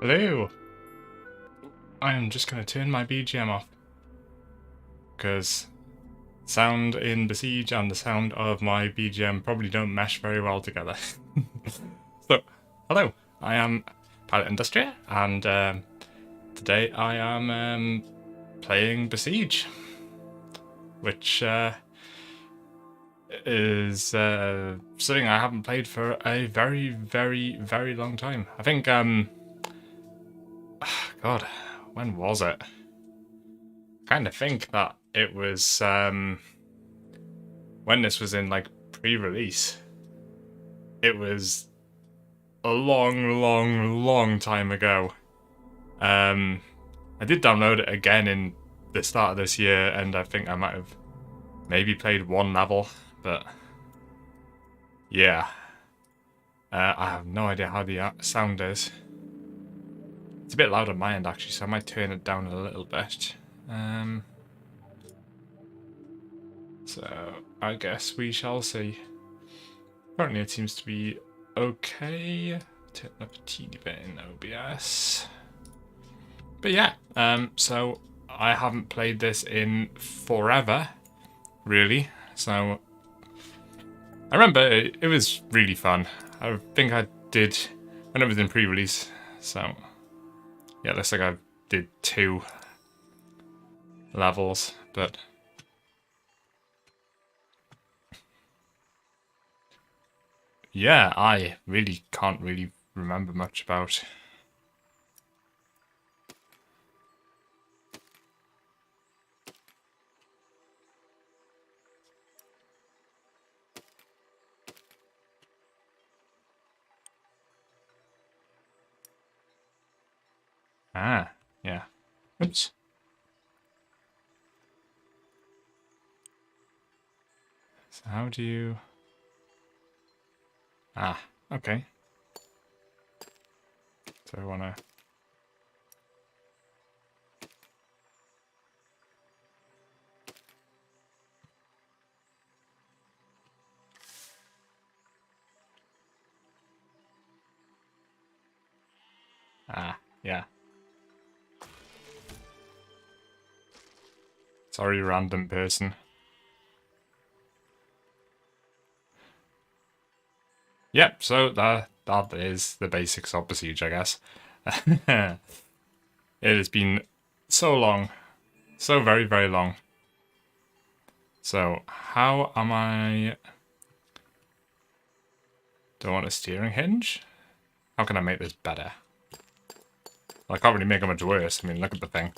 Hello! I am just going to turn my BGM off. Because sound in Besiege and the sound of my BGM probably don't mesh very well together. So, hello! I am Pilot Industria, and today I am playing Besiege. Which is something I haven't played for a very, very, very long time. I think, God, when was it? Kind of think that it was when this was in like pre-release. It was a long, long, long time ago. I did download it again in the start of this year, and I think I might have maybe played one level, but yeah. I have no idea how the sound is. It's a bit loud on my end actually, so I might turn it down a little bit. So I guess we shall see. Currently it seems to be okay. Turn up a teeny bit in OBS. But yeah, so I haven't played this in forever, really. So I remember it was really fun. I think I did when it was in pre-release. So yeah, it looks like I did 2 levels, but yeah, I really can't really remember much about. Ah, yeah. Oops. So how do you... Ah, okay. So I wanna... Ah, yeah. Sorry, random person. Yep, so that is the basics of Besiege, I guess. It has been so long. So very, very long. So, how am I... Do I want a steering hinge? How can I make this better? Well, I can't really make it much worse. I mean, look at the thing.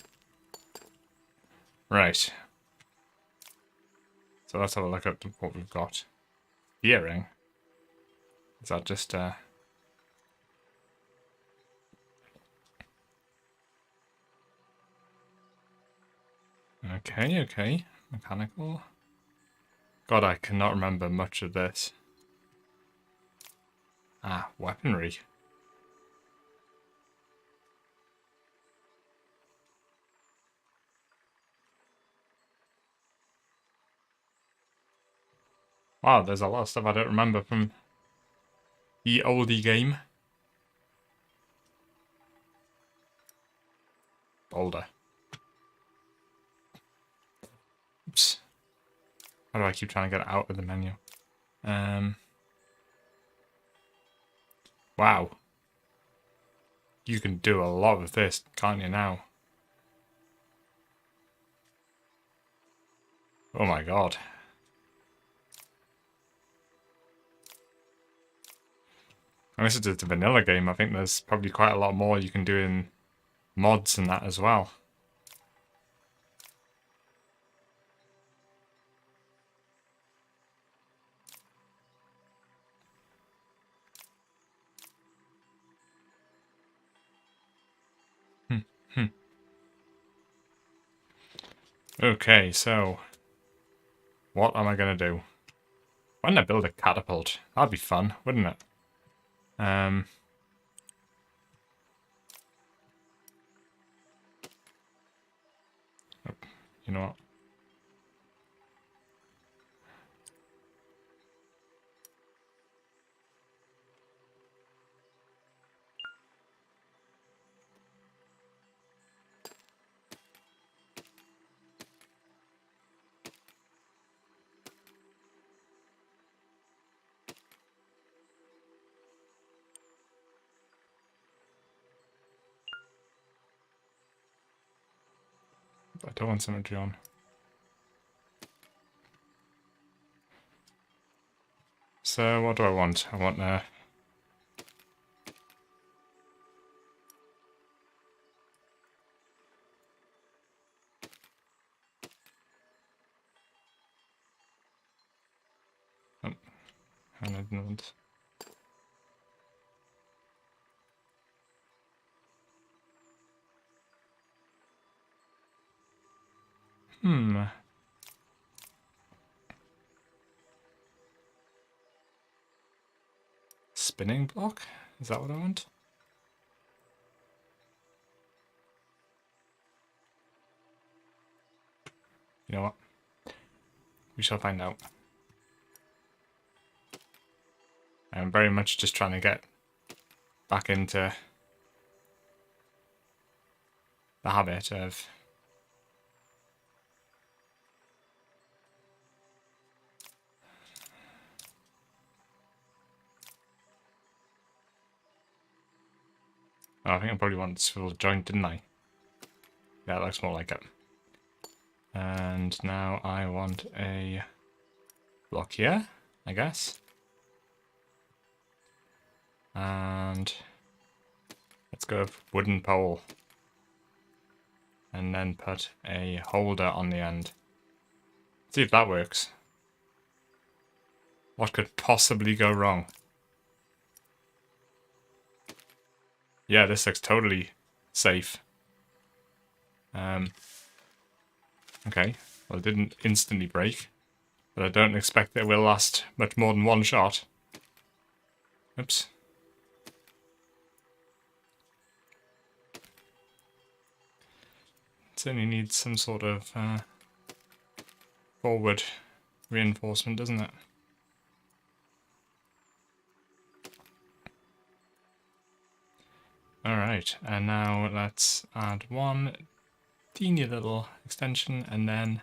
Right. So let's have a look at what we've got. Steering? Is that just, Okay, okay. Mechanical. God, I cannot remember much of this. Ah, weaponry. Wow, there's a lot of stuff I don't remember from the oldie game. Boulder. Oops. How do I keep trying to get out of the menu? Wow. You can do a lot with this, can't you now? Oh my god. And this is just a vanilla game. I think there's probably quite a lot more you can do in mods and that as well. Okay, so what am I gonna do? Why don't I build a catapult? That'd be fun, wouldn't it? You know what? I don't want symmetry on. So what do I want? I want oh, I didn't want. Spinning block? Is that what I want? You know what? We shall find out. I'm very much just trying to get back into the habit of oh, I think I probably want this full joint, didn't I? Yeah, it looks more like it. And now I want a block here, I guess. And let's go with wooden pole. And then put a holder on the end. See if that works. What could possibly go wrong? Yeah, this looks totally safe. Okay, well it didn't instantly break, but I don't expect it will last much more than one shot. Oops. It certainly needs some sort of forward reinforcement, doesn't it? Alright, and now let's add one teeny little extension, and then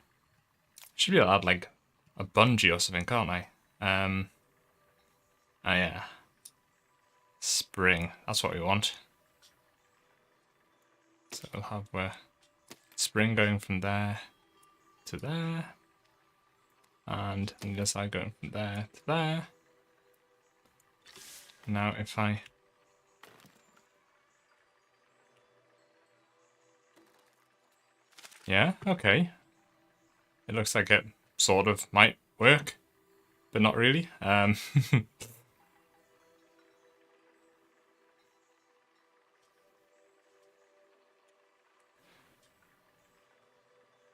should be able to add like a bungee or something, can't I? Oh yeah. Spring, that's what we want. So we'll have spring going from there to there, and on the other side going from there to there. Now if I yeah, okay. It looks like it sort of might work, but not really.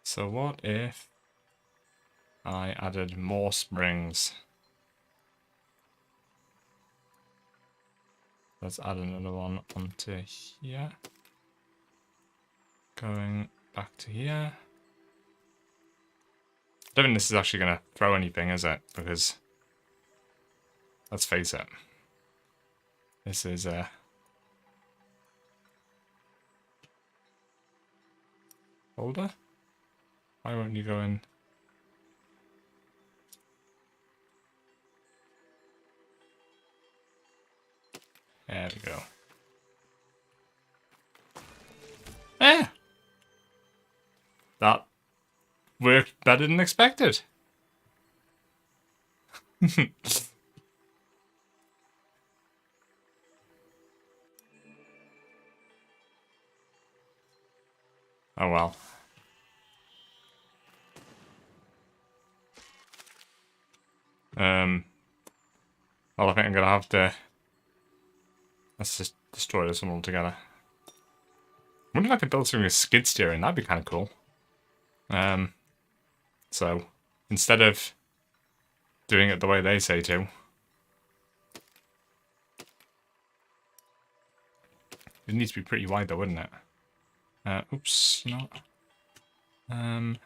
So what if I added more springs? Let's add another one onto here. Going back to here. I don't think this is actually going to throw anything, is it? Because, let's face it, this is a holder? Why won't you go in? There we go. Eh! That worked better than expected. Oh well. Well, I think I'm gonna have to. Let's just destroy this one altogether. I wonder if I could build something with skid steering. That'd be kind of cool. So instead of doing it the way they say to, it needs to be pretty wide though, wouldn't it? Oops, you know what?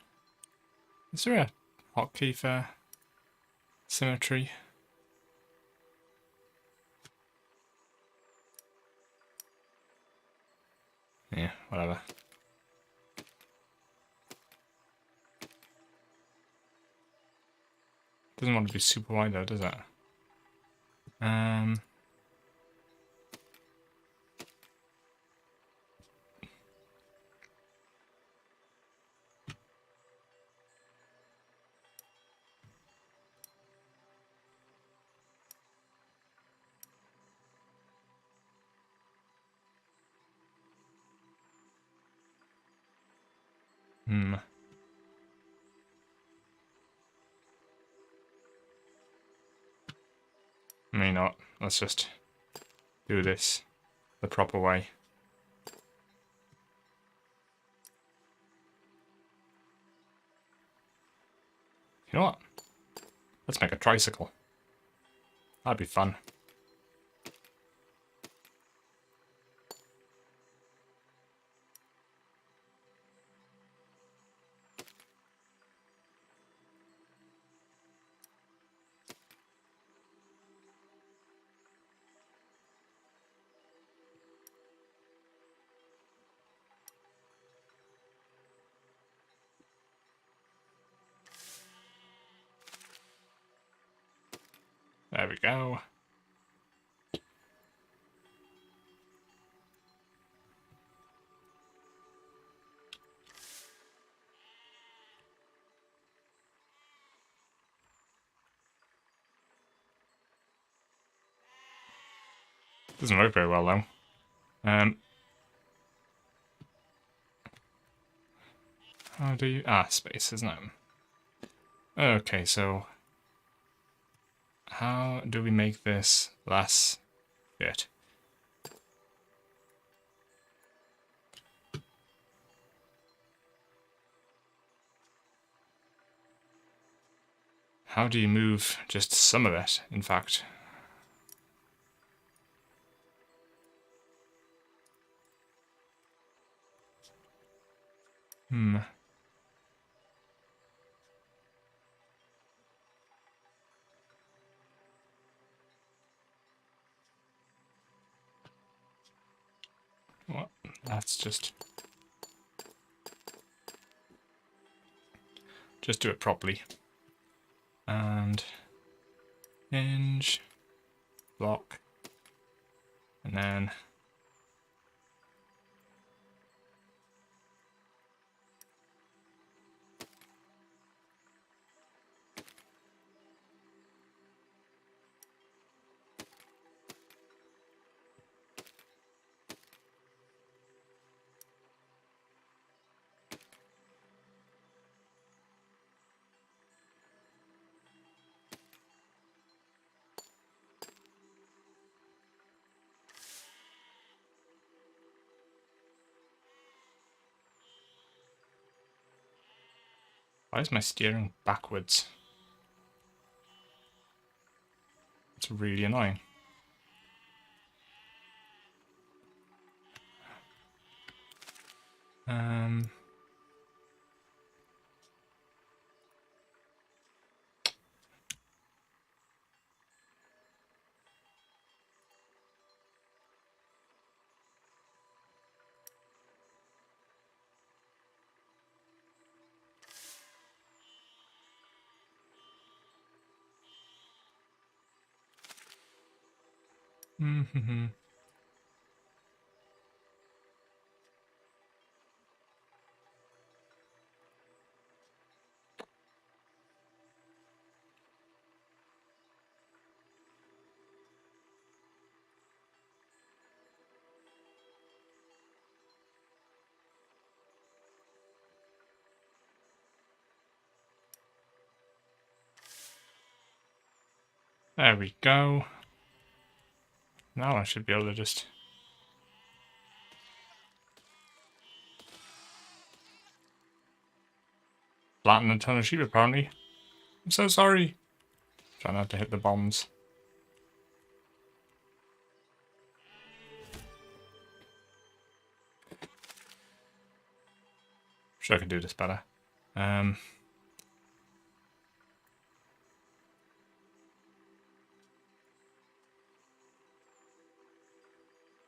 Is there a hotkey for symmetry? Yeah, whatever. Doesn't want to be super wide though, does it? Hmm. May not. Let's just do this the proper way. You know what? Let's make a tricycle. That'd be fun. There we go. Doesn't work very well though. How do you... space, isn't it? Okay, so... how do we make this less fit? How do you move just some of it, in fact? What? That's just do it properly. And hinge, block, and then why is my steering backwards? It's really annoying. There we go. Now I should be able to just... flatten a ton of sheep, apparently. I'm so sorry. Try not to hit the bombs. Sure I can do this better.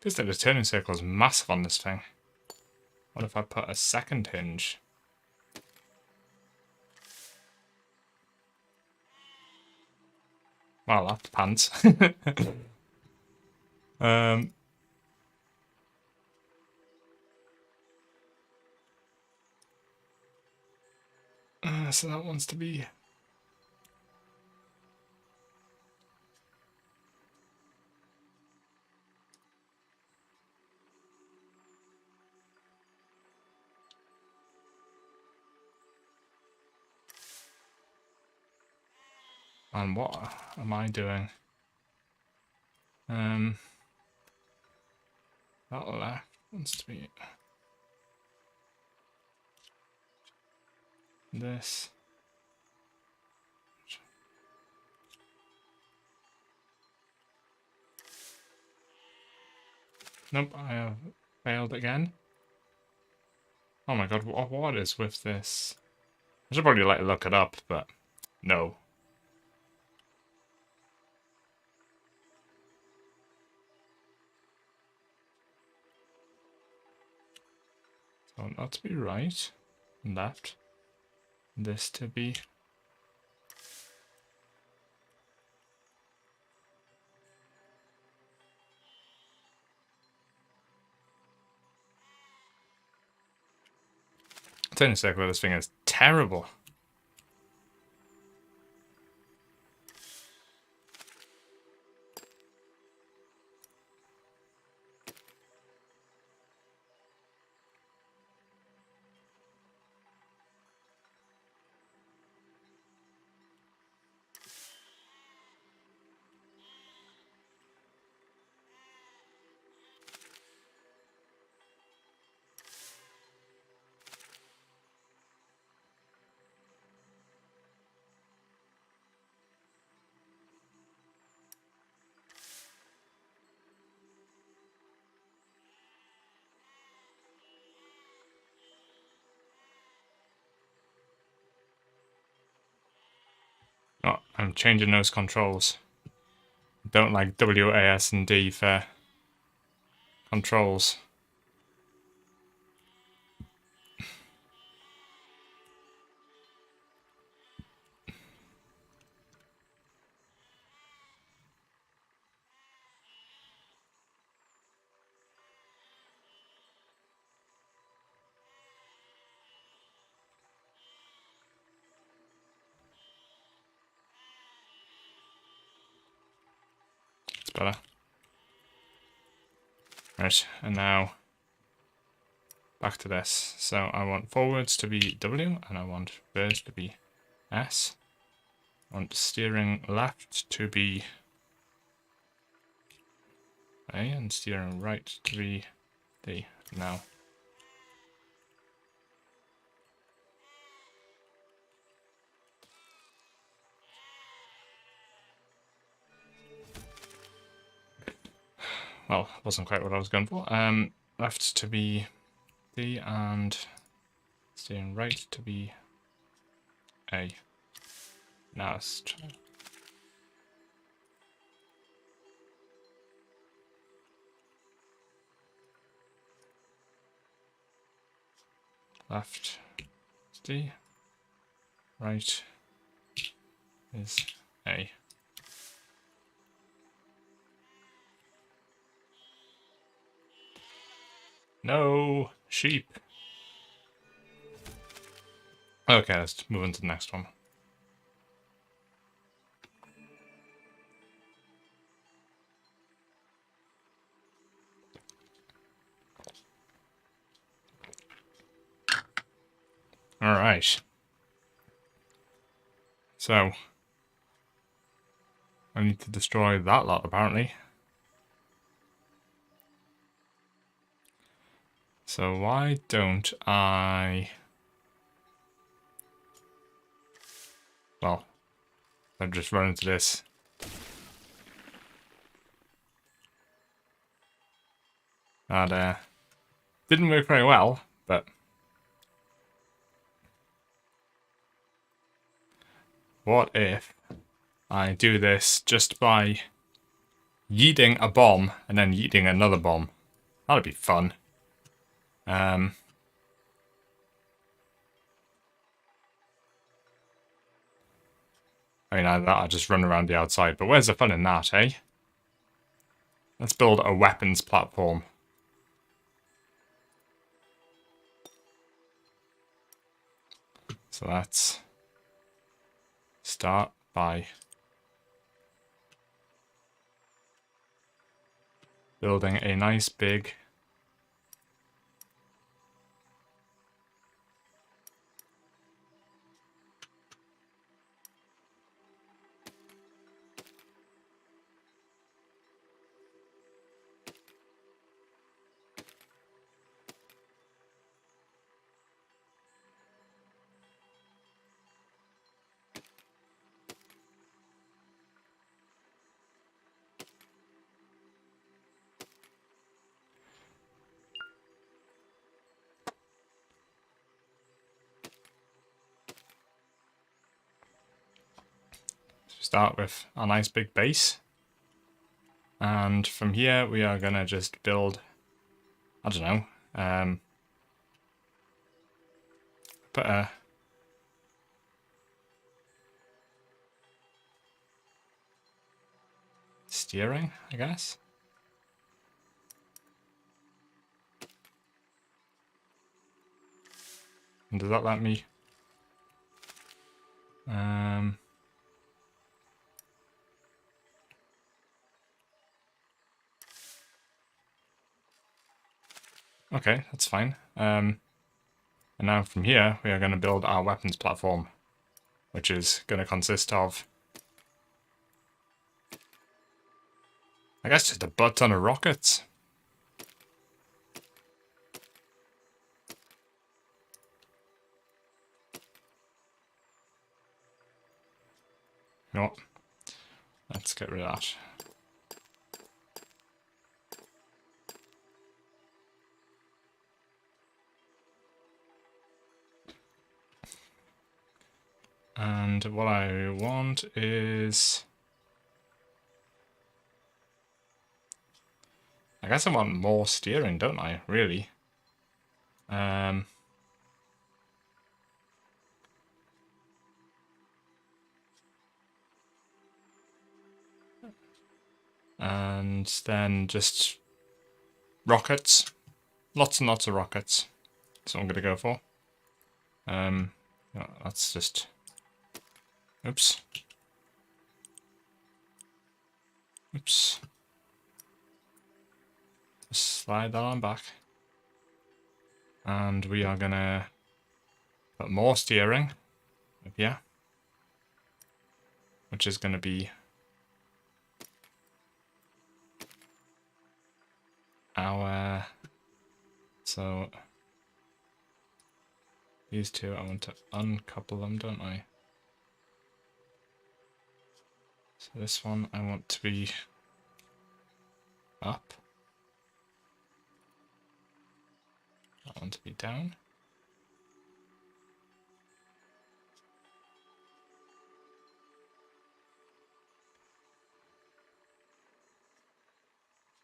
This little turning circle is massive on this thing. What if I put a second hinge? Well, that's pants. So that wants to be... And what am I doing? That left wants to be this. Nope, I have failed again. Oh my god, what is with this? I should probably like look it up, but no. So that to be right, left, this to be. Turning circle, this thing is terrible. Oh, I'm changing those controls. Don't like W, A, S, and D for controls. It's better. Right, and now back to this. So I want forwards to be W, and I want reverse to be S. I want steering left to be A, and steering right to be D. Now. Well, wasn't quite what I was going for. Left to be D, and steering right to be A. Now let's try. Left is D, right is A. No, sheep. Okay, let's move on to the next one. Alright. So, I need to destroy that lot, apparently. So why don't I... Well, I've just run into this. That didn't work very well, but... What if I do this just by yeeting a bomb and then yeeting another bomb? That'd be fun. I mean, I'll just run around the outside, but where's the fun in that, eh? Let's build a weapons platform. So let's start by building a nice big start with a nice big base. And from here we are gonna just build, I don't know, put a steering, I guess. And does that let me? Okay, that's fine. And now from here, we are going to build our weapons platform, which is going to consist of, I guess, just a butt ton of rockets. You know what? Let's get rid of that. And what I want is, I guess I want more steering, don't I? Really? And then just rockets. Lots and lots of rockets. That's what I'm going to go for. That's just... Oops. Oops. Just slide that on back. And we are going to put more steering up here, which is going to be our... So these two, I want to uncouple them, don't I? So this one I want to be up. I want to be down.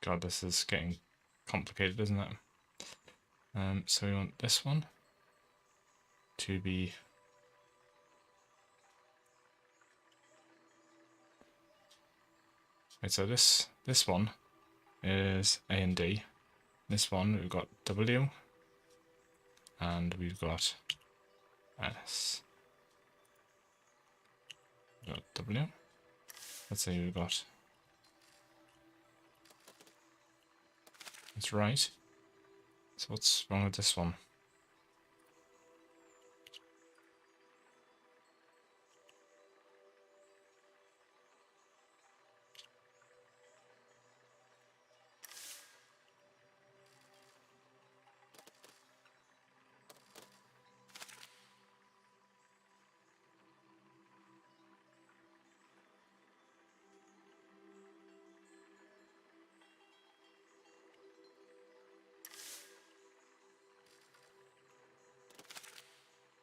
God, this is getting complicated, isn't it? So we want this one to be so this one is A and D. This one we've got W and we've got S. We've got W. Let's say we've got, that's right. So what's wrong with this one?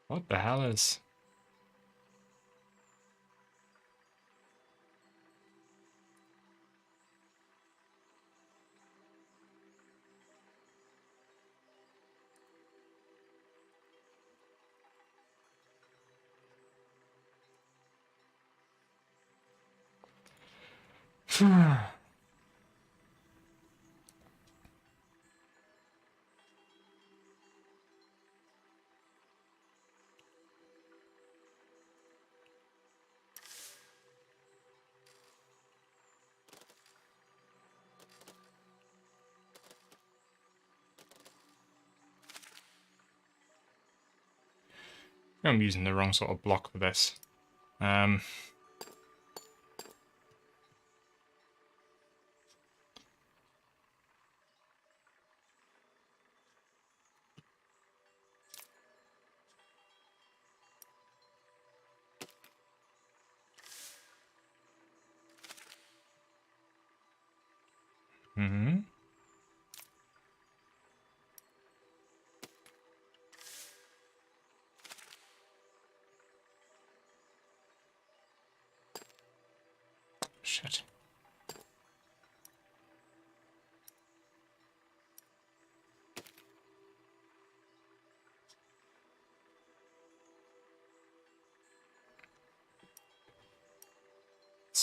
What the hell is... I'm using the wrong sort of block for this.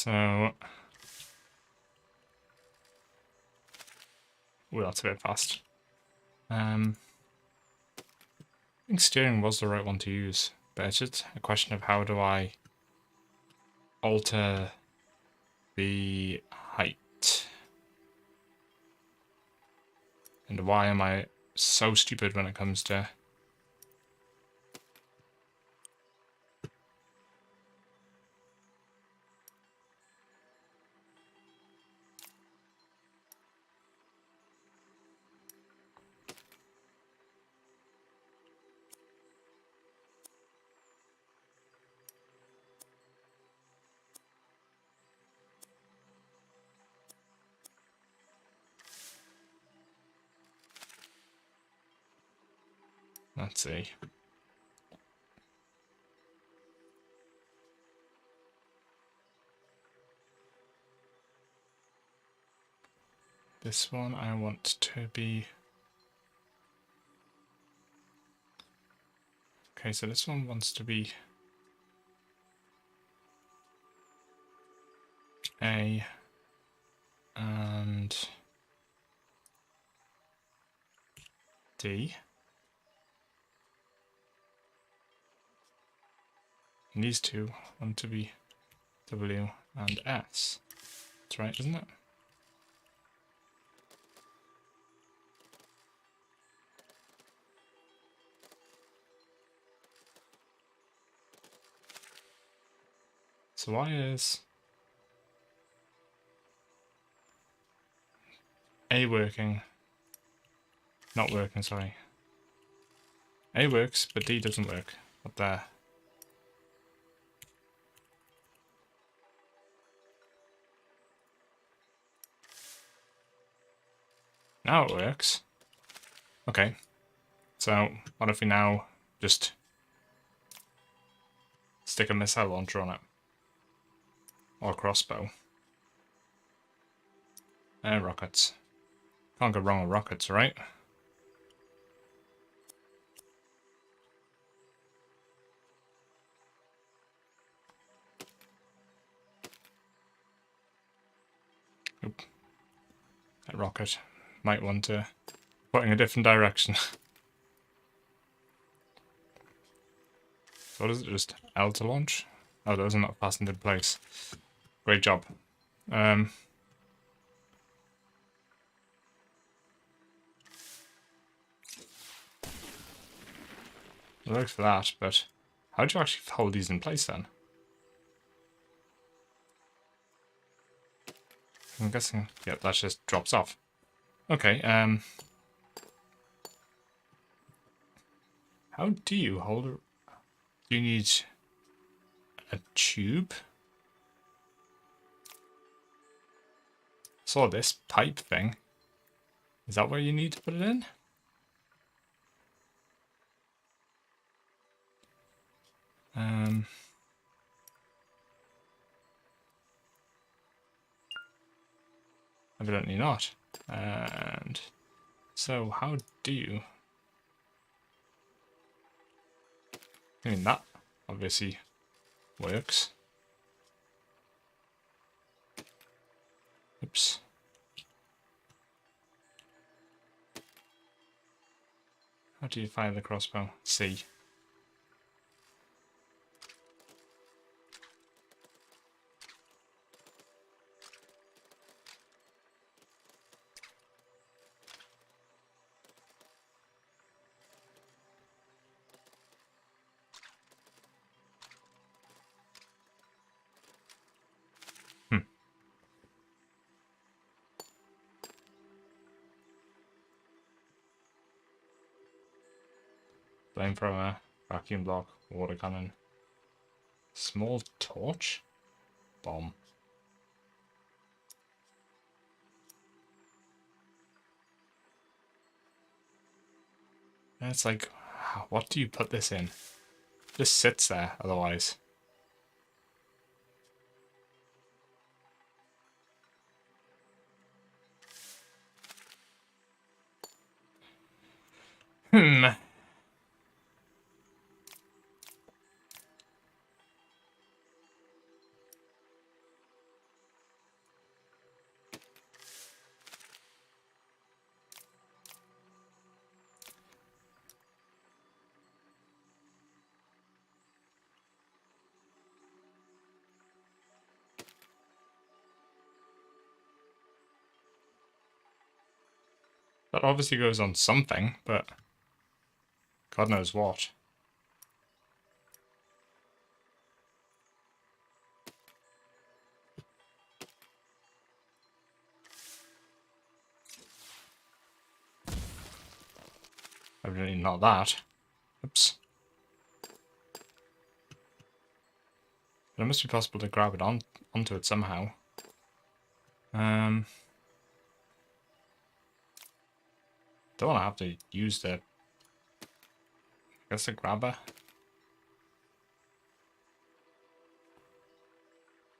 So... Well, that's a bit fast. I think steering was the right one to use, but it's just a question of how do I alter the height? And why am I so stupid when it comes to... Let's see. This one I want to be... Okay, so this one wants to be A and D. And these two want to be W and S. That's right, isn't it? So why is A working? Not working, sorry. A works, but D doesn't work. What the? Now it works. Okay. So what if we now just stick a missile launcher on it? Or a crossbow. Rockets. Can't go wrong with rockets, right? Oop. That rocket might want to put in a different direction. So what is it? Just L to launch? Oh, those are not fastened in place. Great job. It works for that, but how do you actually hold these in place then? I'm guessing, yeah, that just drops off. Okay, how do you hold it? Do you need a tube? Saw this pipe thing. Is that where you need to put it in? Evidently not. And so how do you... I mean, that obviously works. Oops. How do you fire the crossbow? C. Flamethrower, vacuum block, water cannon, small torch, bomb. And it's like, what do you put this in? It just sits there otherwise. That obviously goes on something, but God knows what. Evidently not that. Oops. But it must be possible to grab it onto it somehow. Don't want to have to use the... I guess the grabber?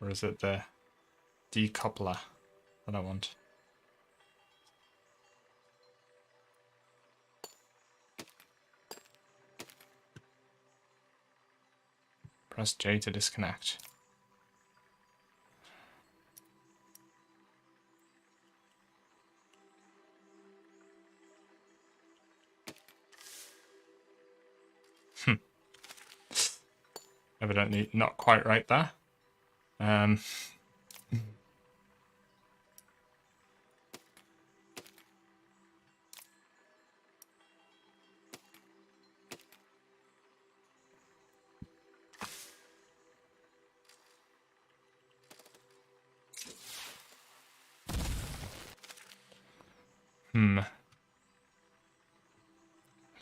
Or is it the decoupler that I want? Press J to disconnect. Evidently not quite right there. I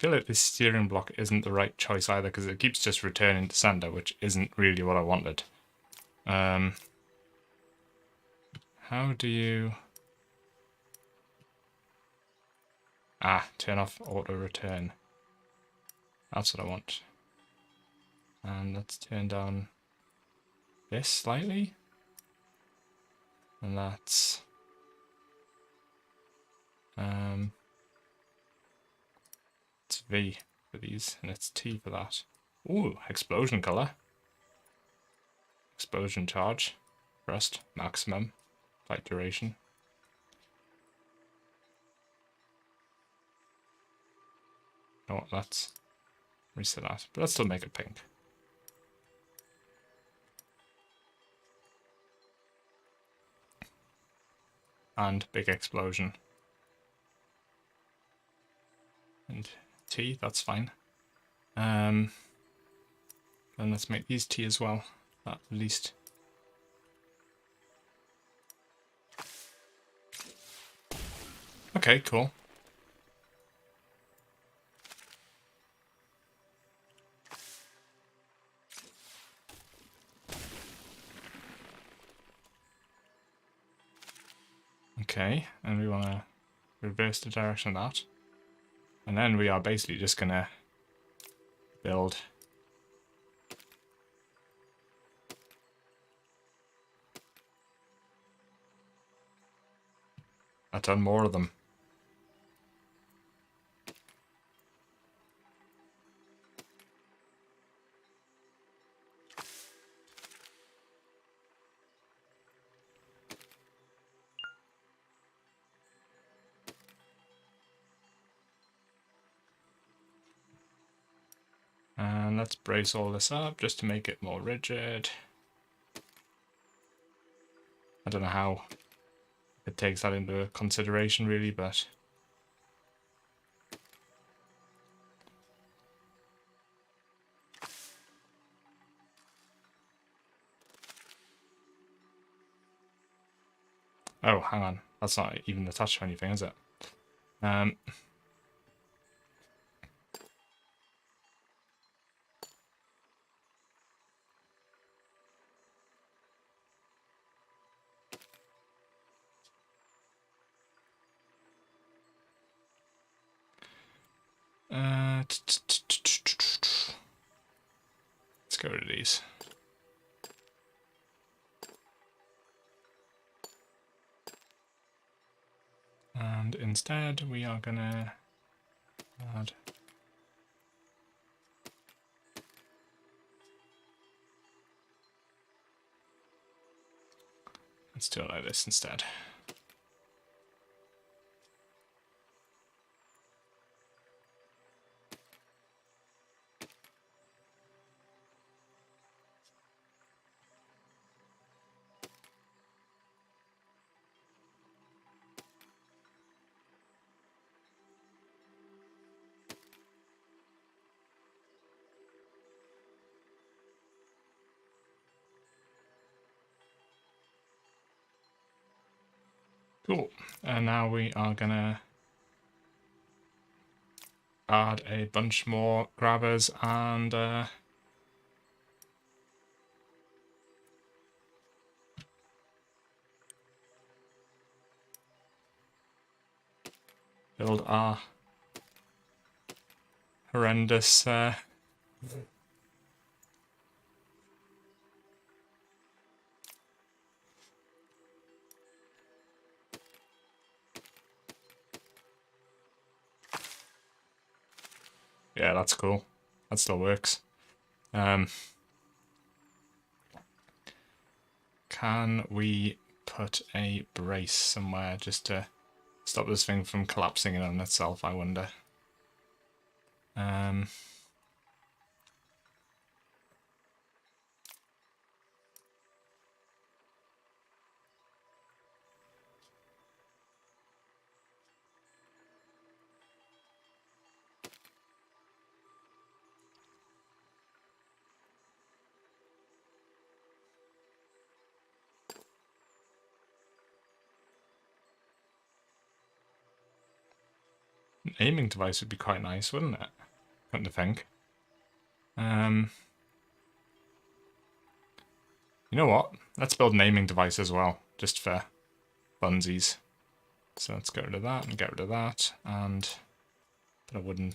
feel like this steering block isn't the right choice either, because it keeps just returning to sender, which isn't really what I wanted. How do you... turn off auto return. That's what I want. And let's turn down this slightly. And that's... it's V for these, and it's T for that. Ooh, explosion color. Explosion charge. Burst, maximum. Flight duration. You know what, let's reset that. But let's still make it pink. And big explosion. And T, that's fine. Then let's make these T as well, at least. Okay, cool. Okay, and we want to reverse the direction of that. And then we are basically just going to build a ton more of them. And let's brace all this up just to make it more rigid. I don't know how it takes that into consideration really, but oh, hang on. That's not even attached to anything, is it? Let's go rid of these. And instead we are gonna add let's do it like this instead. Cool. And now we are gonna add a bunch more grabbers and build our horrendous yeah, that's cool. That still works. Can we put a brace somewhere just to stop this thing from collapsing in on itself, I wonder? An aiming device would be quite nice, wouldn't it? Come to think. You know what? Let's build an aiming device as well, just for funsies. So let's get rid of that and get rid of that, and put a wooden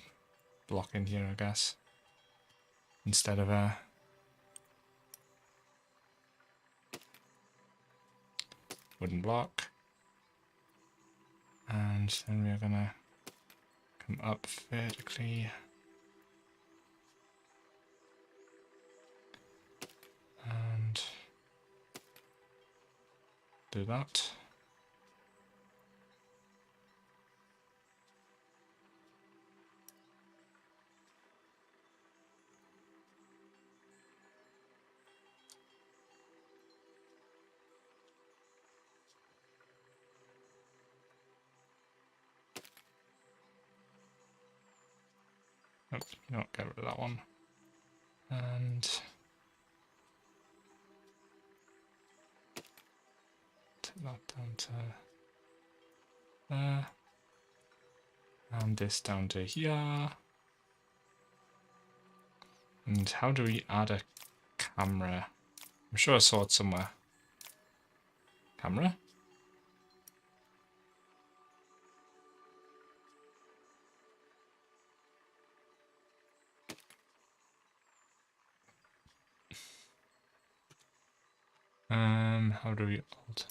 block in here, I guess, instead of a wooden block. And then we're gonna come up vertically. And do that. Oops, no, get rid of that one. And take that down to there. And this down to here. And how do we add a camera? I'm sure I saw it somewhere. Camera? How do we alt?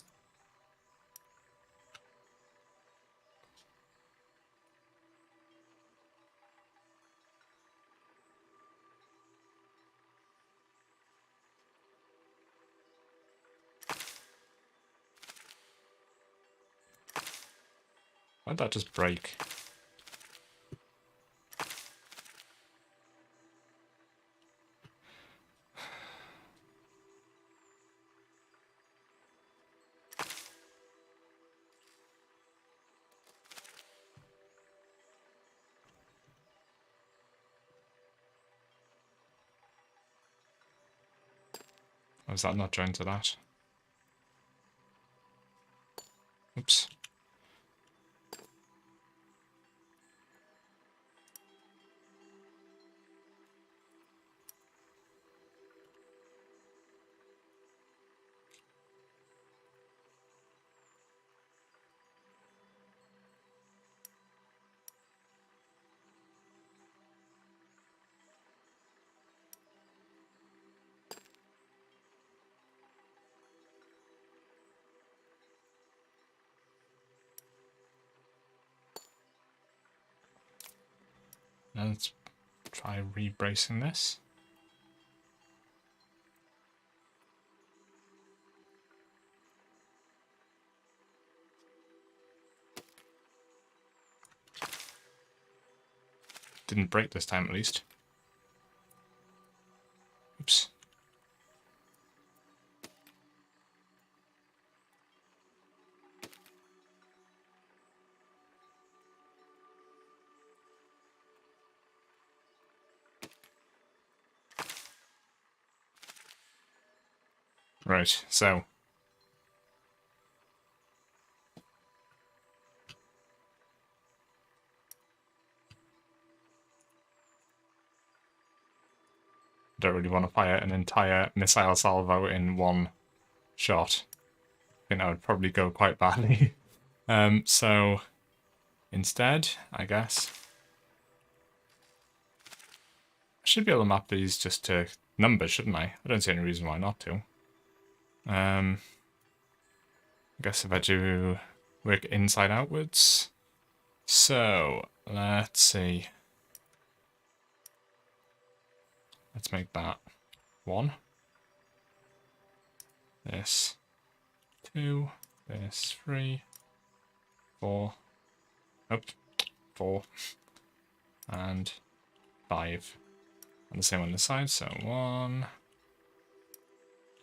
Why'd that just break? Or is that not joined to that? Oops. Now let's try re-bracing this. Didn't break this time at least. Oops. Right, so don't really want to fire an entire missile salvo in one shot. I think that would probably go quite badly. So instead, I guess, I should be able to map these just to numbers, shouldn't I? I don't see any reason why not to. I guess if I do work inside outwards. So let's see. Let's make that 1. This 2. This 3. 4. Oh, 4. And 5. And the same on this side. So 1,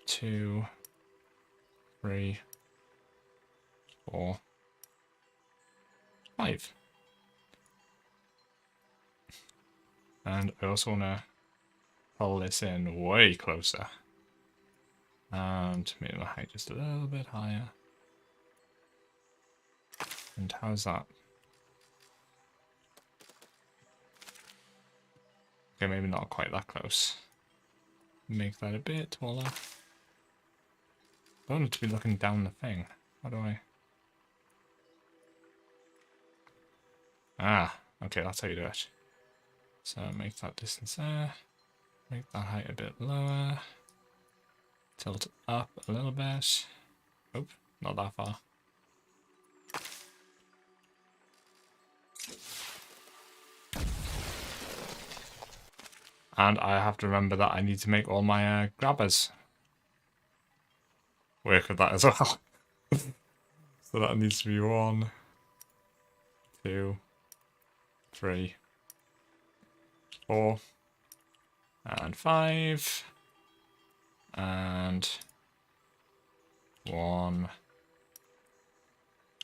2, 3, 4, 5. And I also want to pull this in way closer. And make the height just a little bit higher. And how's that? Okay, maybe not quite that close. Make that a bit taller. I want it to be looking down the thing. How do I? Ah, okay, that's how you do it. So make that distance there. Make that height a bit lower. Tilt up a little bit. Oh, not that far. And I have to remember that I need to make all my grabbers work with that as well. So that needs to be 1, 2, 3, 4, and 5, and 1,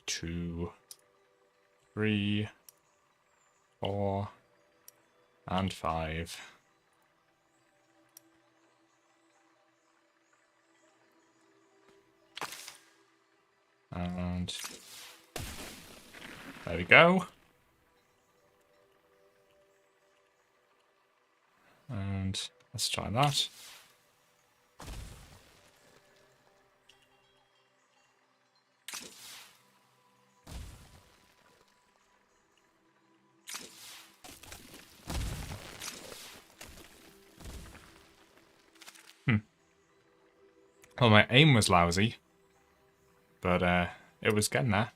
2, 3, 4, and 5. And there we go. And let's try that. Well, my aim was lousy, but it was getting there.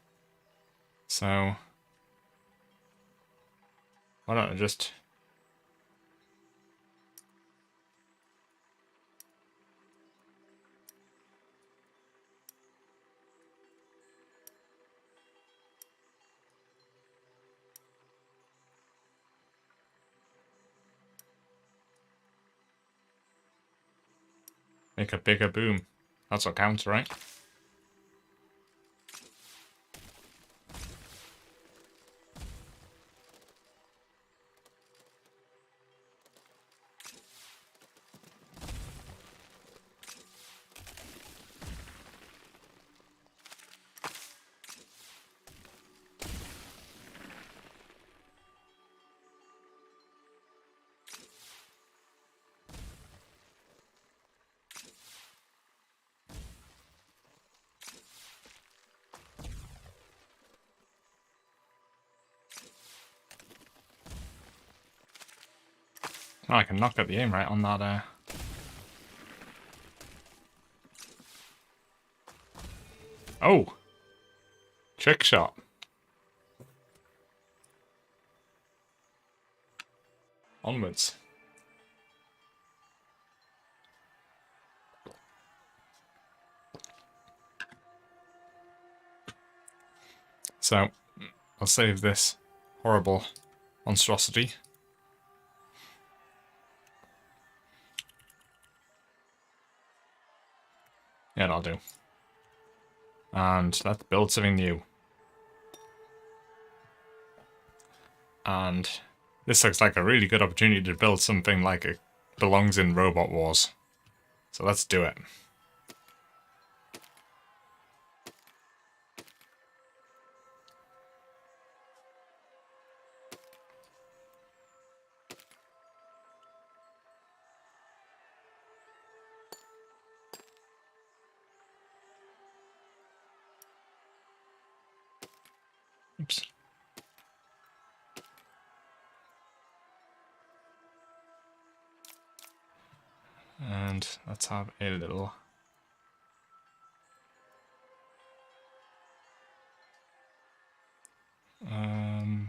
So why don't I just make a bigger boom? That's what counts, right? Oh, I can knock out the aim right on that. Oh! Trick shot. Onwards. So, I'll save this horrible monstrosity. Yeah, that'll do. And let's build something new. And this looks like a really good opportunity to build something like it belongs in Robot Wars. So let's do it. Oops. And let's have a little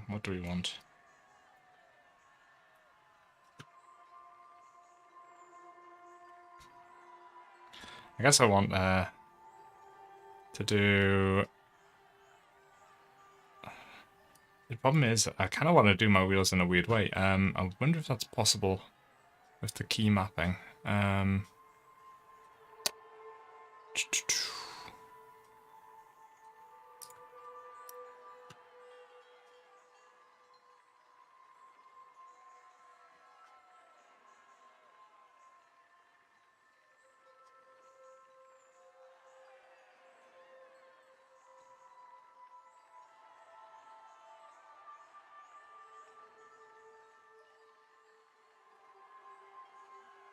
what do we want? I guess I want to do. The problem is I kind of want to do my wheels in a weird way. I wonder if that's possible with the key mapping.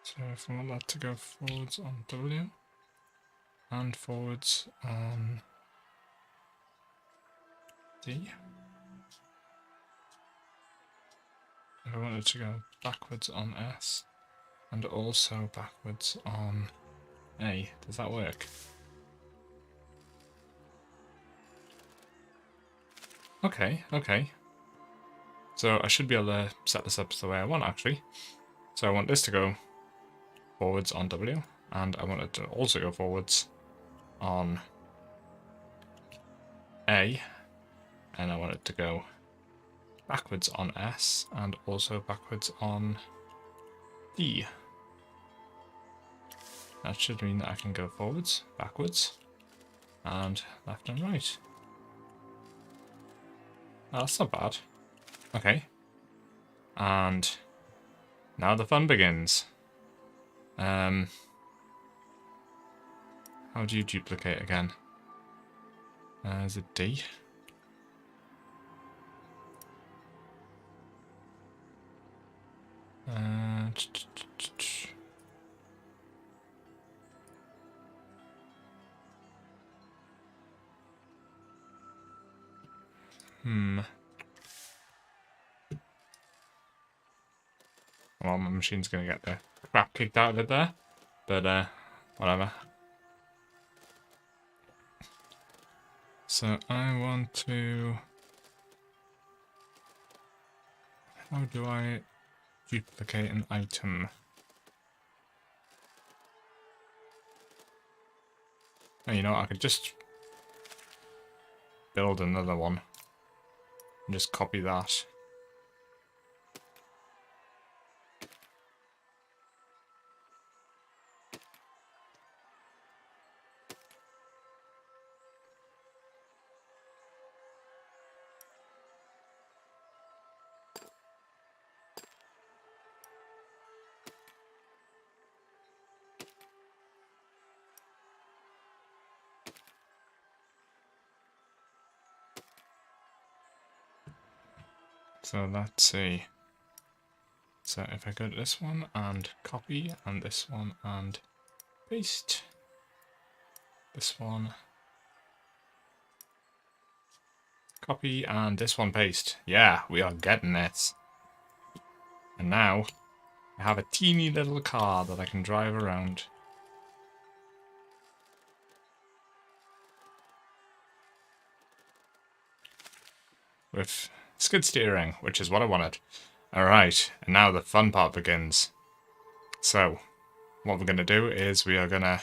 So if I want that to go forwards on W and forwards on D. If I wanted to go backwards on S and also backwards on A, does that work? Okay, okay. So I should be able to set this up the way I want actually. So I want this to go forwards on W, and I want it to also go forwards on A, and I want it to go backwards on S, and also backwards on D. That should mean that I can go forwards, backwards, and left and right. Oh, that's not bad. Okay. And now the fun begins. How do you duplicate again? Is it D? Well, my machine's gonna get the crap kicked out of it there, but whatever. So I want to. How do I duplicate an item? Oh, you know what? I could just build another one and just copy that. So let's see. So if I go to this one and copy, and this one and paste, this one copy, and this one paste. Yeah, we are getting it. And now I have a teeny little car that I can drive around. With skid steering, which is what I wanted. Alright, and now the fun part begins. So, what we're going to do is we are going to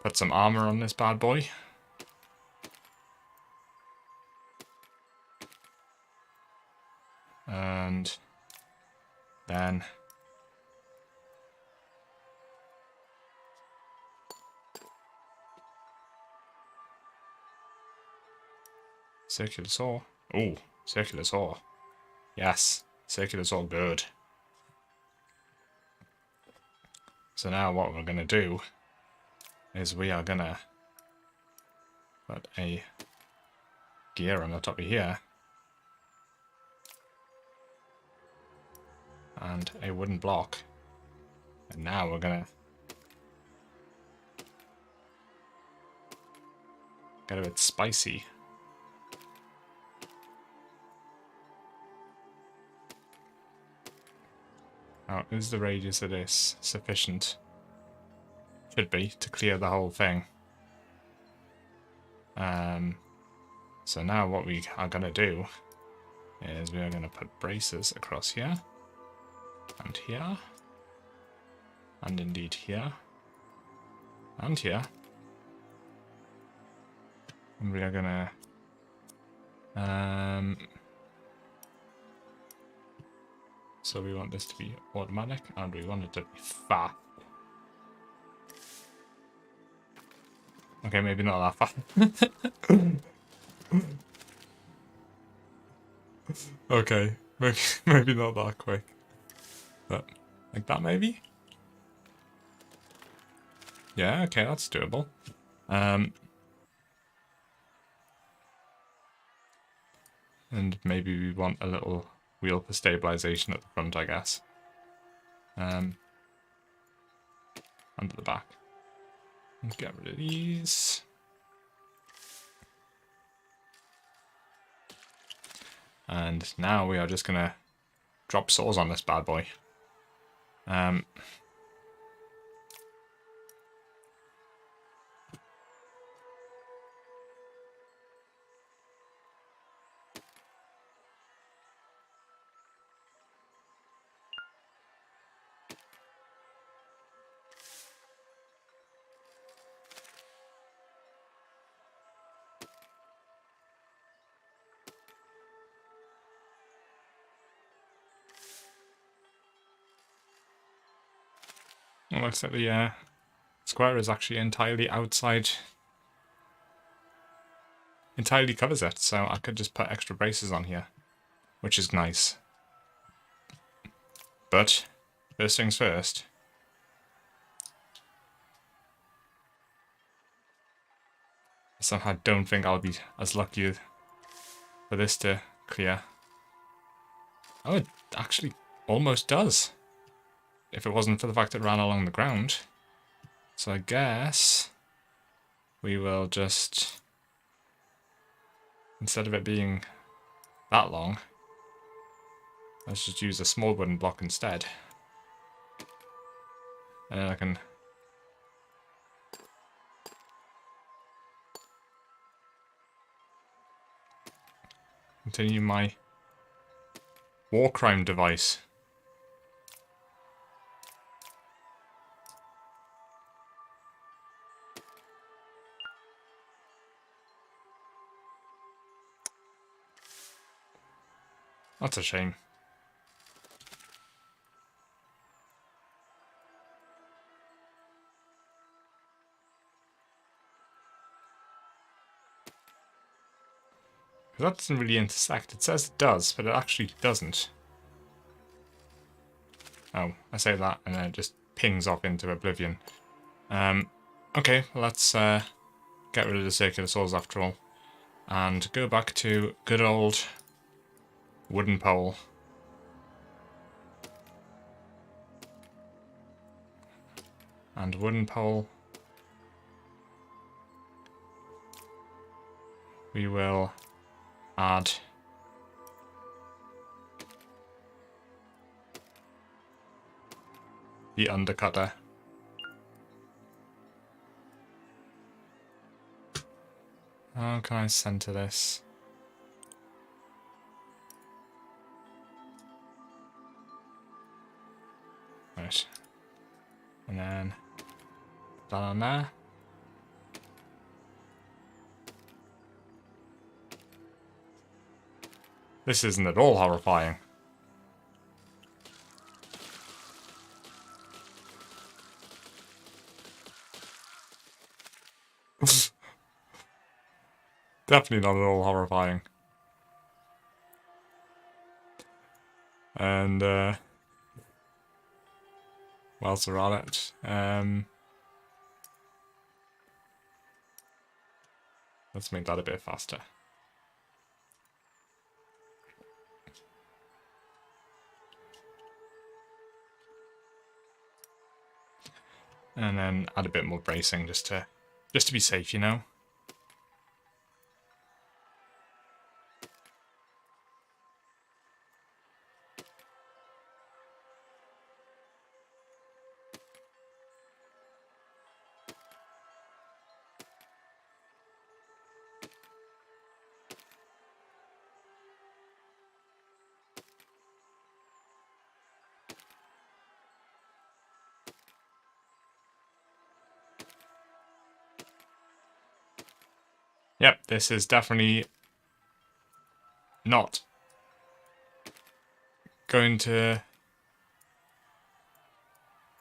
put some armor on this bad boy. And then circular saw. Oh, circular saw. Yes, circular saw, good. So now what we're going to do is we are going to put a gear on the top of here. And a wooden block. And now we're going to get a bit spicy. Now, is the radius of this sufficient? Should be, to clear the whole thing. So now what we are going to do is we are going to put braces across here, and here, and indeed here, and here. And we are going to so we want this to be automatic, and we want it to be fast. Okay, maybe not that fast. Okay, maybe not that quick. But, like that maybe? Yeah, okay, that's doable. And maybe we want a little wheel for stabilization at the front, I guess. And at the back. Let's get rid of these. And now we are just gonna drop saws on this bad boy. It looks like the square is actually entirely outside. Entirely covers it, so I could just put extra braces on here, which is nice. But first things first. I somehow don't think I'll be as lucky for this to clear. Oh, it actually almost does. If it wasn't for the fact it ran along the ground. So I guess we will just, instead of it being that long, let's just use a small wooden block instead. And then I can continue my war crime device. That's a shame. That doesn't really intersect. It says it does, but it actually doesn't. Oh, I say that and then it just pings off into oblivion. Okay, let's get rid of the circular saws after all. And go back to good old wooden pole. And wooden pole. We will add the undercutter. How can I center this? Right. And then that on there. This isn't at all horrifying. Definitely not at all horrifying. And whilst we're at it, let's make that a bit faster. And then add a bit more bracing just to be safe, you know. Yep, this is definitely not going to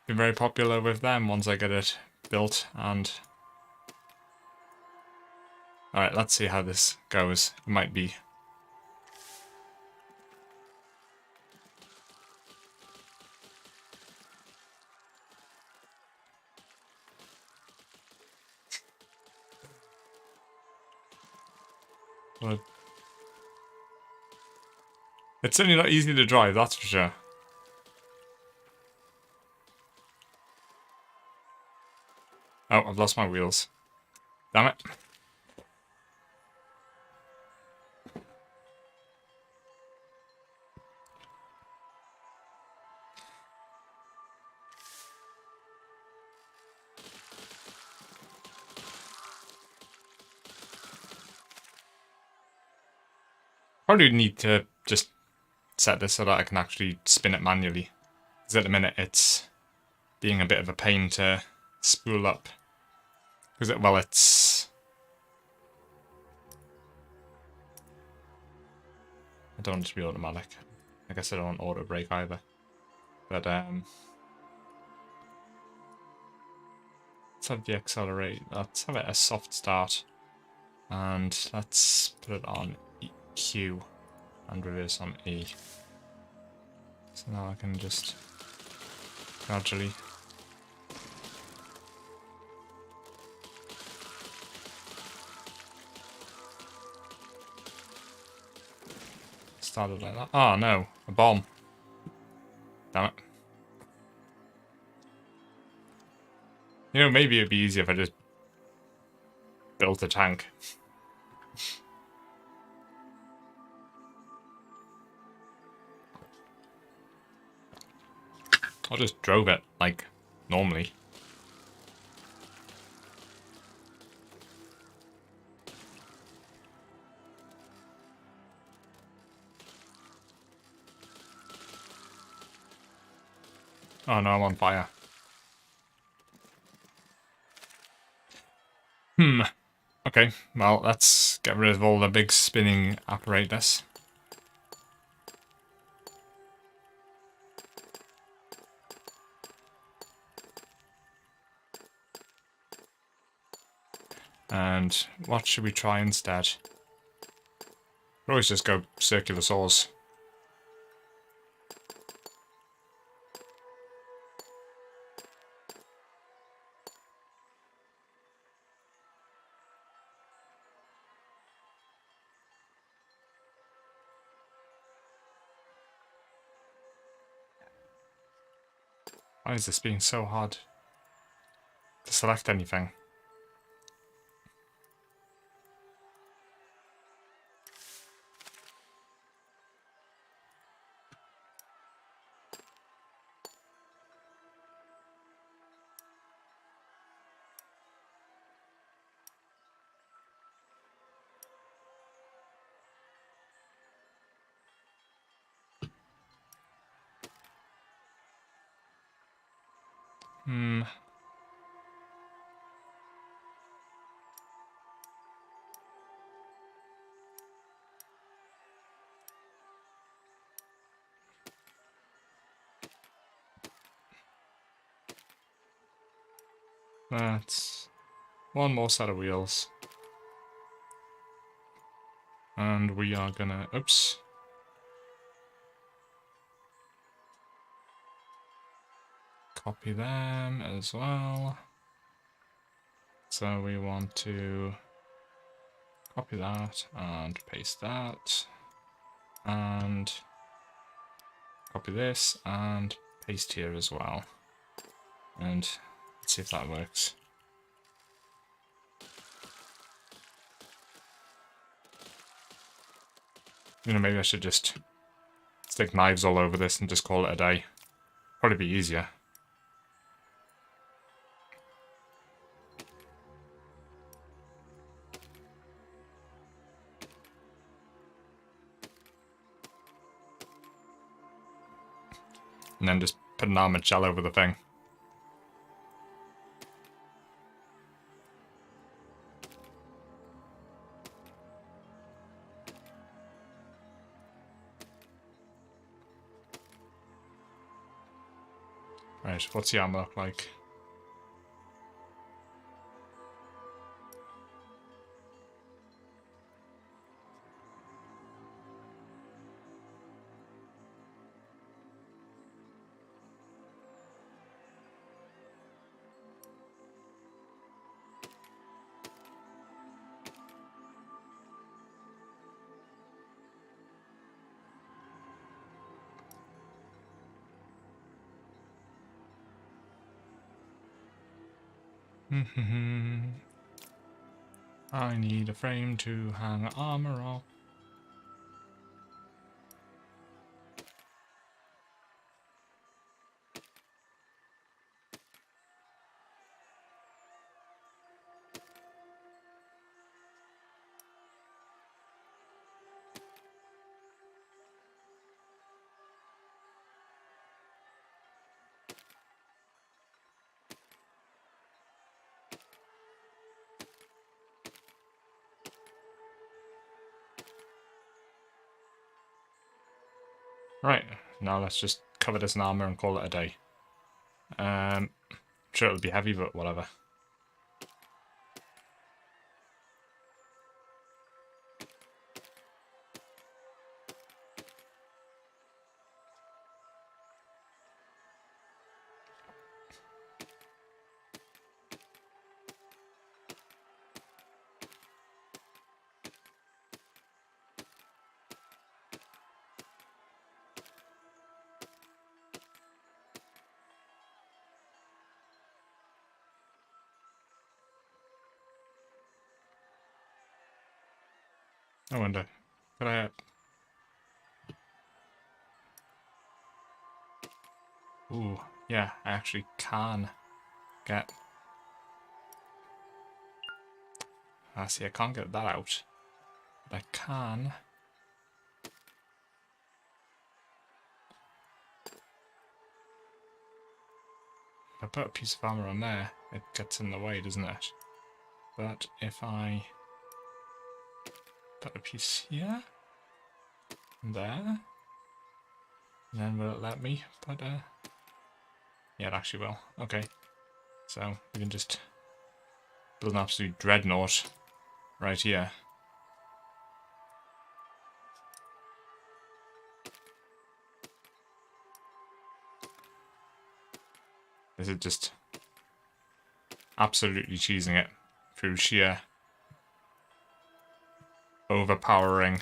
be very popular with them once I get it built. And alright, let's see how this goes. It might be. Well, it's certainly not easy to drive, that's for sure. Oh, I've lost my wheels. Damn it. Probably need to just set this so that I can actually spin it manually. Because at the minute it's being a bit of a pain to spool up. Because well, it's... I don't want it to be automatic. I guess I don't want auto brake either. But let's have the accelerate. Let's have it a soft start. And let's put it on Q and reverse on E. So now I can just gradually start it like that. Oh no, a bomb. Damn it. You know, maybe it'd be easier if I just built a tank. I just drove it, like, normally. Oh no, I'm on fire. Okay, well, let's get rid of all the big spinning apparatus. And what should we try instead? We'll always just go circular saws. Why is this being so hard to select anything? That's one more set of wheels. And we are gonna, oops. Copy them as well. So we want to copy that and paste that. And copy this and paste here as well. And let's see if that works. You know, maybe I should just stick knives all over this and just call it a day. Probably be easier. And then just put an armored shell over the thing. Right, what's the armor look like? I need a frame to hang armor on. Right, now let's just cover this in armor and call it a day. I'm sure it'll be heavy, but whatever. I wonder, could I... Ooh, yeah, I actually can get... see, I can't get that out. But I can... If I put a piece of armor on there, it gets in the way, doesn't it? But if I put a piece here, and there, then will it let me put a... Yeah, it actually will. Okay. So we can just build an absolute dreadnought right here. This is just absolutely cheesing it through sheer overpowering.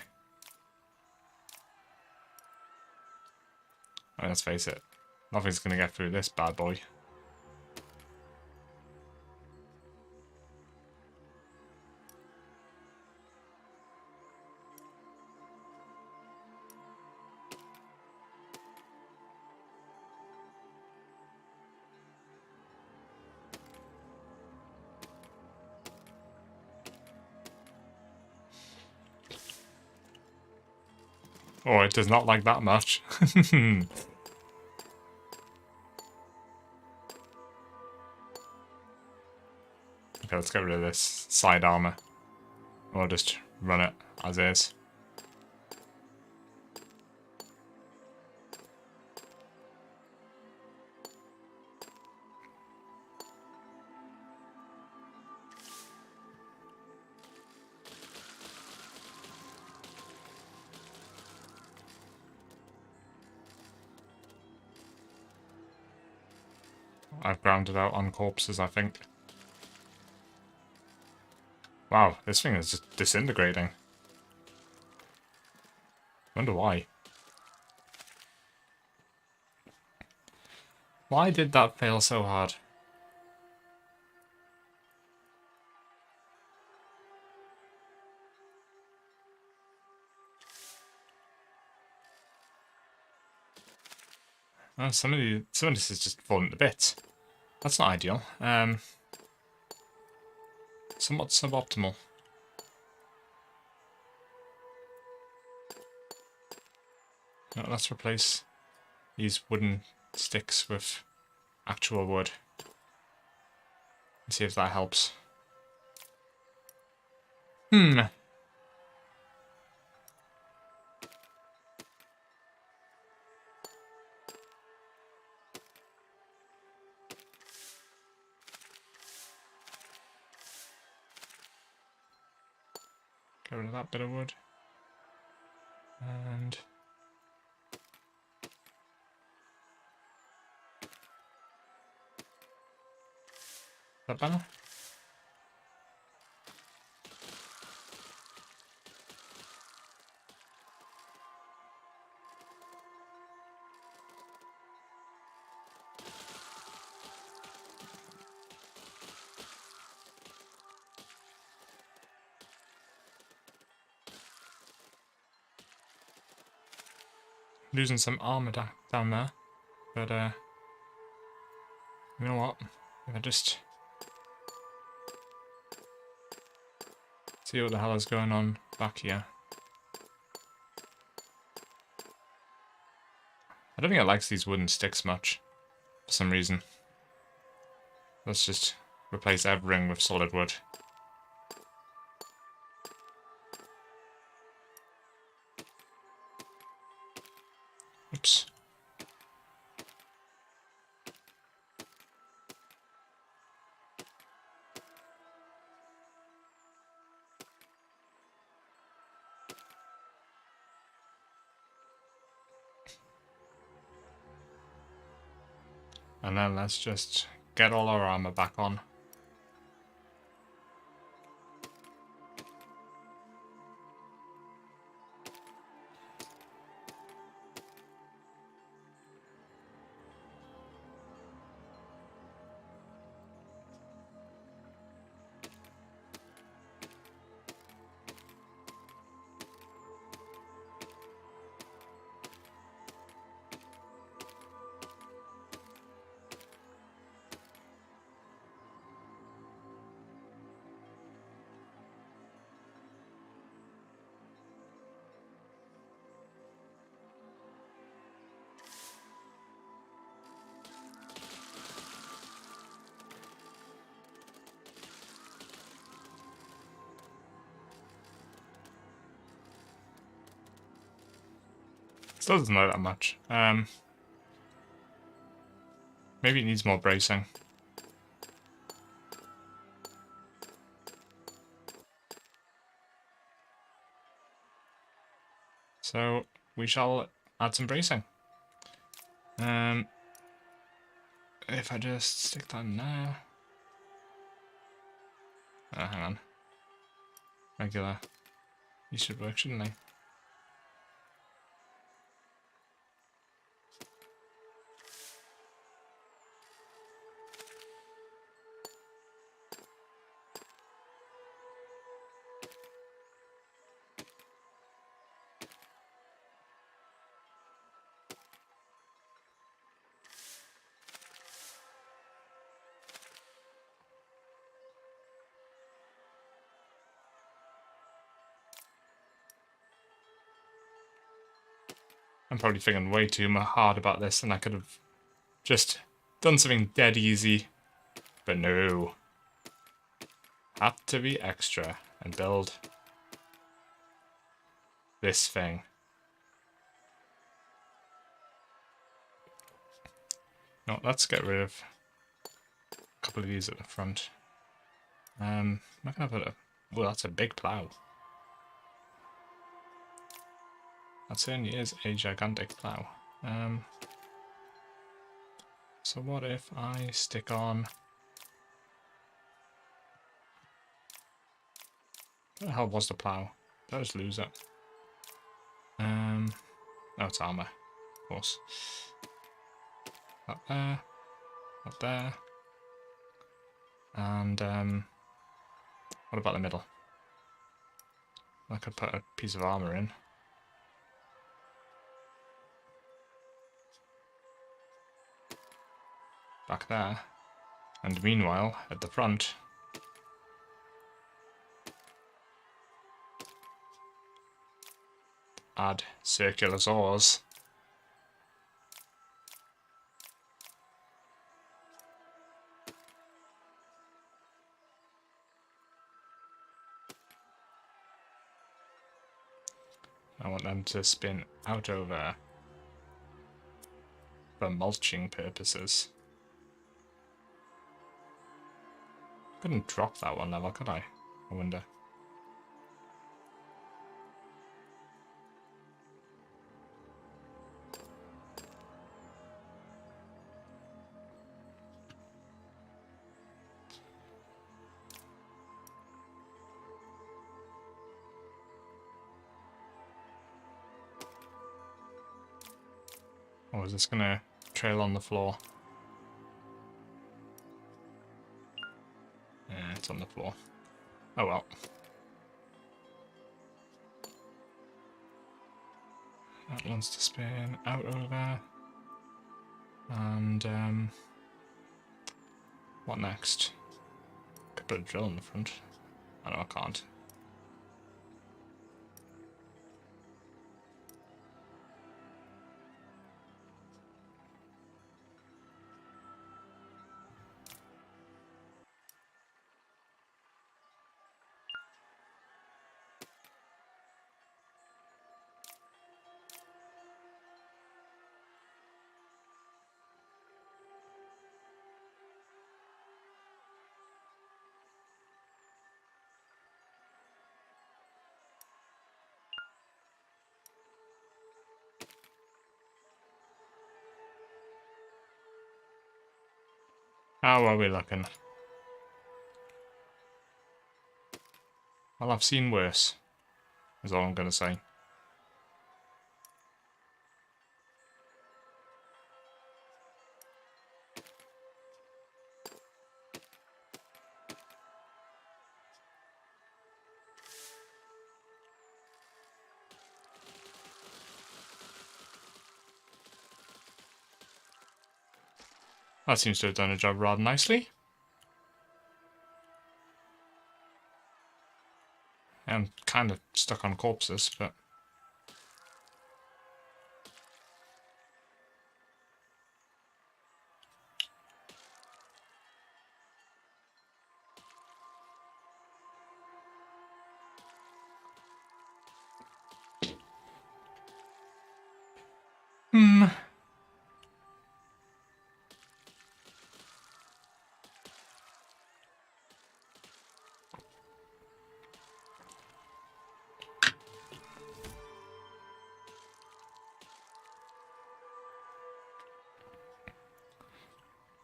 I mean, let's face it, nothing's going to get through this bad boy. Oh, it does not like that much. Okay, let's get rid of this side armor. We'll just run it as is. I've grounded out on corpses, I think. Wow, this thing is just disintegrating. Wonder why. Why did that fail so hard? Well, some of this is just falling to bits. That's not ideal. Somewhat suboptimal. No, let's replace these wooden sticks with actual wood. And see if that helps. get rid of that bit of wood. And that better? Losing some armor down there, but you know what? If I just see what the hell is going on back here. I don't think it likes these wooden sticks much, for some reason. Let's just replace everything with solid wood. Oops. And then let's just get all our armor back on. Still doesn't like that much. Maybe it needs more bracing. So we shall add some bracing. If I just stick that in there. Oh, hang on. Regular. These should work, shouldn't they? I'm probably thinking way too hard about this, and I could have just done something dead easy. But no. Had to be extra and build this thing. No, let's get rid of a couple of these at the front. I'm not gonna put a... Well, that's a big plough. That certainly is a gigantic plough. So what if I stick on... Where the hell was the plough? Did I just lose it? Oh, it's armor, of course. Up there, up there. And what about the middle? I could put a piece of armor in. Back there. And meanwhile, at the front, add circular saws. I want them to spin out over for mulching purposes. Couldn't drop that one level, could I? I wonder. Or is this gonna trail on the floor? Yeah, it's on the floor. Oh well. That wants to spin out over. And what next? Could put a drill in the front. Oh no, I can't. How are we looking? Well, I've seen worse, is all I'm going to say. That seems to have done a job rather nicely. I'm kind of stuck on corpses, but...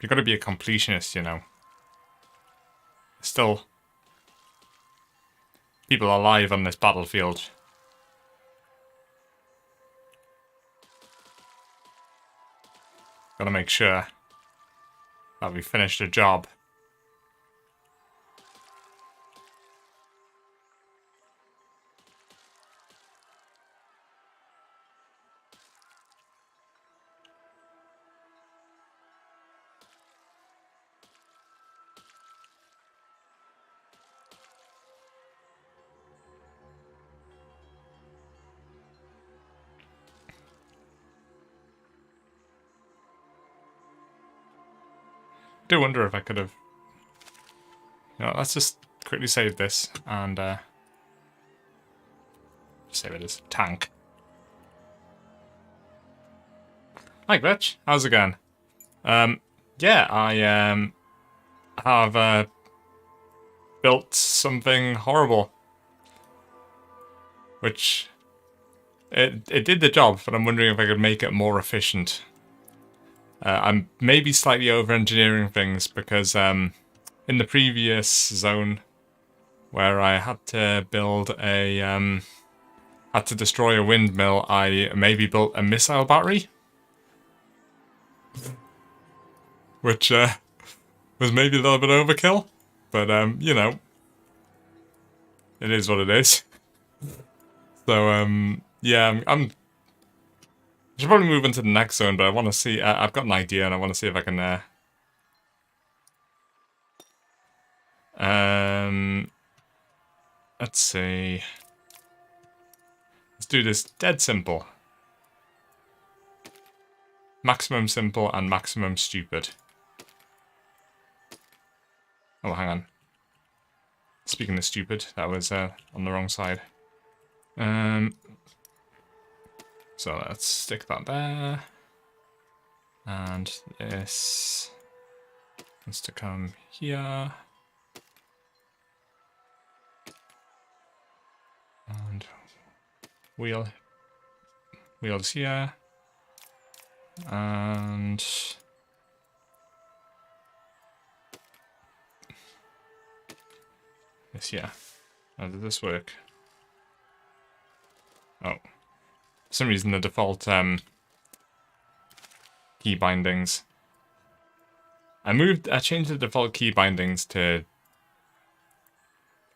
You've got to be a completionist, you know. Still, people alive on this battlefield. Got to make sure that we finish the job. I do wonder if I could have... You know, let's just quickly save this and save it as tank. Hi Glitch, how's it going? Yeah, I have built something horrible. Which it did the job, but I'm wondering if I could make it more efficient. I'm maybe slightly over-engineering things because in the previous zone where I had to build a had to destroy a windmill, I maybe built a missile battery, which was maybe a little bit overkill, but you know, it is what it is. So yeah, I should probably move into the next zone, but I want to see. I've got an idea, and I want to see if I can. Let's see. Let's do this dead simple. Maximum simple and maximum stupid. Oh, hang on. Speaking of stupid, that was on the wrong side. So let's stick that there. And this has to come here. And wheels here. And this here. How did this work? Oh. For some reason the default key bindings. I changed the default key bindings to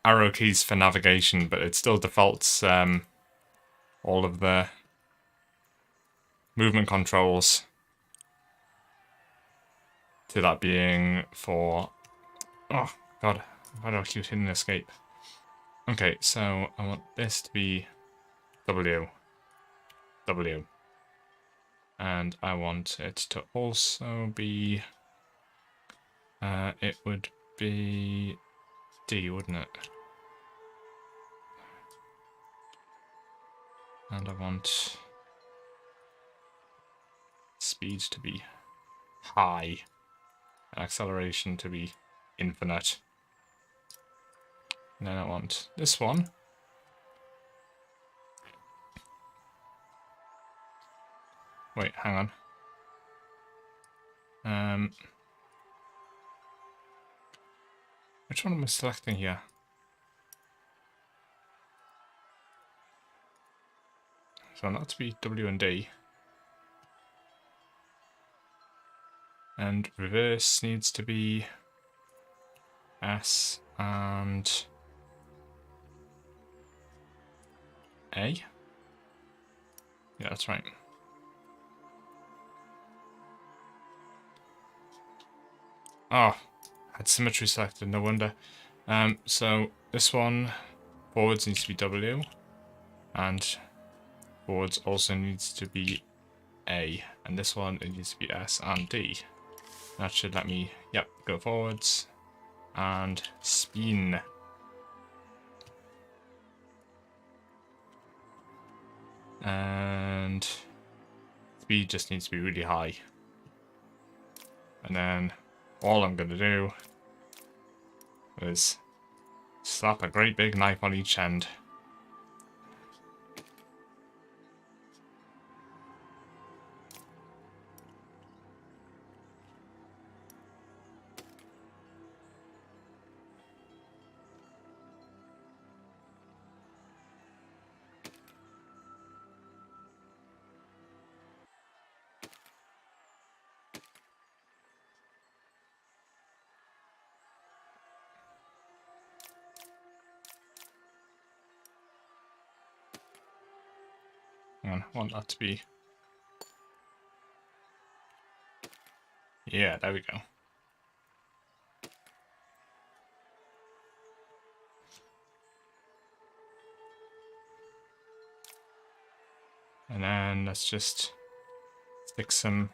arrow keys for navigation, but it still defaults all of the movement controls to that being for... Oh, God. Why do I keep hitting escape? Okay, so I want this to be W. W. And I want it to also be... it would be D, wouldn't it? And I want speed to be high, and acceleration to be infinite. And then I want this one. Wait, hang on. Which one am I selecting here? So not to be W and D. And reverse needs to be S and A. Yeah, that's right. Oh, had symmetry selected, no wonder. So this one, forwards needs to be W, and forwards also needs to be A, and this one it needs to be S and D. That should let me, yep, go forwards and spin. And speed just needs to be really high. And then all I'm going to do is slap a great big knife on each end. I want that to be... Yeah, there we go. And then let's just stick some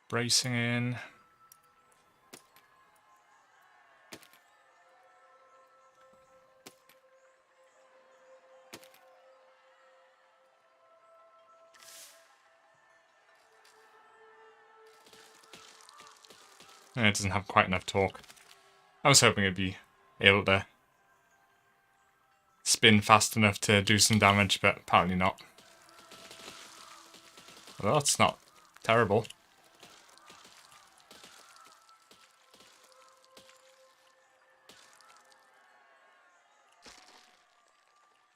bracing in. And it doesn't have quite enough torque. I was hoping it'd be able to spin fast enough to do some damage, but apparently not. Well, that's not terrible.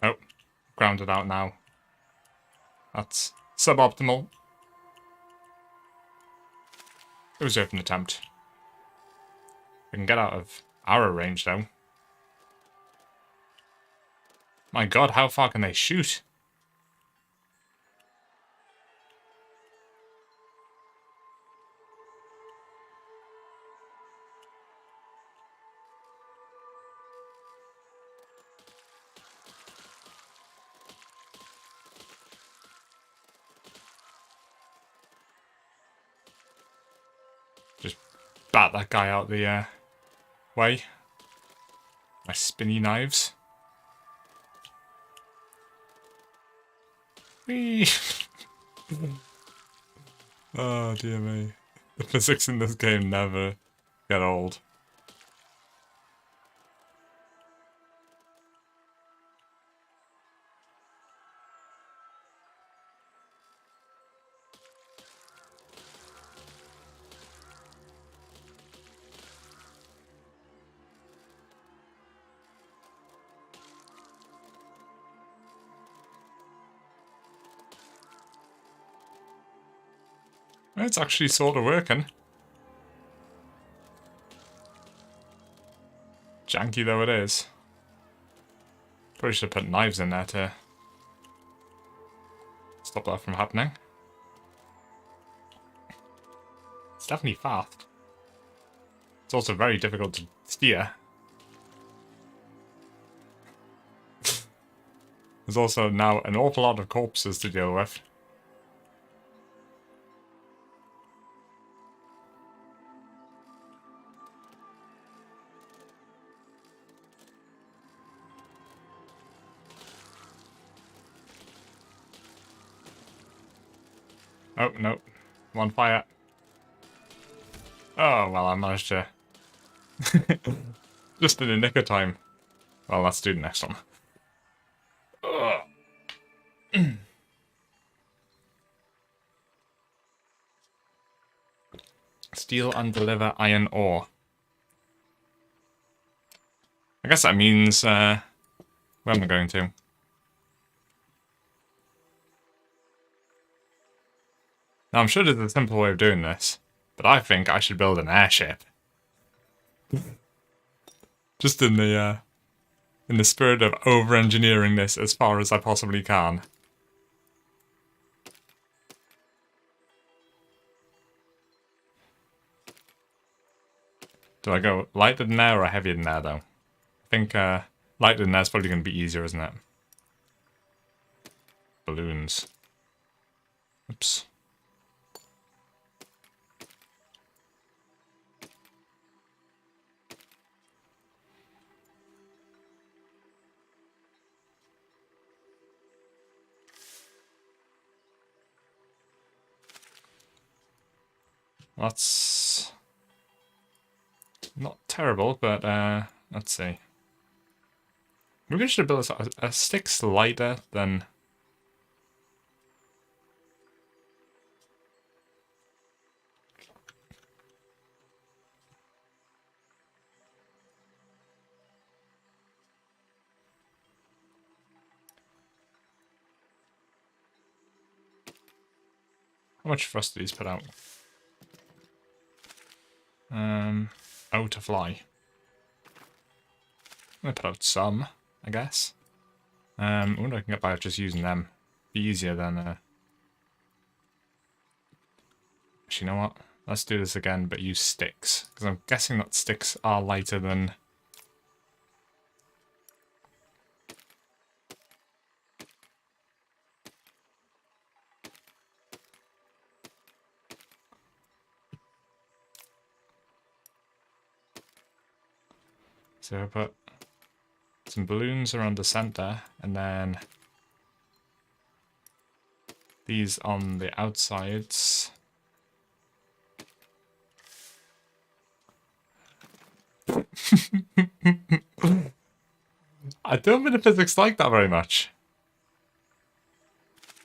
Oh, grounded out now. That's suboptimal. It was worth an attempt. We can get out of arrow range though. My god, how far can they shoot? Just bat that guy out the way. My spinny knives. Whee! Oh dear me. The physics in this game never get old. It's actually sort of working. Janky though it is. Probably should have put knives in there to stop that from happening. It's definitely fast. It's also very difficult to steer. There's also now an awful lot of corpses to deal with. Oh, no. I'm on fire. Oh, well, I managed to... Just in the nick of time. Well, let's do the next one. Steal and deliver iron ore. I guess that means, where am I going to? Now, I'm sure there's a simple way of doing this, but I think I should build an airship. Just in the spirit of over-engineering this as far as I possibly can. Do I go lighter than air or heavier than air, though? I think lighter than air is probably going to be easier, isn't it? Balloons. Oops. That's not terrible, but let's see. Maybe I should build a stick's lighter than... How much thrust do these put out? Oh, to fly. I'm gonna put out some, I guess. I wonder if I can get by just using them. Be easier than... Actually, you know what? Let's do this again, but use sticks. Because I'm guessing that sticks are lighter than... So I put some balloons around the center, and then these on the outsides. I don't think the physics like that very much.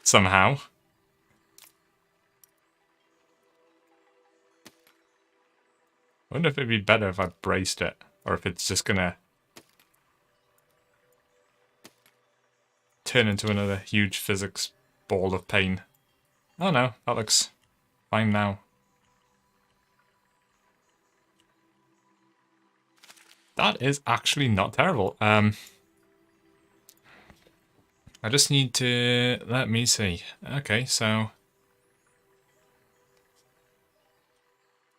Somehow. I wonder if it'd be better if I braced it, or if it's just gonna turn into another huge physics ball of pain. Oh no, that looks fine now. That is actually not terrible. I just need to... Let me see. Okay, so...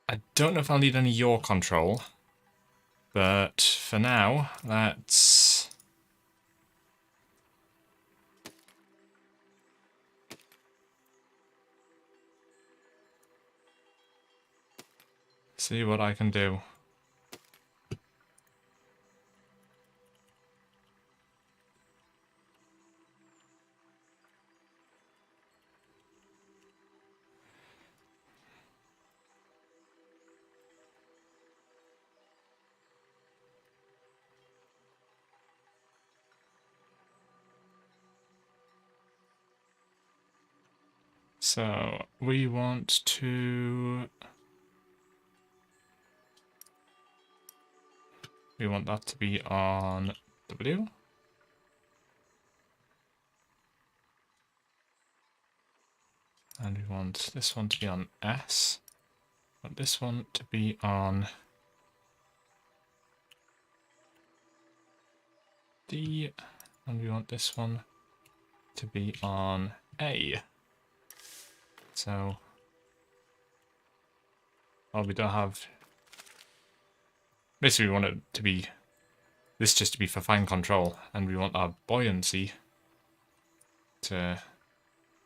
I don't know if I'll need any yaw control. But for now, let's... see what I can do. So, we want to... We want that to be on W. And we want this one to be on S. Want this one to be on D. And we want this one to be on A. So, well, we don't have... Basically, we want it to be... This just to be for fine control. And we want our buoyancy to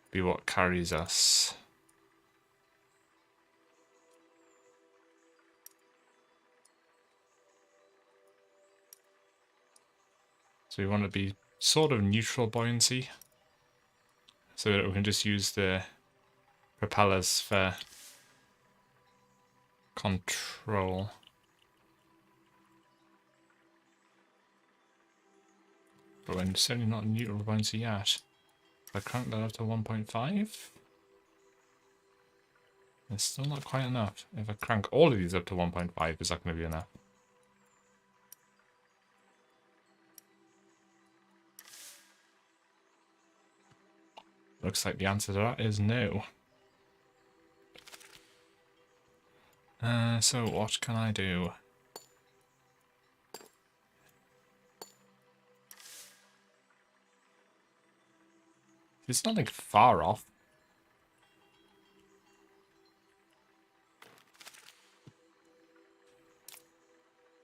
be what carries us. So we want to be sort of neutral buoyancy, so that we can just use the propellers for control. But we're certainly not neutral buoyancy yet. If I crank that up to 1.5, it's still not quite enough. If I crank all of these up to 1.5, is that going to be enough? Looks like the answer to that is no. So what can I do? It's not like far off.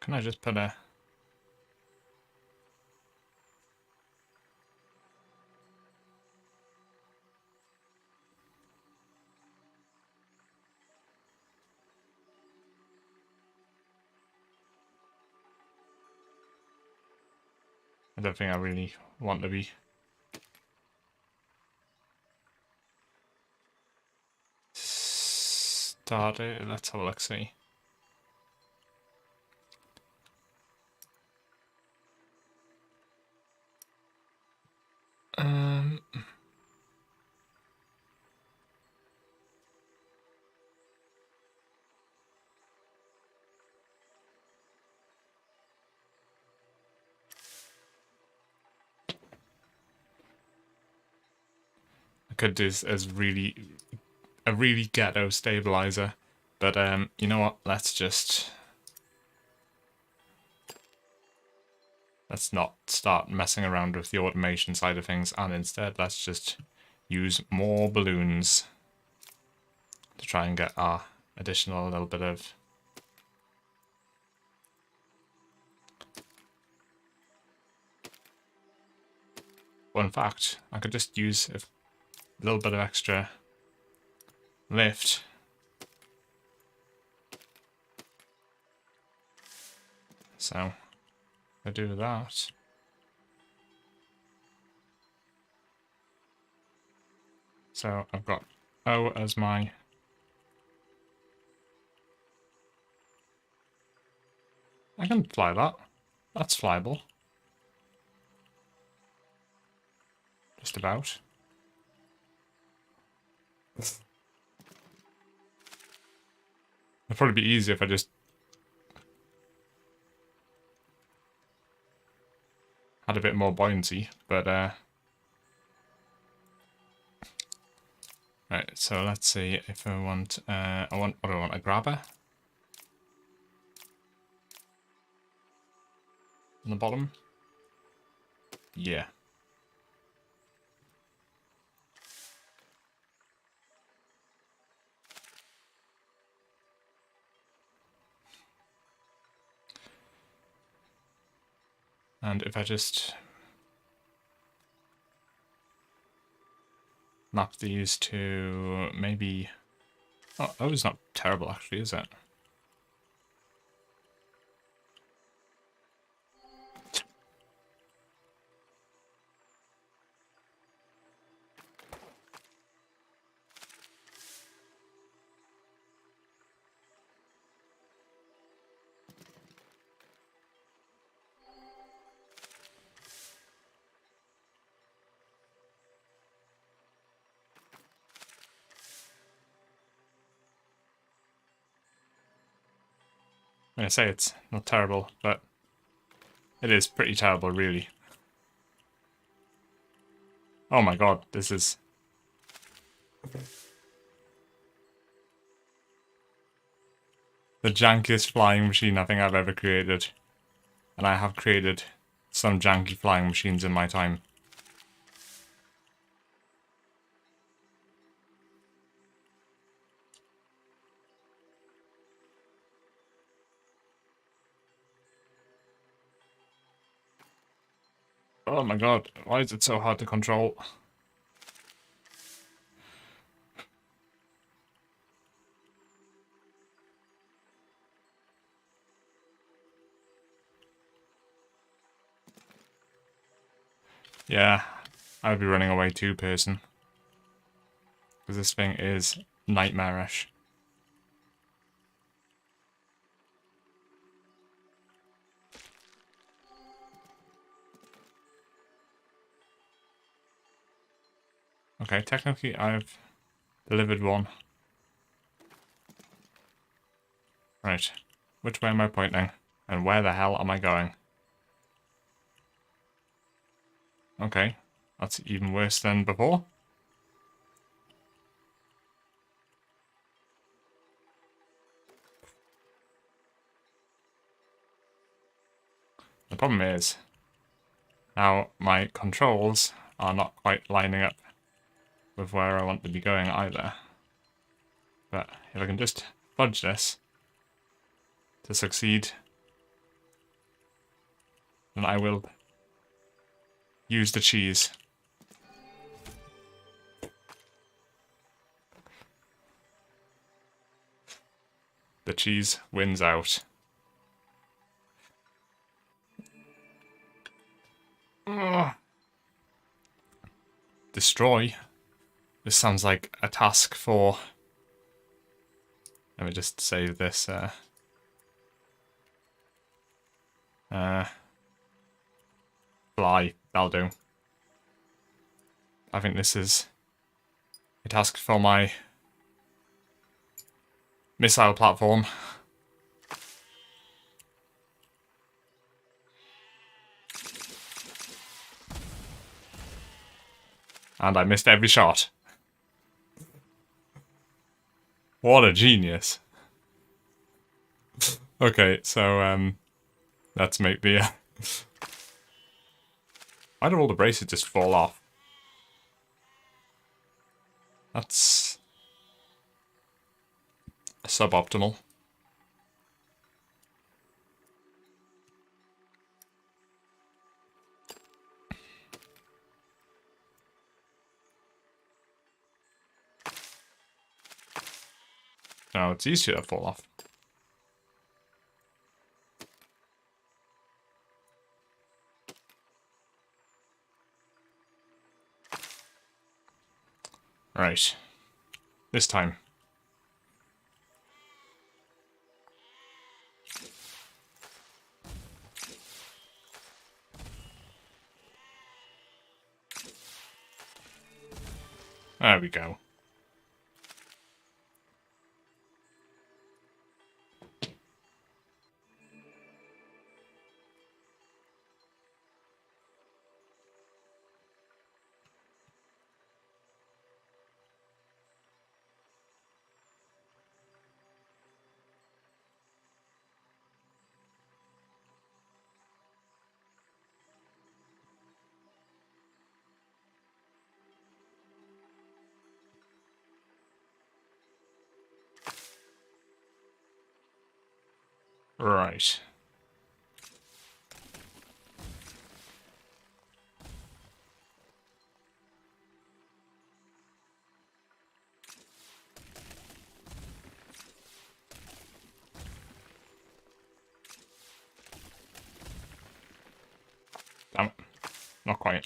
Can I just put a... I don't think I really want to be started. Let's have a look, see. I could do this as a really ghetto stabilizer, but you know what? Let's not start messing around with the automation side of things, and instead let's just use more balloons to try and get our additional little bit of well, in fact, I could just use a little bit of extra lift. So I do that. So I've got O as my I can fly that. That's flyable. Just about. It'd probably be easier if I just had a bit more buoyancy, but right, so let's see if I want what do I want, a grabber? On the bottom? Yeah. And if I just map these to maybe... Oh, it's not terrible actually, is it? I say it's not terrible, but it is pretty terrible, really. Oh my god, this is... the jankiest flying machine I think I've ever created. And I have created some janky flying machines in my time. Oh my god, why is it so hard to control? Yeah, I'd be running away too, person. Because this thing is nightmarish. Okay, technically I've delivered one. Right, which way am I pointing? And where the hell am I going? Okay, that's even worse than before. The problem is, now my controls are not quite lining up with where I want to be going either. But if I can just fudge this to succeed, then I will use the cheese. The cheese wins out. Ugh. Destroy. This sounds like a task for... Let me just save this. Fly. That'll do. I think this is a task for my missile platform. And I missed every shot. What a genius. Okay, so let's make the... Why do all the braces just fall off? That's suboptimal. No, it's easier to fall off. Right. This time. There we go. Right. Damn it. Not quite.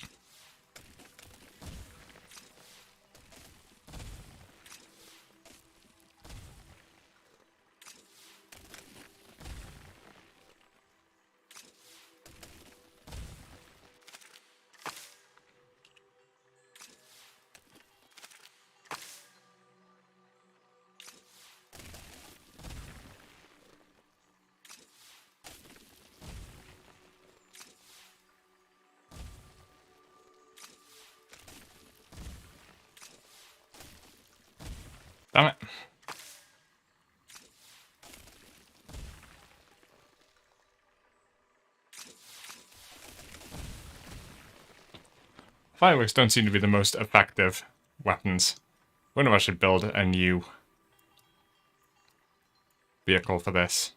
Damn it. Fireworks don't seem to be the most effective weapons. I wonder if I should build a new vehicle for this.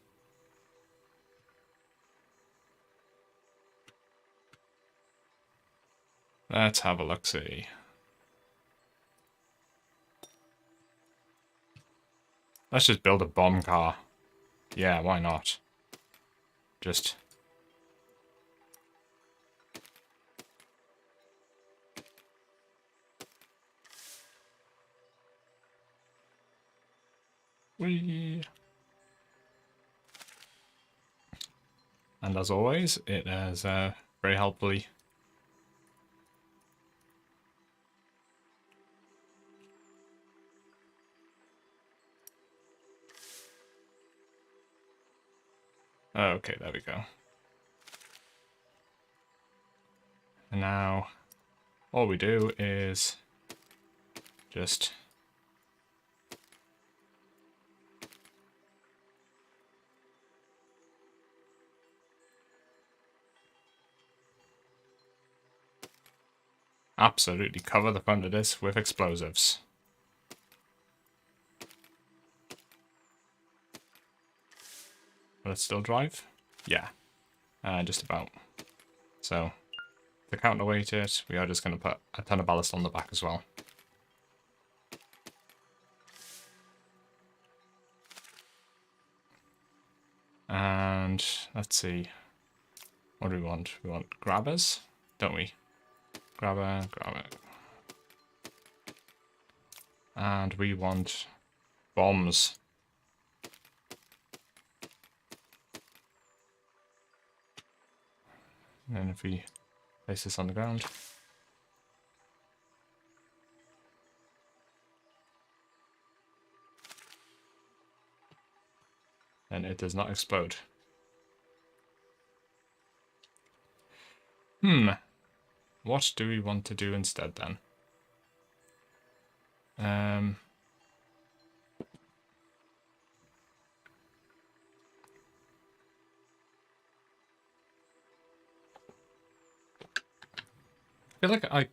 Let's have a look-see. Let's just build a bomb car. Yeah, why not? Just... Whee! And as always, it is very helpfully... Okay, there we go. And now, all we do is just... absolutely cover the front of this with explosives. Will it still drive? Yeah, just about. So, to counterweight it, we are just going to put a ton of ballast on the back as well. And let's see, what do we want? We want grabbers, don't we? Grabber, grabber. And we want bombs. And then if we place this on the ground. Then it does not explode. What do we want to do instead then? I feel like I...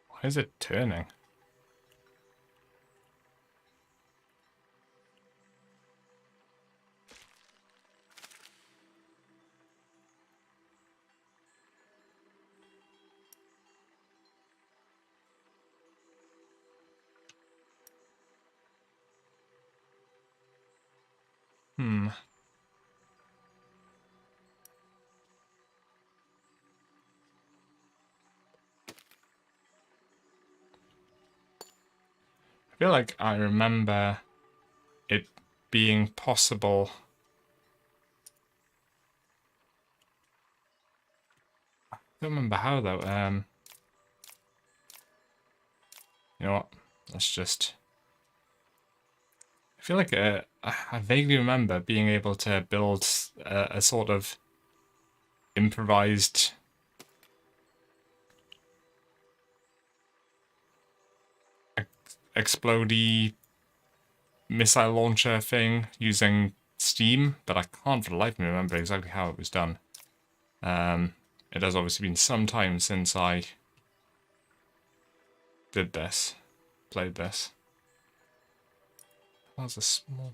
Why is it turning? I feel like I remember it being possible. I don't remember how though. You know what? Let's just... I feel like I vaguely remember being able to build a sort of improvised explodey missile launcher thing using steam, but I can't for the life of me remember exactly how it was done. It has obviously been some time since I did this, played this. That was a small...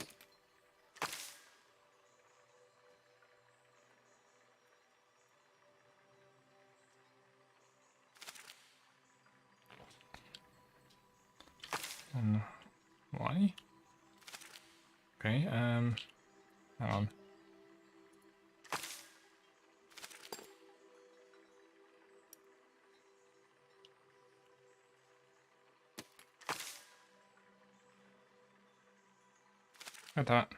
Why? Okay, hang on. Like that.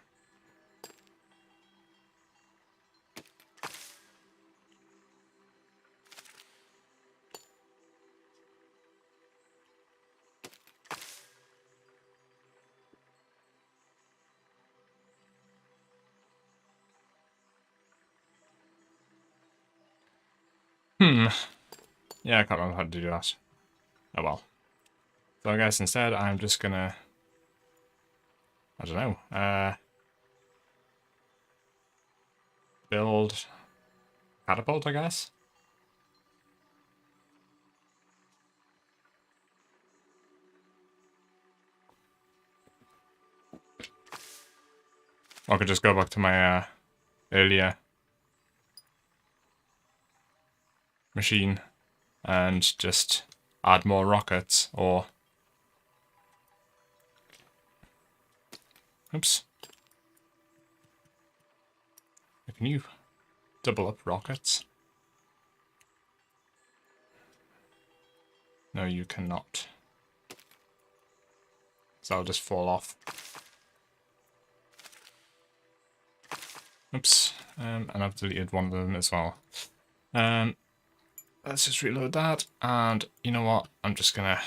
Yeah, I can't remember how to do that. Oh well. So I guess instead I'm just gonna... I don't know. Build... catapult, I guess? Or I could just go back to my earlier machine and just add more rockets, or... Oops. Can you double up rockets? No, you cannot. So I'll just fall off. Oops. And I've deleted one of them as well. Let's just reload that, and you know what? I'm just gonna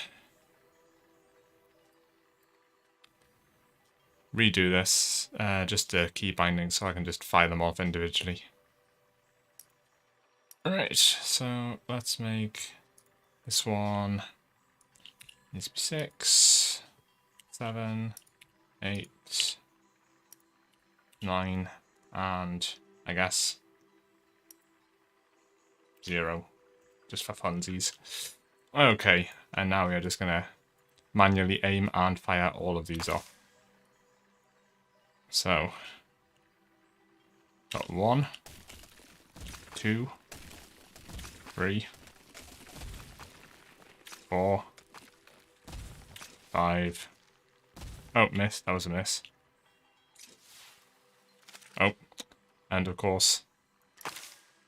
redo this, just the key bindings, so I can just fire them off individually. Alright, so let's make this one needs to be 6, 7, 8, 9, and I guess 0, just for funsies. Okay, and now we're just gonna manually aim and fire all of these off. So, got 1, 2, 3, 4, 5. Oh, miss. That was a miss. Oh, and of course,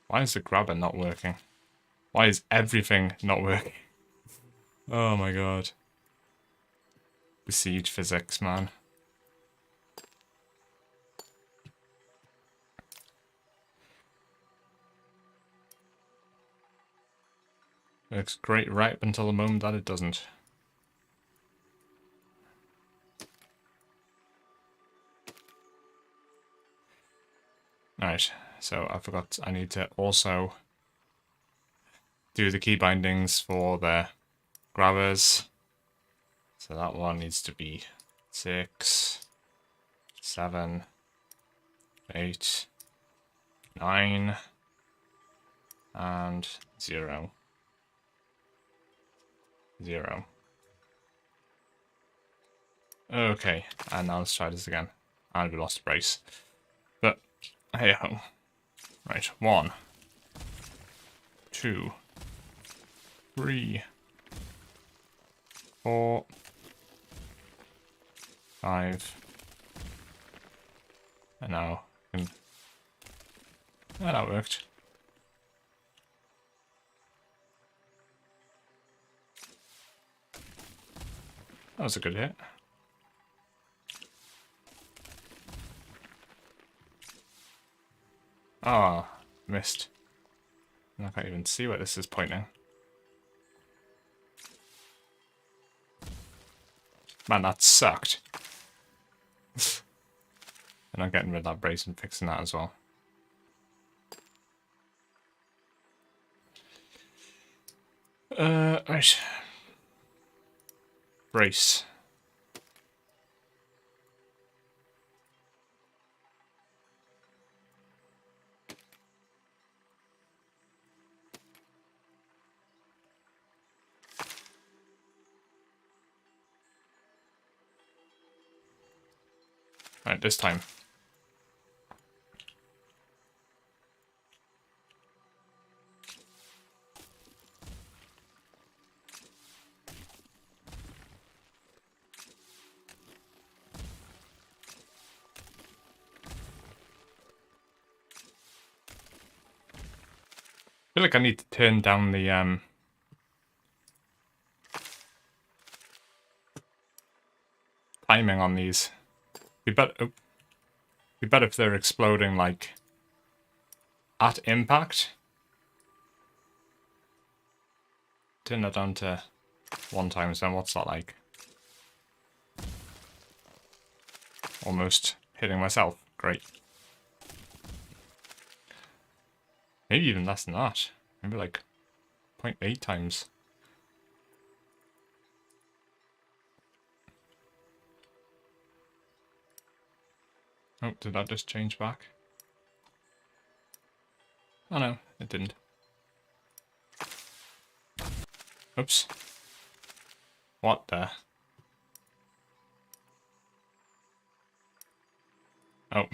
why is the grabber not working? Why is everything not working? Oh my god. Besiege physics, man. Looks great right up until the moment that it doesn't. Alright, so I forgot I need to also do the key bindings for the grabbers. So that one needs to be 6, 7, 8, 9, and 0. 0. Okay, and now let's try this again. And we lost a brace. But, hey ho. Right, 1, 2, 3, 4, 5. And now, that worked. That was a good hit. Ah, oh, missed. I can't even see where this is pointing. Man, that sucked. And I'm getting rid of that brace and fixing that as well. Right. Brace. Right, this time. I feel like I need to turn down the timing on these. Be better. Oh, Be better if they're exploding, like, at impact. Turn that down to 1 times, then what's that like? Almost hitting myself. Great. Maybe even less than that. Maybe like 0.8 times. Oh, did that just change back? Oh no, it didn't. Oops. What the? Oh.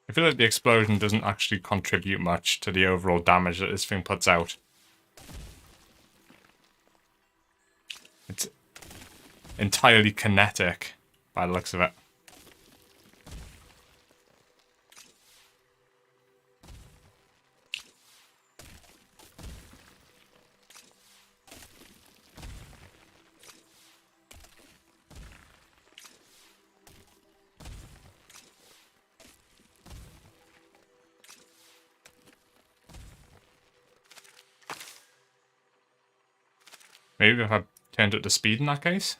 I feel like the explosion doesn't actually contribute much to the overall damage that this thing puts out. It's entirely kinetic by the looks of it. Maybe if I turned up the speed in that case?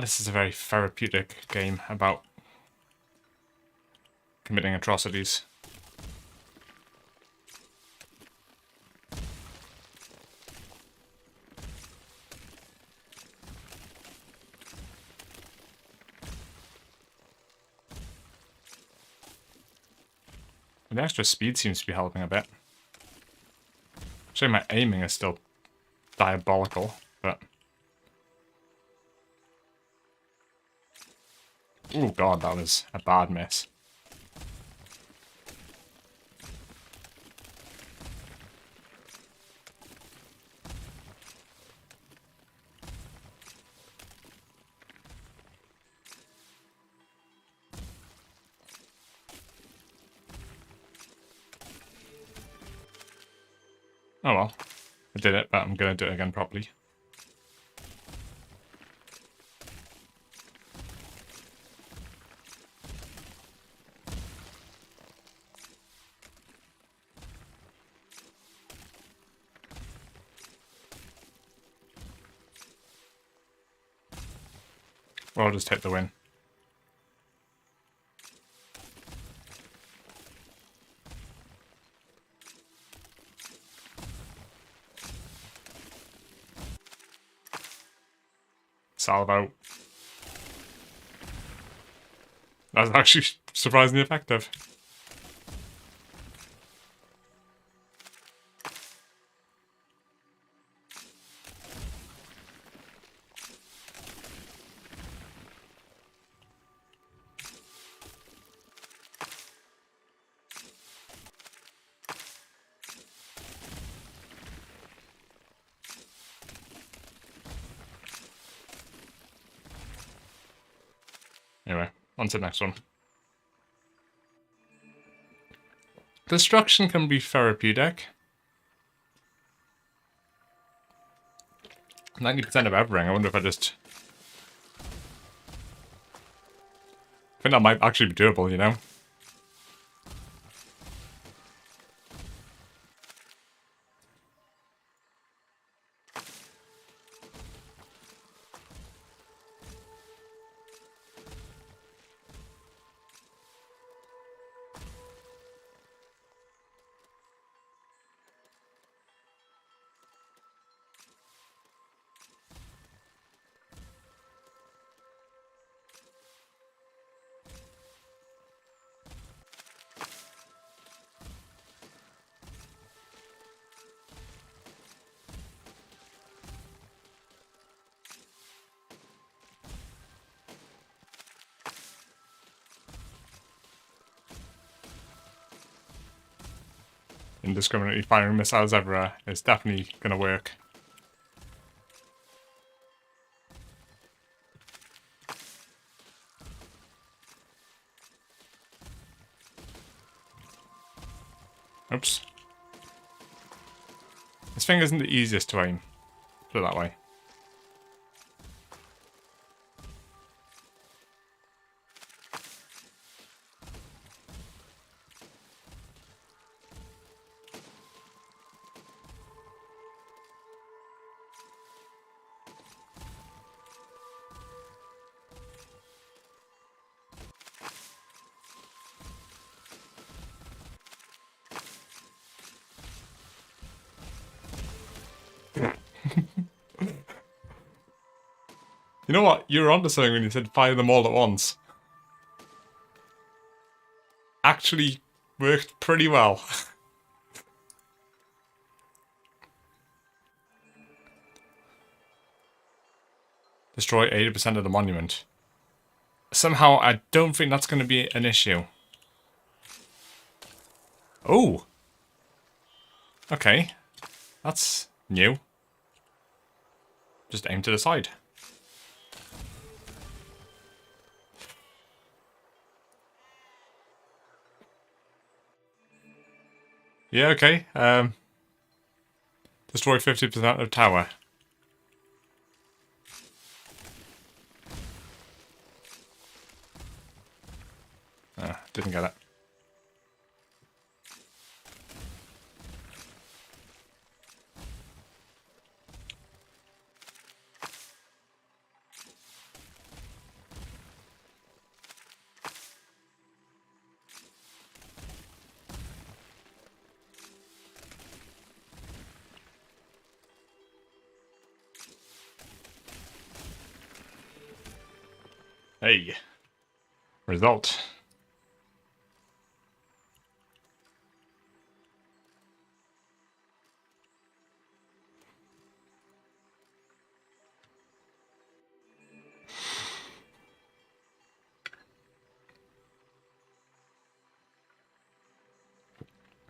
This is a very therapeutic game about committing atrocities. The extra speed seems to be helping a bit. Actually, my aiming is still diabolical, but... Oh god, that was a bad miss. Oh well, I did it, but I'm gonna do it again properly. Or I'll just take the win. Salvo. That's actually surprisingly effective. Anyway, on to the next one. Destruction can be therapeutic. 90% of everything. I wonder if I just... I think that might actually be doable, you know? indiscriminately firing missiles everywhere is definitely going to work. Oops. This thing isn't the easiest to aim. Put it that way. You know what? You were onto something when you said fire them all at once. Actually worked pretty well. Destroy 80% of the monument. Somehow, I don't think that's going to be an issue. Oh! Okay. That's new. Just aim to the side. Yeah, okay. Destroy 50% of tower. Didn't get it. Hey. Result.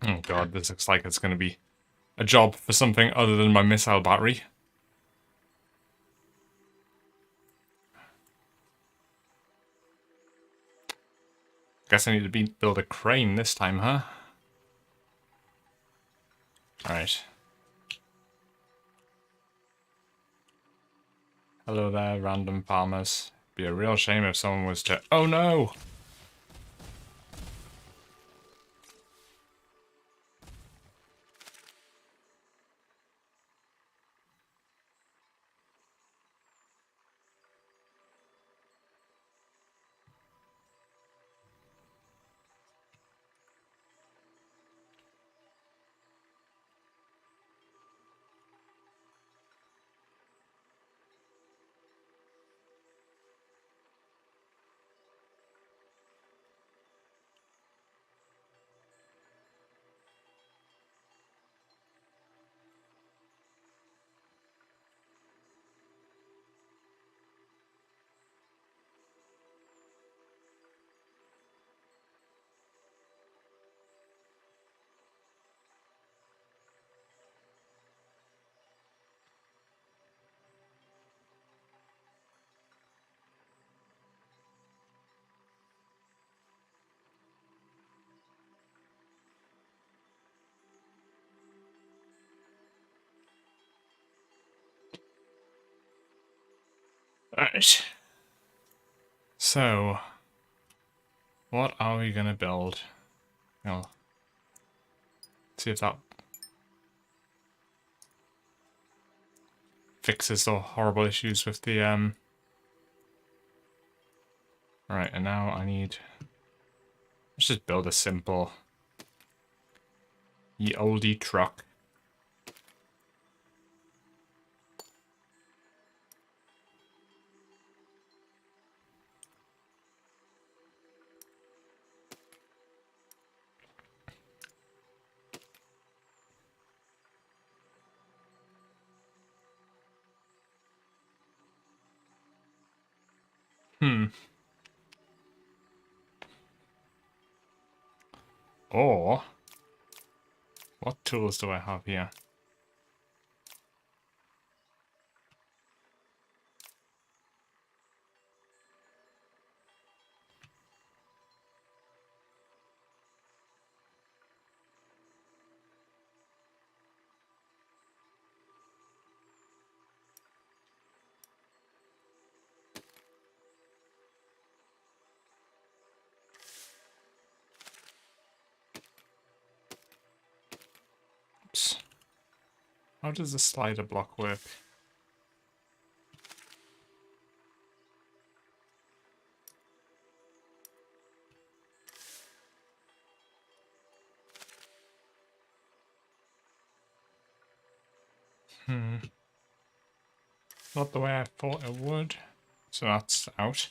Oh god, this looks like it's going to be a job for something other than my missile battery. Guess I need to build a crane this time, huh? Alright. Hello there, random farmers. Be a real shame if someone was to... Oh no! Alright. So, what are we gonna build? Well, see if that fixes the horrible issues with the Right, and now I need... Let's just build a simple ye oldie truck. Or What tools do I have here? Oops. How does the slider block work? Not the way I thought it would. So that's out.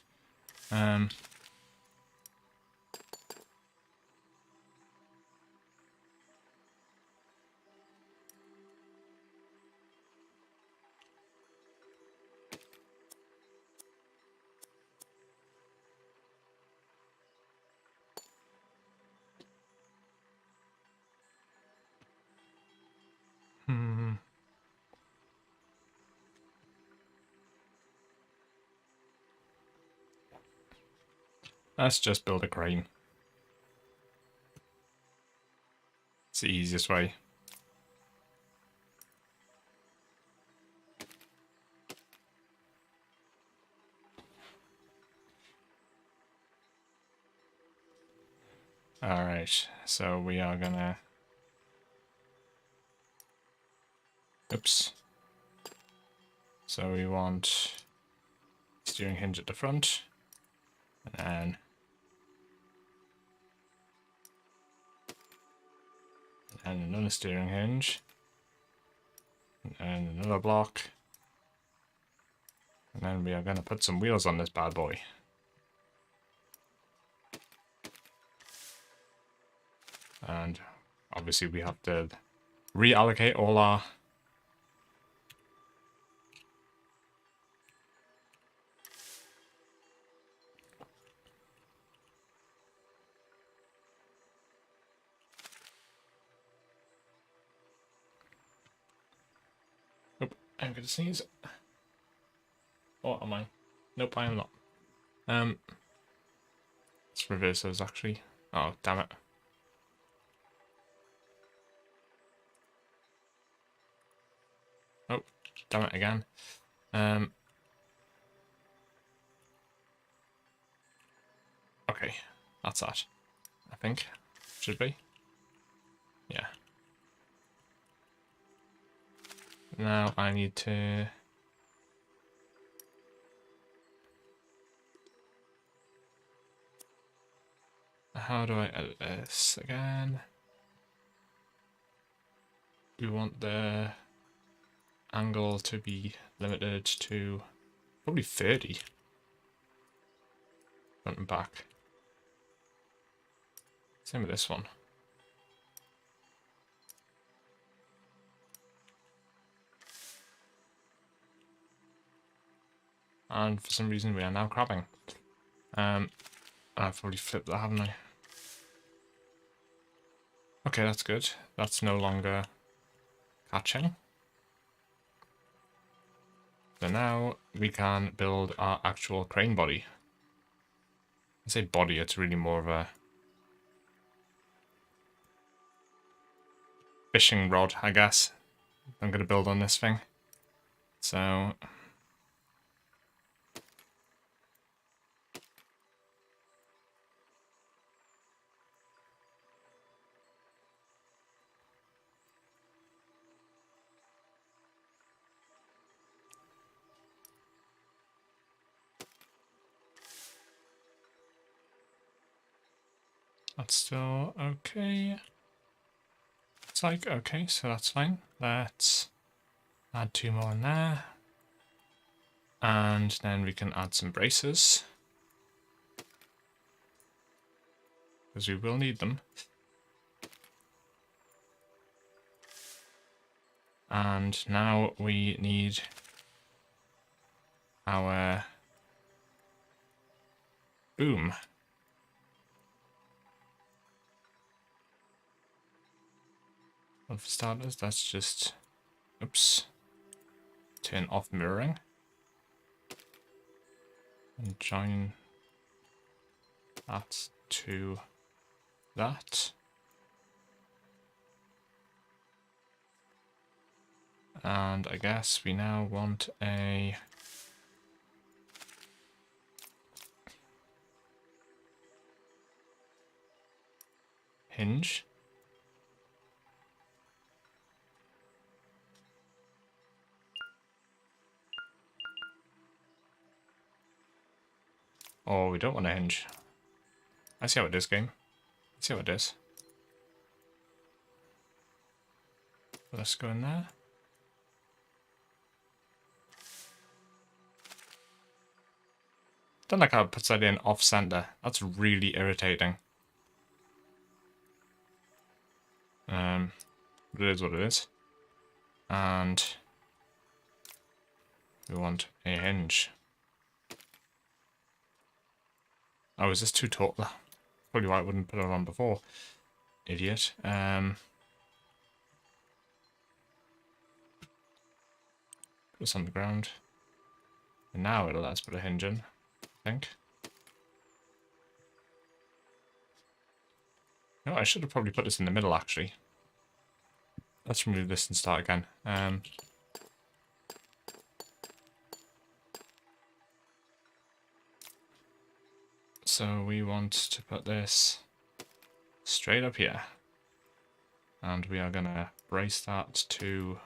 Let's just build a crane. It's the easiest way. Alright, so we are gonna... Oops. So we want steering hinge at the front, and another steering hinge, and another block, and then we are going to put some wheels on this bad boy. And obviously we have to reallocate all our I'm gonna sneeze. Or am I? Nope, I am not. Let's reverse those actually. Oh, damn it. Oh, damn it again. Okay, that's that. I think. Should be. Yeah. Now I need to... How do I edit this again? We want the angle to be limited to probably 30. Front and back. Same with this one. And for some reason we are now crabbing. I've probably flipped that, haven't I? Okay, that's good. That's no longer catching. So now we can build our actual crane body. I say body, it's really more of a fishing rod, I guess. I'm going to build on this thing. So... That's still okay. It's like, okay, so that's fine. Let's add 2 more in there. And then we can add some braces. Because we will need them. And now we need our boom. Well, for starters, let's just, oops, turn off mirroring and join that to that. And I guess we now want a hinge. Oh, we don't want a hinge. I see how it is, game. I see how it is. Let's go in there. Don't like how it puts that in off center. That's really irritating. But it is what it is. And we want a hinge. Oh, is this too tall? Probably why I wouldn't put it on before. Idiot. Put this on the ground. And now it'll let us put a hinge in, I think. No, I should have probably put this in the middle, actually. Let's remove this and start again. So we want to put this straight up here. And we are going to brace that to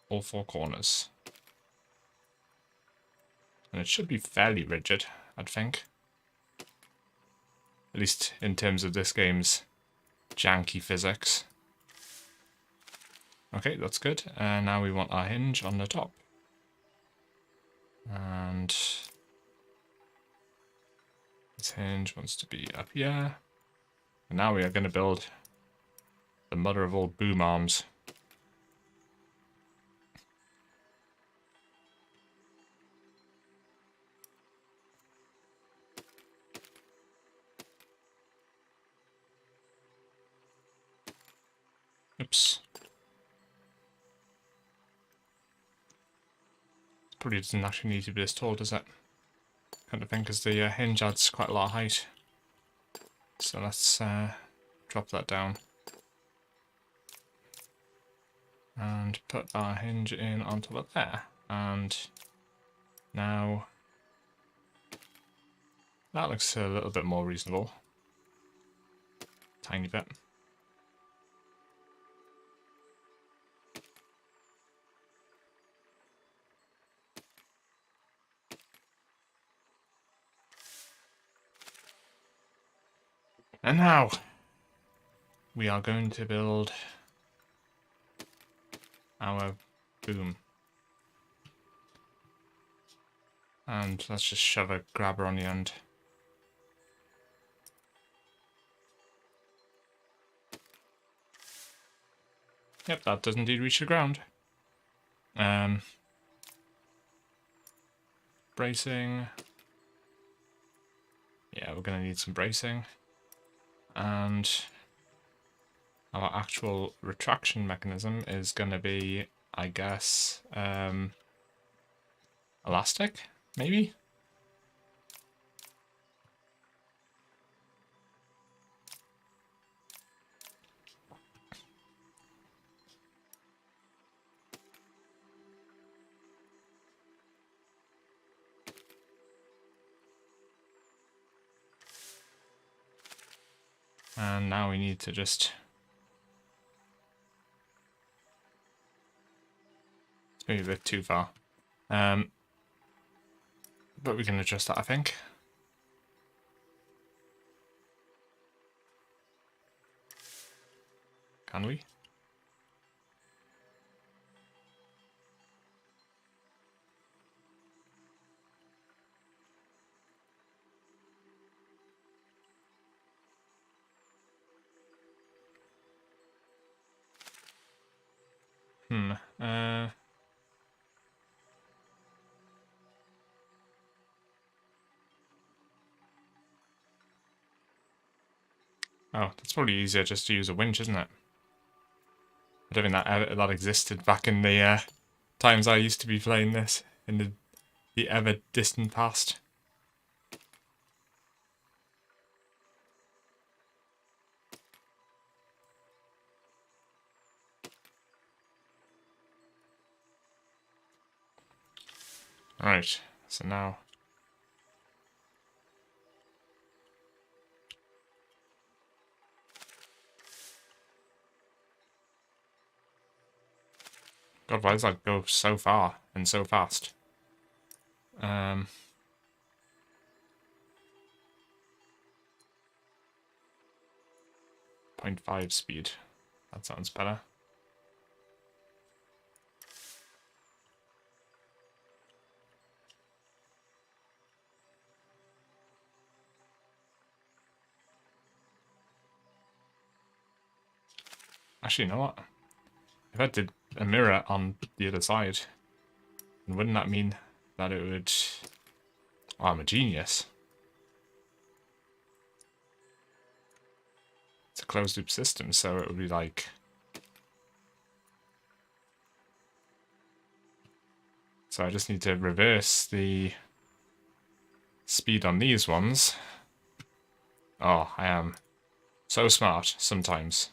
all four corners. And it should be fairly rigid, I'd think. At least in terms of this game's janky physics. Okay, that's good. And now we want our hinge on the top. And this hinge wants to be up here. And now we are going to build the mother of all boom arms. Oops. It probably doesn't actually need to be this tall, does it? Kind of thing, because the hinge adds quite a lot of height. So let's drop that down. And put our hinge in on top of there. And now that looks a little bit more reasonable. Tiny bit. And now we are going to build our boom. And let's just shove a grabber on the end. Yep, that does indeed reach the ground. Bracing. Yeah, we're going to need some bracing. And our actual retraction mechanism is going to be, I guess, elastic, maybe? And now we need to just... It's maybe a bit too far. But we can adjust that, I think. Can we? Oh, that's probably easier just to use a winch, isn't it? I don't think that existed back in the times I used to be playing this in the ever distant past. Alright, so now... God, why does that go so far and so fast? 0.5 speed. That sounds better. Actually, you know what? If I did a mirror on the other side, then wouldn't that mean that it would... Oh, I'm a genius. It's a closed loop system, so it would be like... So I just need to reverse the speed on these ones. Oh, I am so smart sometimes.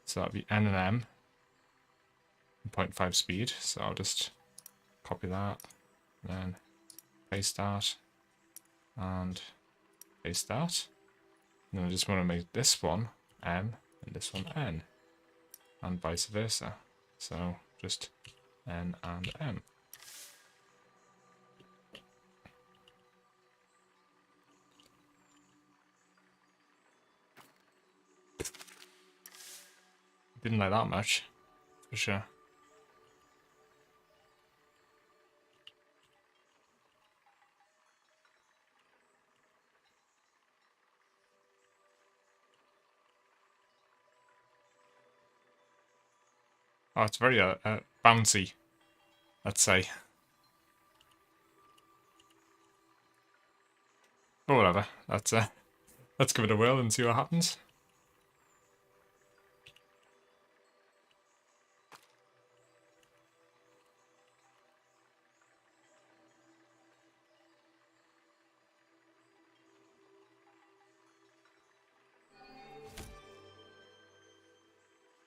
So that'd be N and M. 0.5 speed, so I'll just copy that, and then paste that, and paste that. And then I just want to make this one M, and this one N, and vice versa. So just N and M. Didn't like that much, for sure. Oh, it's very bouncy, let's say. But whatever, let's give it a whirl and see what happens.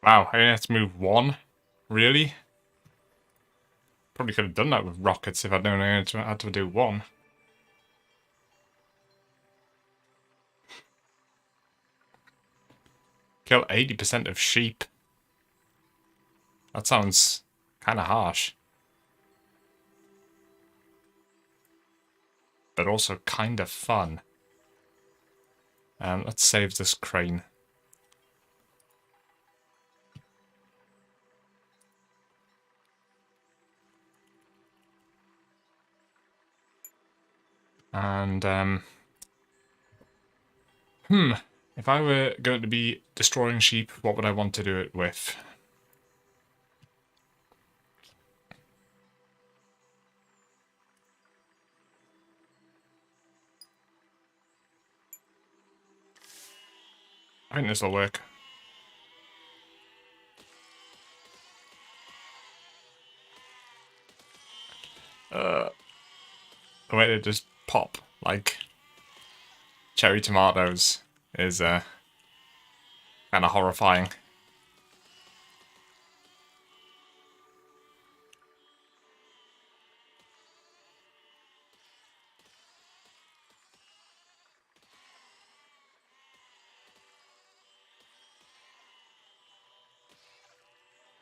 Wow, I only have to move one? Really? Probably could have done that with rockets if I'd known I had to do one. Kill 80% of sheep. That sounds kind of harsh. But also kind of fun. Let's save this crane. And, if I were going to be destroying sheep, what would I want to do it with? I think this will work. The way they just pop like cherry tomatoes is kind of horrifying.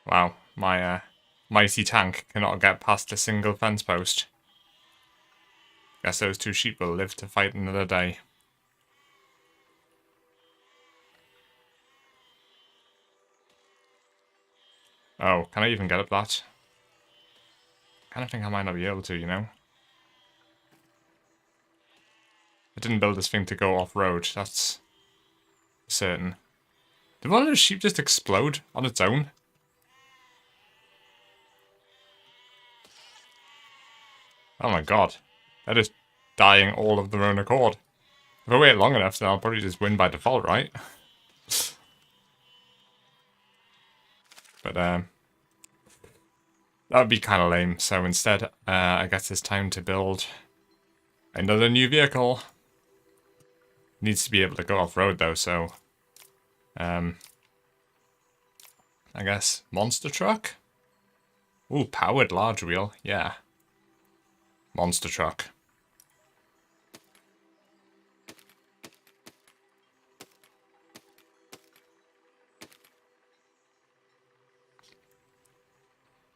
Wow, my mighty tank cannot get past a single fence post. Guess those two sheep will live to fight another day. Oh, can I even get up that? I kind of think I might not be able to, you know? I didn't build this thing to go off-road, that's certain. Did one of those sheep just explode on its own? Oh my god. They're just dying all of their own accord. If I wait long enough, then I'll probably just win by default, right? But, that would be kind of lame. So instead, I guess it's time to build another new vehicle. Needs to be able to go off-road, though, so... I guess monster truck? Ooh, powered large wheel. Yeah. Monster truck.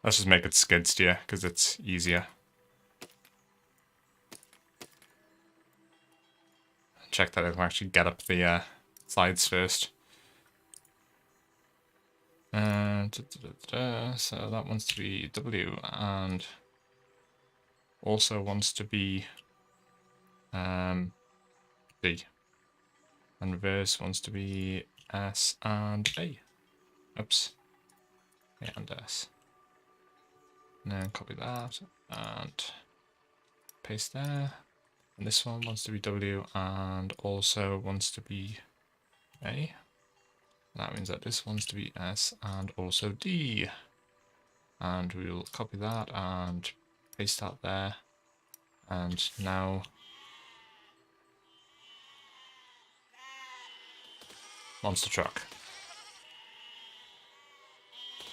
Let's just make it skid steer, because it's easier. Check that it can actually get up the sides first. So that wants to be W, and also wants to be B. And reverse wants to be S and A. Oops. A and S. And then copy that and paste there. And this one wants to be W and also wants to be A. That means that this wants to be S and also D. And we'll copy that and paste that there. And now monster truck.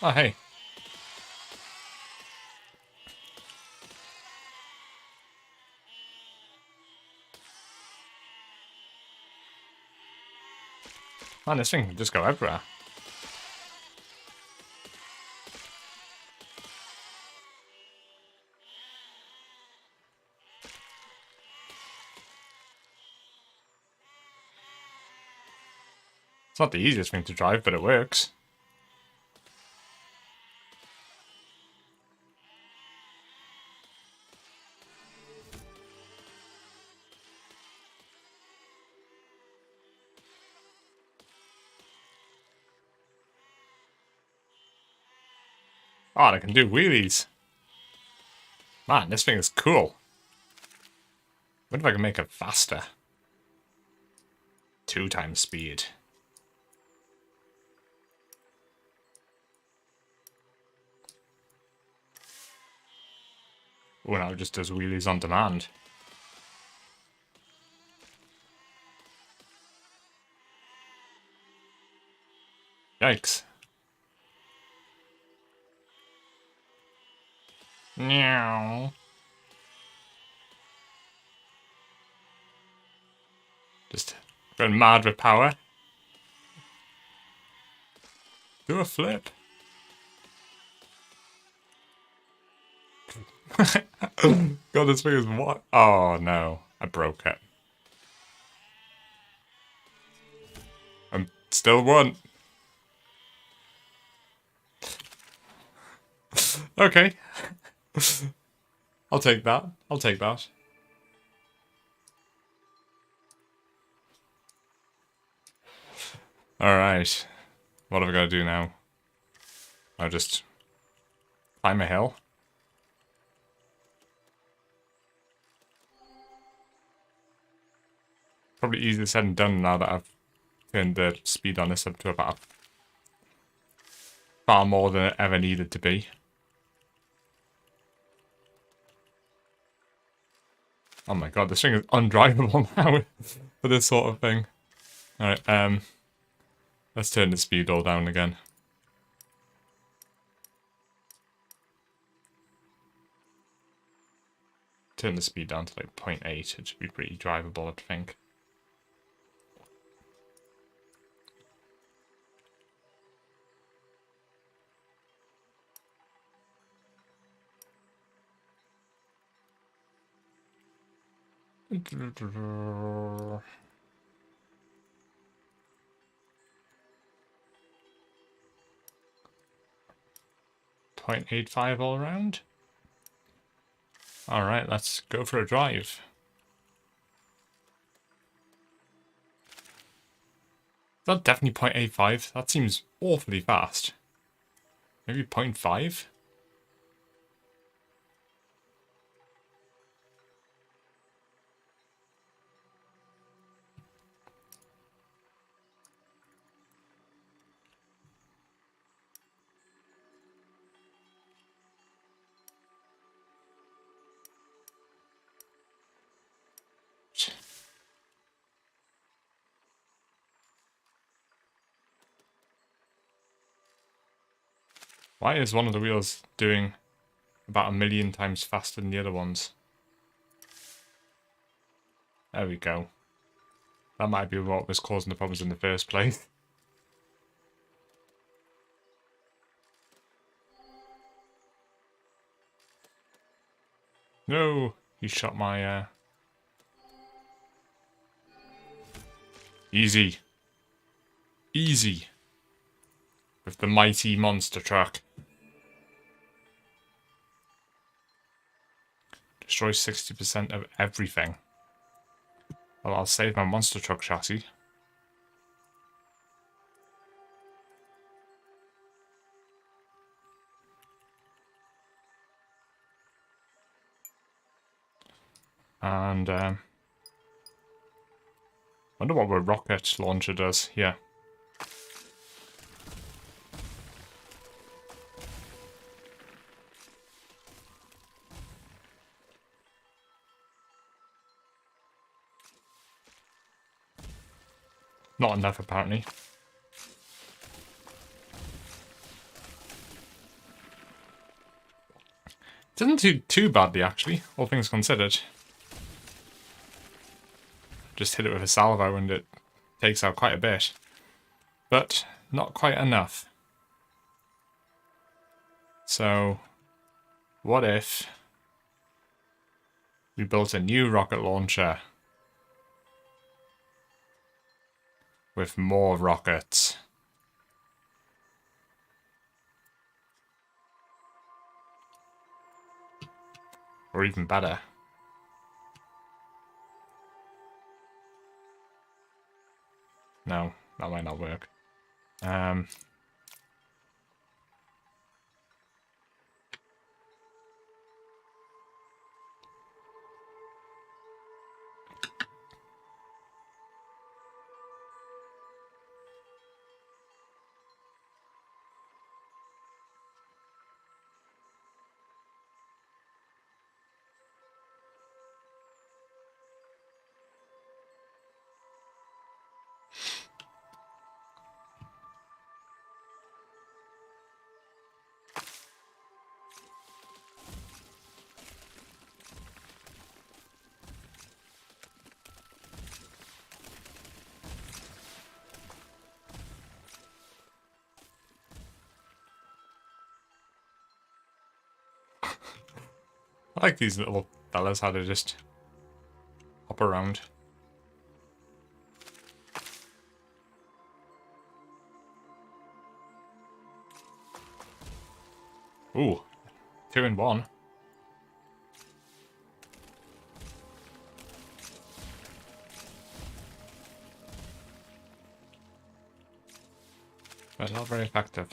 Oh, hey. Man, this thing can just go everywhere. It's not the easiest thing to drive, but it works. Oh, and I can do wheelies. Man, this thing is cool. What if I can make it faster? 2 times speed. Oh, now it just does wheelies on demand. Yikes. Meow. Just going mad with power. Do a flip. God, this thing is what? Oh no, I broke it. I'm still one. Okay. I'll take that. I'll take that. Alright. What have I got to do now? I'll just climb a hill. Probably easier said than done now that I've turned the speed on this up to about far more than it ever needed to be. Oh my god, this thing is undrivable now for this sort of thing. Alright, let's turn the speed all down again. Turn the speed down to like 0.8, it should be pretty drivable, I think. .85 all around. Alright, let's go for a drive. Is that definitely 0.85? That seems awfully fast. Maybe 0.5? Why is one of the wheels doing about 1,000,000 times faster than the other ones? There we go. That might be what was causing the problems in the first place. No! He shot my, Easy. Easy. With the mighty monster truck. Destroy 60% of everything. Well, I'll save my monster truck chassis. And, wonder what a rocket launcher does here. Not enough, apparently. It doesn't do too badly, actually, all things considered. Just hit it with a salvo and it takes out quite a bit. But not quite enough. So, what if we built a new rocket launcher with more rockets? Or even better. No, that might not work. I like these little fellas, how they just hop around. Ooh, 2 in 1. But not very effective.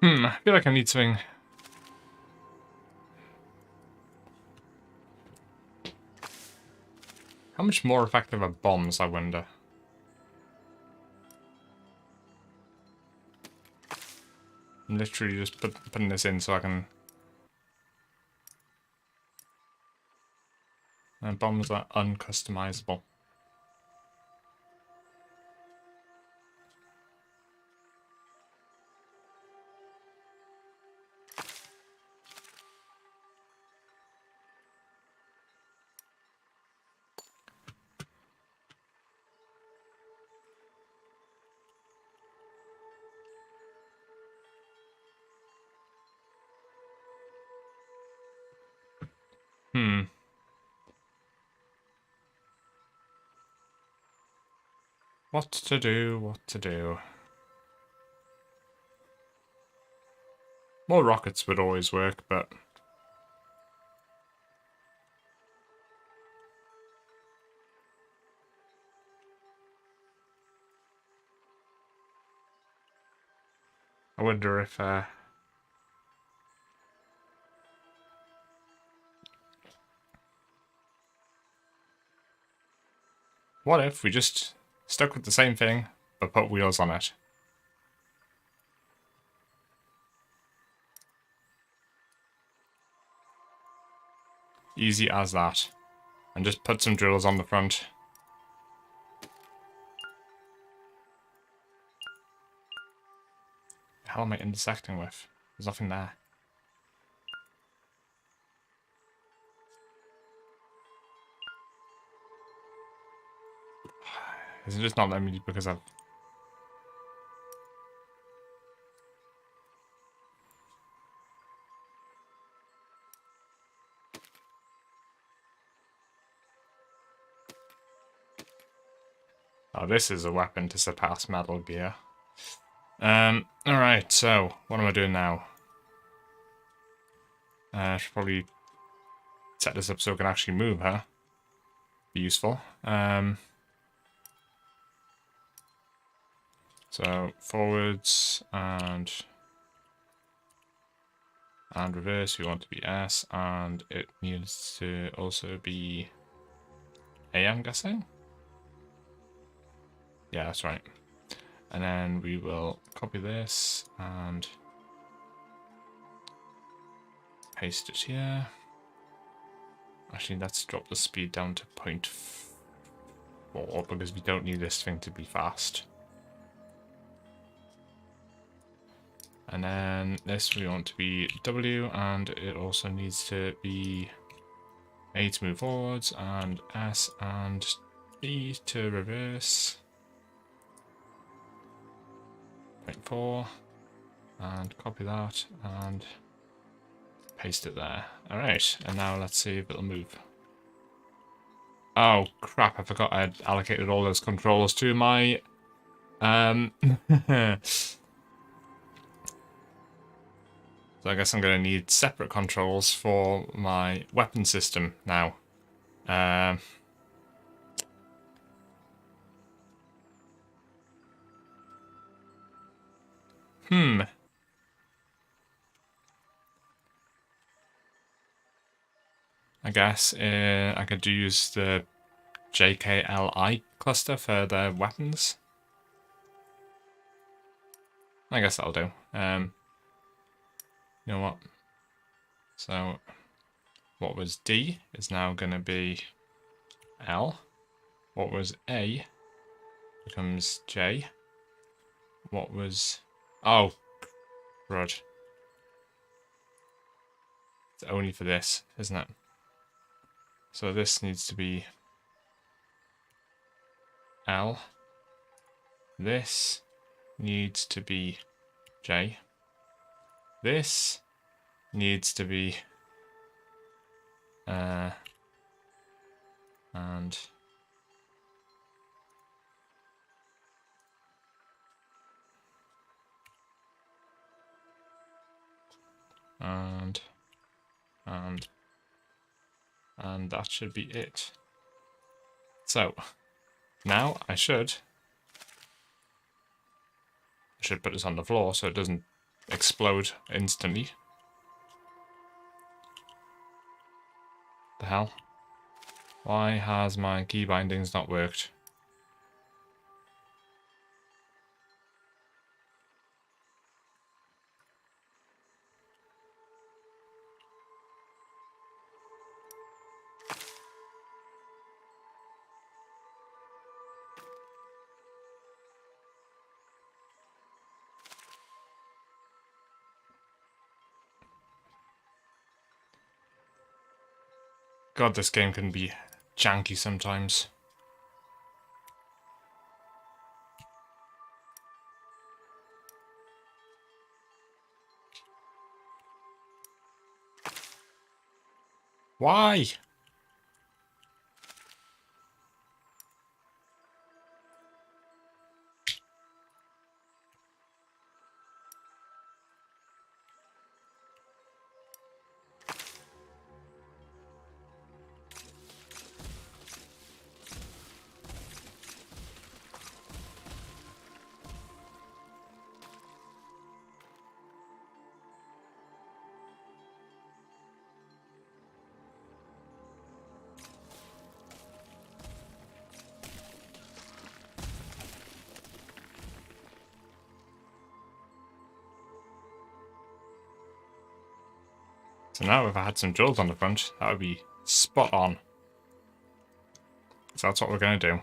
I feel like I need something. How much more effective are bombs, I wonder? I'm literally just putting this in so I can... And bombs are uncustomizable. What to do, what to do. More rockets would always work, but... I wonder if, What if we just stuck with the same thing, but put wheels on it? Easy as that. And just put some drills on the front. The hell am I intersecting with? There's nothing there. Is it just not letting me because I've... Oh, this is a weapon to surpass Metal Gear. Alright, so, what am I doing now? I should probably set this up so I can actually move, huh? Be useful. So, forwards and reverse, we want to be S, and it needs to also be A, I'm guessing? Yeah, that's right. And then we will copy this and paste it here. Actually, let's drop the speed down to 0.4 because we don't need this thing to be fast. And then this we want to be W, and it also needs to be A to move forwards, and S and B to reverse. 0.4, and copy that, and paste it there. Alright, and now let's see if it'll move. Oh crap, I forgot I'd allocated all those controls to my... So I guess I'm going to need separate controls for my weapon system now. I guess I could use the JKLI cluster for the weapons. I guess that'll do. You know what? So what was D is now going to be L. What was A becomes J. What was... Oh, crud. It's only for this, isn't it? So this needs to be L. This needs to be J. This needs to be and that should be it. So now I should put this on the floor so it doesn't explode instantly. The hell? Why has my key bindings not worked? God, this game can be janky sometimes. Why? So now if I had some drills on the front, that would be spot on. So that's what we're going to do.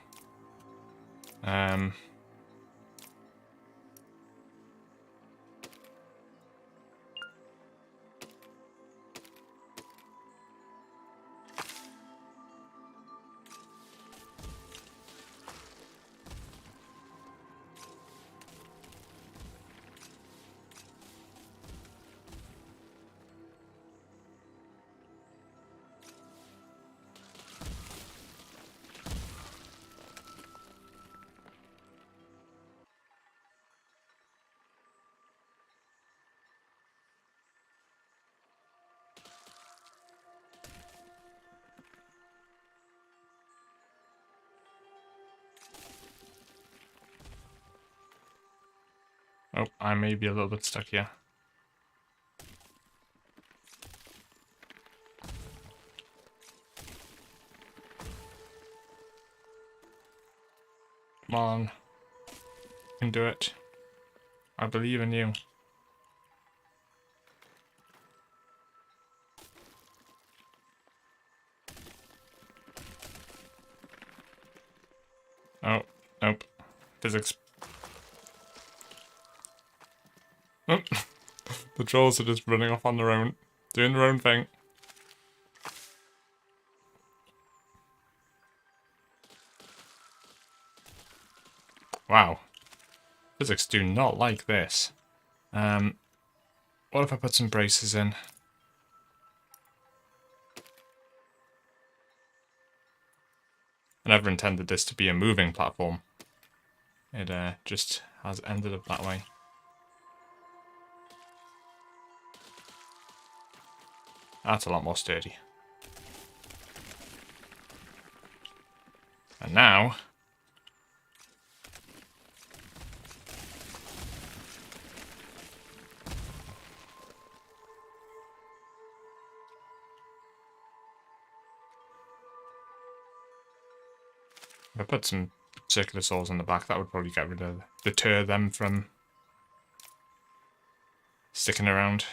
Oh, I may be a little bit stuck here. Come on. You can do it. I believe in you. Oh, nope. Physics. Oh. The trolls are just running off on their own, doing their own thing. Wow. Physics do not like this. What if I put some braces in? I never intended this to be a moving platform. It just has ended up that way. That's a lot more sturdy. And now... if I put some circular saws on the back, that would probably get rid of, deter them from sticking around.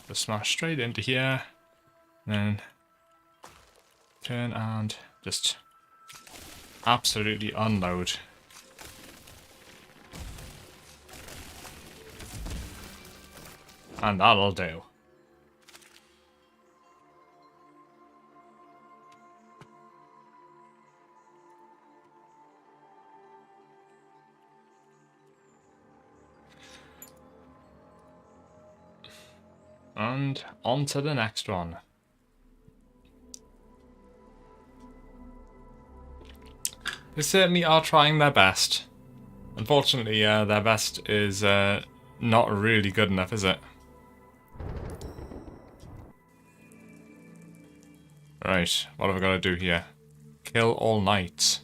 Just smash straight into here, and then turn and just absolutely unload. And that'll do. And on to the next one. They certainly are trying their best. Unfortunately, their best is not really good enough, is it? Right, what have I got to do here? Kill all knights.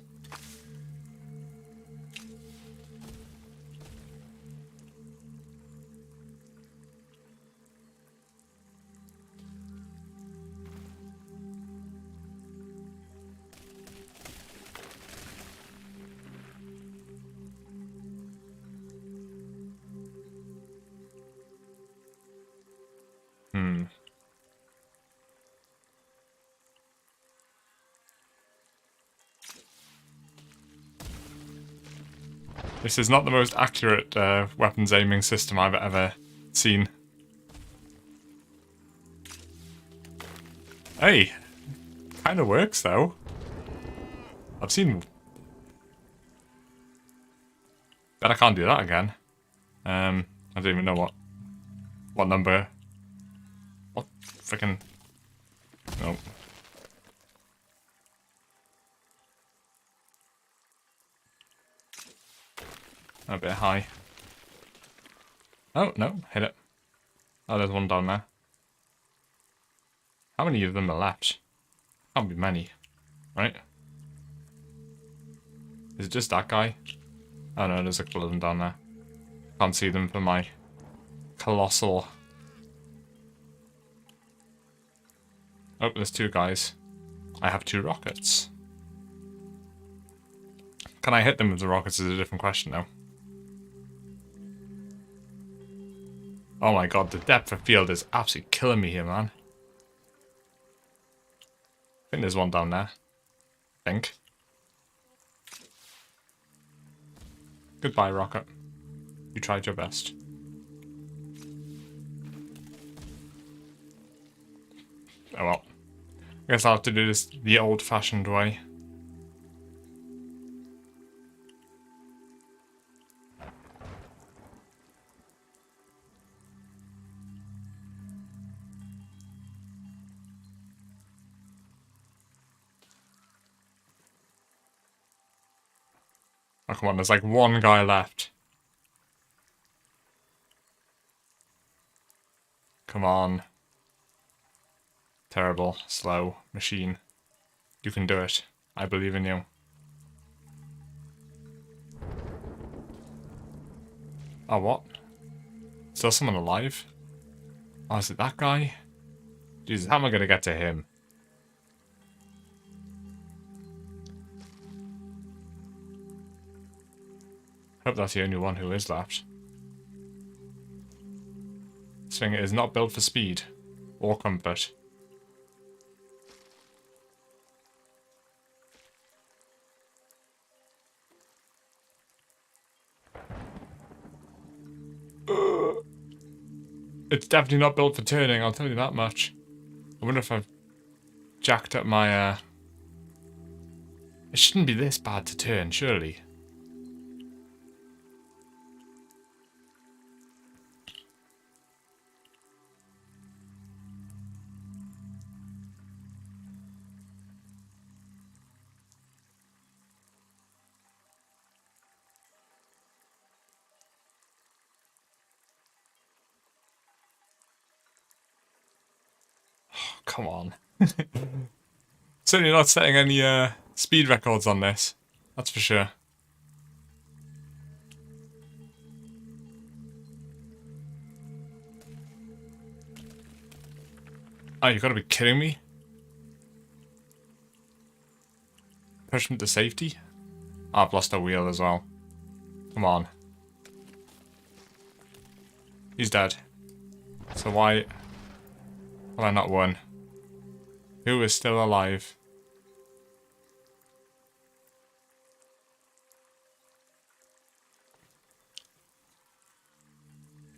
This is not the most accurate weapons aiming system I've ever seen. Hey, kind of works though. I've seen... Bet I can't do that again. I don't even know what number... What frickin'... Nope. A bit high. Oh, no, hit it. Oh, there's one down there. How many of them are left? Can't be many, right? Is it just that guy? Oh no, there's a couple of them down there. Can't see them for my colossal. Oh, there's 2 guys. I have 2 rockets. Can I hit them with the rockets is a different question now. Oh my god, the depth of field is absolutely killing me here, man. I think there's one down there. I think. Goodbye, rocket. You tried your best. Oh well. I guess I'll have to do this the old-fashioned way. Oh, come on, there's like 1 guy left. Come on. Terrible, slow machine. You can do it. I believe in you. Oh, what? Still someone alive? Oh, is it that guy? Jesus, how am I going to get to him? Hope that's the only one who is left. This thing is not built for speed or comfort. It's definitely not built for turning, I'll tell you that much. I wonder if I've jacked up my, It shouldn't be this bad to turn, surely. Come on. Certainly not setting any speed records on this. That's for sure. Oh, you gotta be kidding me. Push him to safety? Oh, I've lost a wheel as well. Come on. He's dead. So why have I not won? Who is still alive?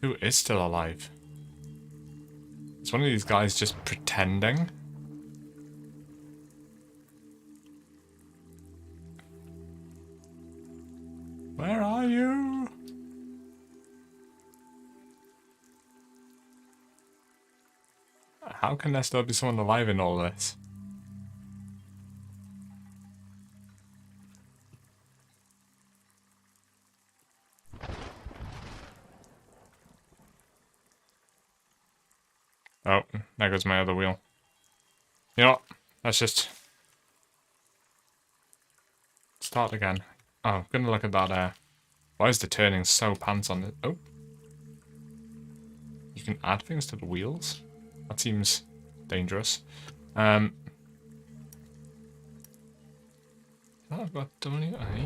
Who is still alive? Is one of these guys just pretending? Where are you? How can there still be someone alive in all this? Oh, there goes my other wheel. You know what? Let's just start again. Oh, I'm gonna look at that. Why is the turning so pants on it? Oh. You can add things to the wheels? That seems dangerous. I've got WA,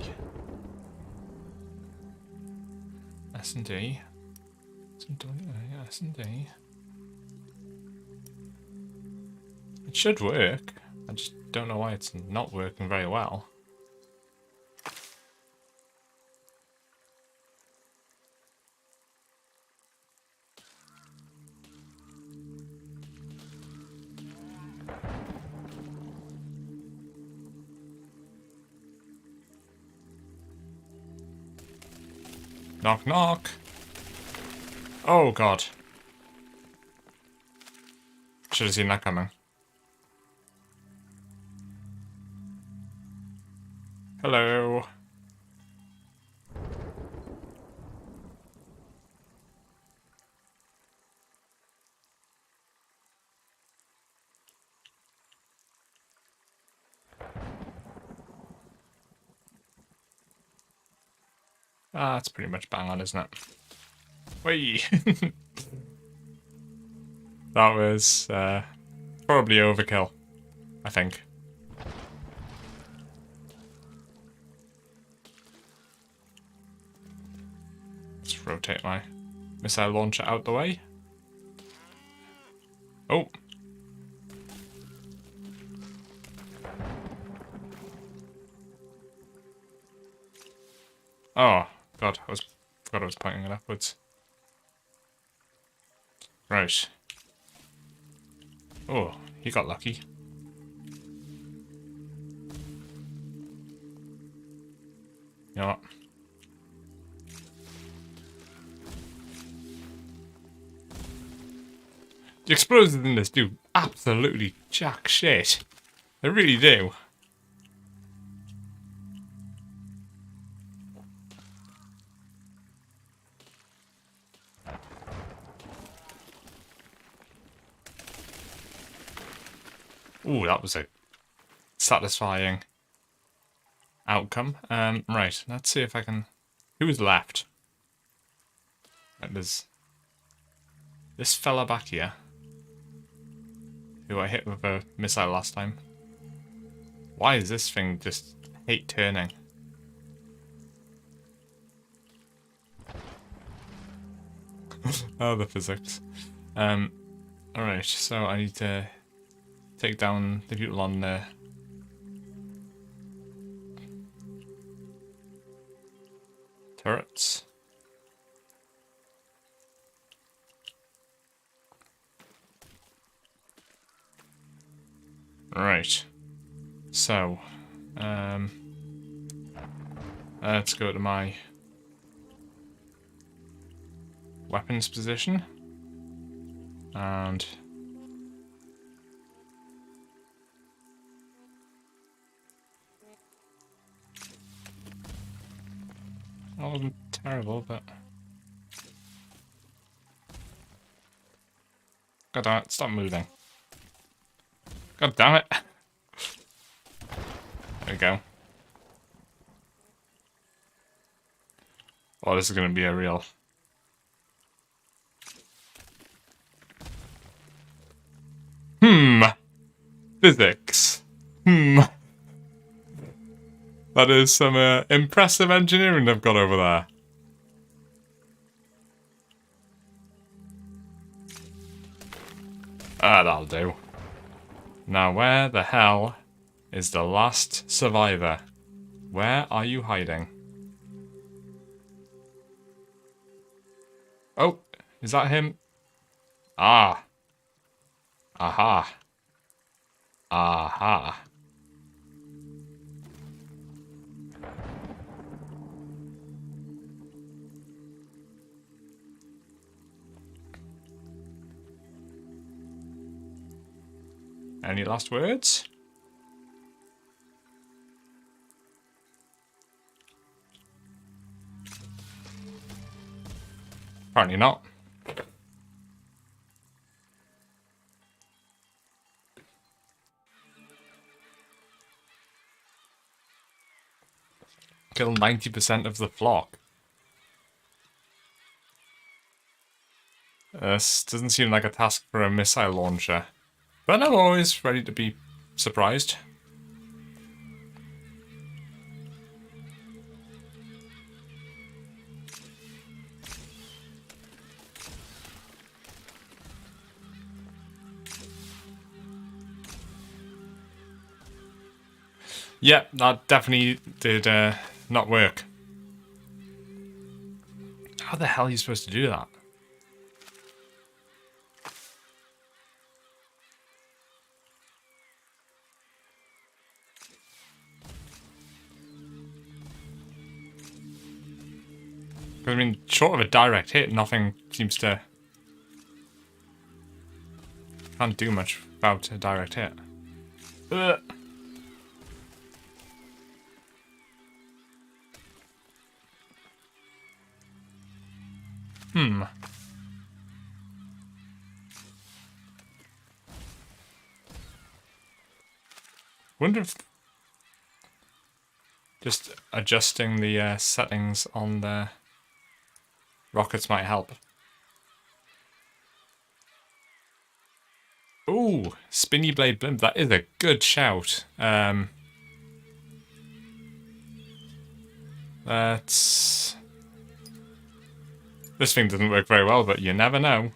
S&D, some WA, S&D. It should work. I just don't know why it's not working very well. Knock, knock. Oh, God. Should have seen that coming. Hello. Ah, that's pretty much bang on, isn't it? Whee! That was probably overkill, I think. Let's rotate my missile launcher out the way. Oh. Oh, God, forgot I was pointing it upwards. Right. Oh, he got lucky. You know what? The explosives in this do absolutely jack shit. They really do. Ooh, that was a satisfying outcome. Right, let's see if I can... Who's left? Right, there's this fella back here, who I hit with a missile last time. Why is this thing just hate turning? Oh, the physics. Alright, so I need to take down the people on the turrets. Right. So, let's go to my weapons position. And that wasn't terrible, but God damn it, stop moving. God damn it. There we go. Oh, this is gonna be a real... Physics. That is some impressive engineering they've got over there. Ah, that'll do. Now, where the hell is the last survivor? Where are you hiding? Oh, is that him? Ah. Aha. Aha. Any last words? Apparently not. Kill 90% of the flock. This doesn't seem like a task for a missile launcher. But I'm always ready to be surprised. Yeah, that definitely did not work. How the hell are you supposed to do that? I mean, short of a direct hit, nothing seems to... Can't do much without a direct hit. Ugh. Wonder if just adjusting the settings on the rockets might help. Ooh, spinny blade blimp. That is a good shout. That's... This thing doesn't work very well, but you never know.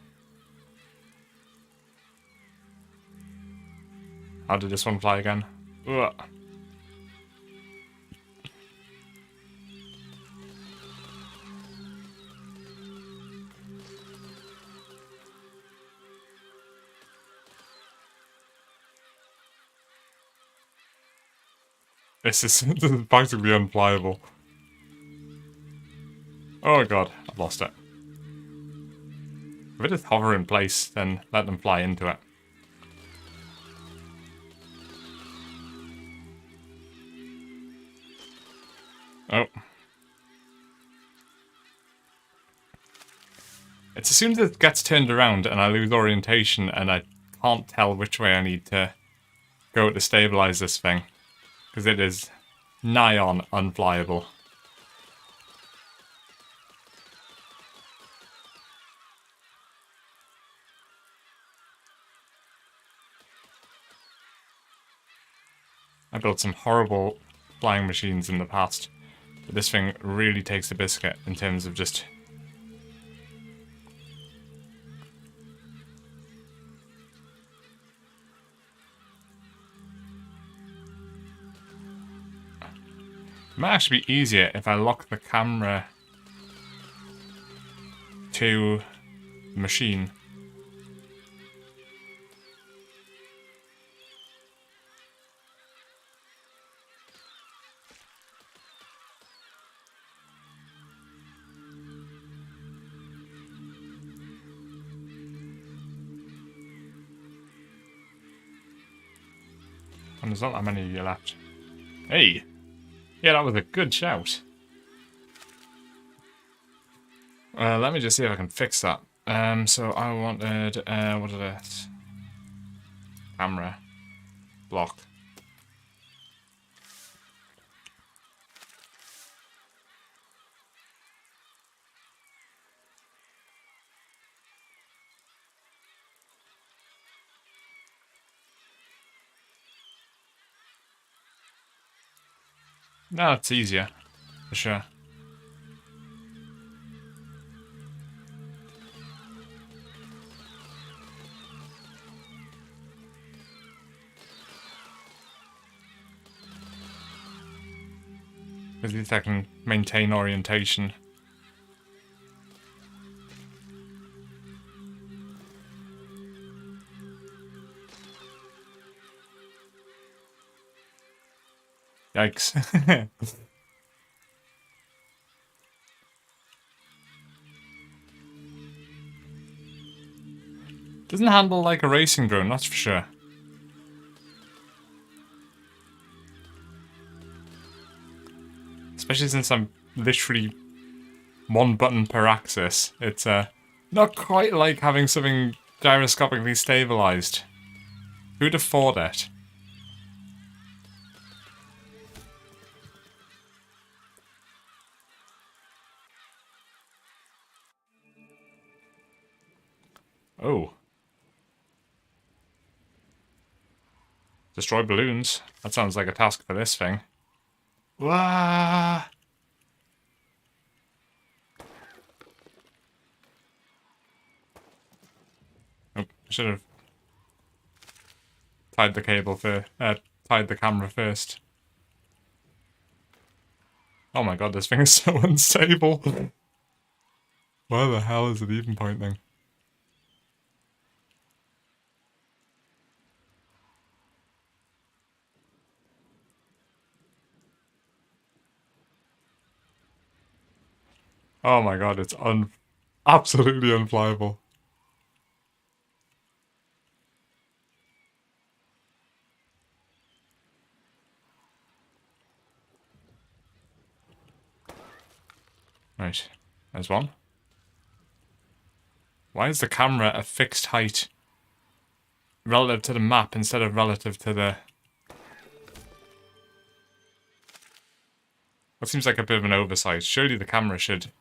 How did this one fly again? Ugh. This is practically unflyable. Oh god, I've lost it. If I just hover in place, then let them fly into it. Oh. It's as soon as it gets turned around and I lose orientation and I can't tell which way I need to go to stabilize this thing. Because it is nigh on unflyable. I built some horrible flying machines in the past, but this thing really takes the biscuit in terms of just... It might actually be easier if I lock the camera to the machine. And there's not that many of you left. Hey! Yeah, that was a good shout. Let me just see if I can fix that. So I wanted, what is it? Camera. Block. No, it's easier. For sure. At least I can maintain orientation. Yikes. Doesn't handle like a racing drone, that's for sure. Especially since I'm literally one button per axis. It's not quite like having something gyroscopically stabilized. Who'd have thought it? Oh. Destroy balloons. That sounds like a task for this thing. Wah! Oh, I should have tied the cable for tied the camera first. Oh my god, this thing is so unstable. Where the hell is it even pointing? Oh my god, it's absolutely unflyable. Right, there's one. Why is the camera a fixed height relative to the map instead of relative to the... That seems like a bit of an oversight. Surely the camera should...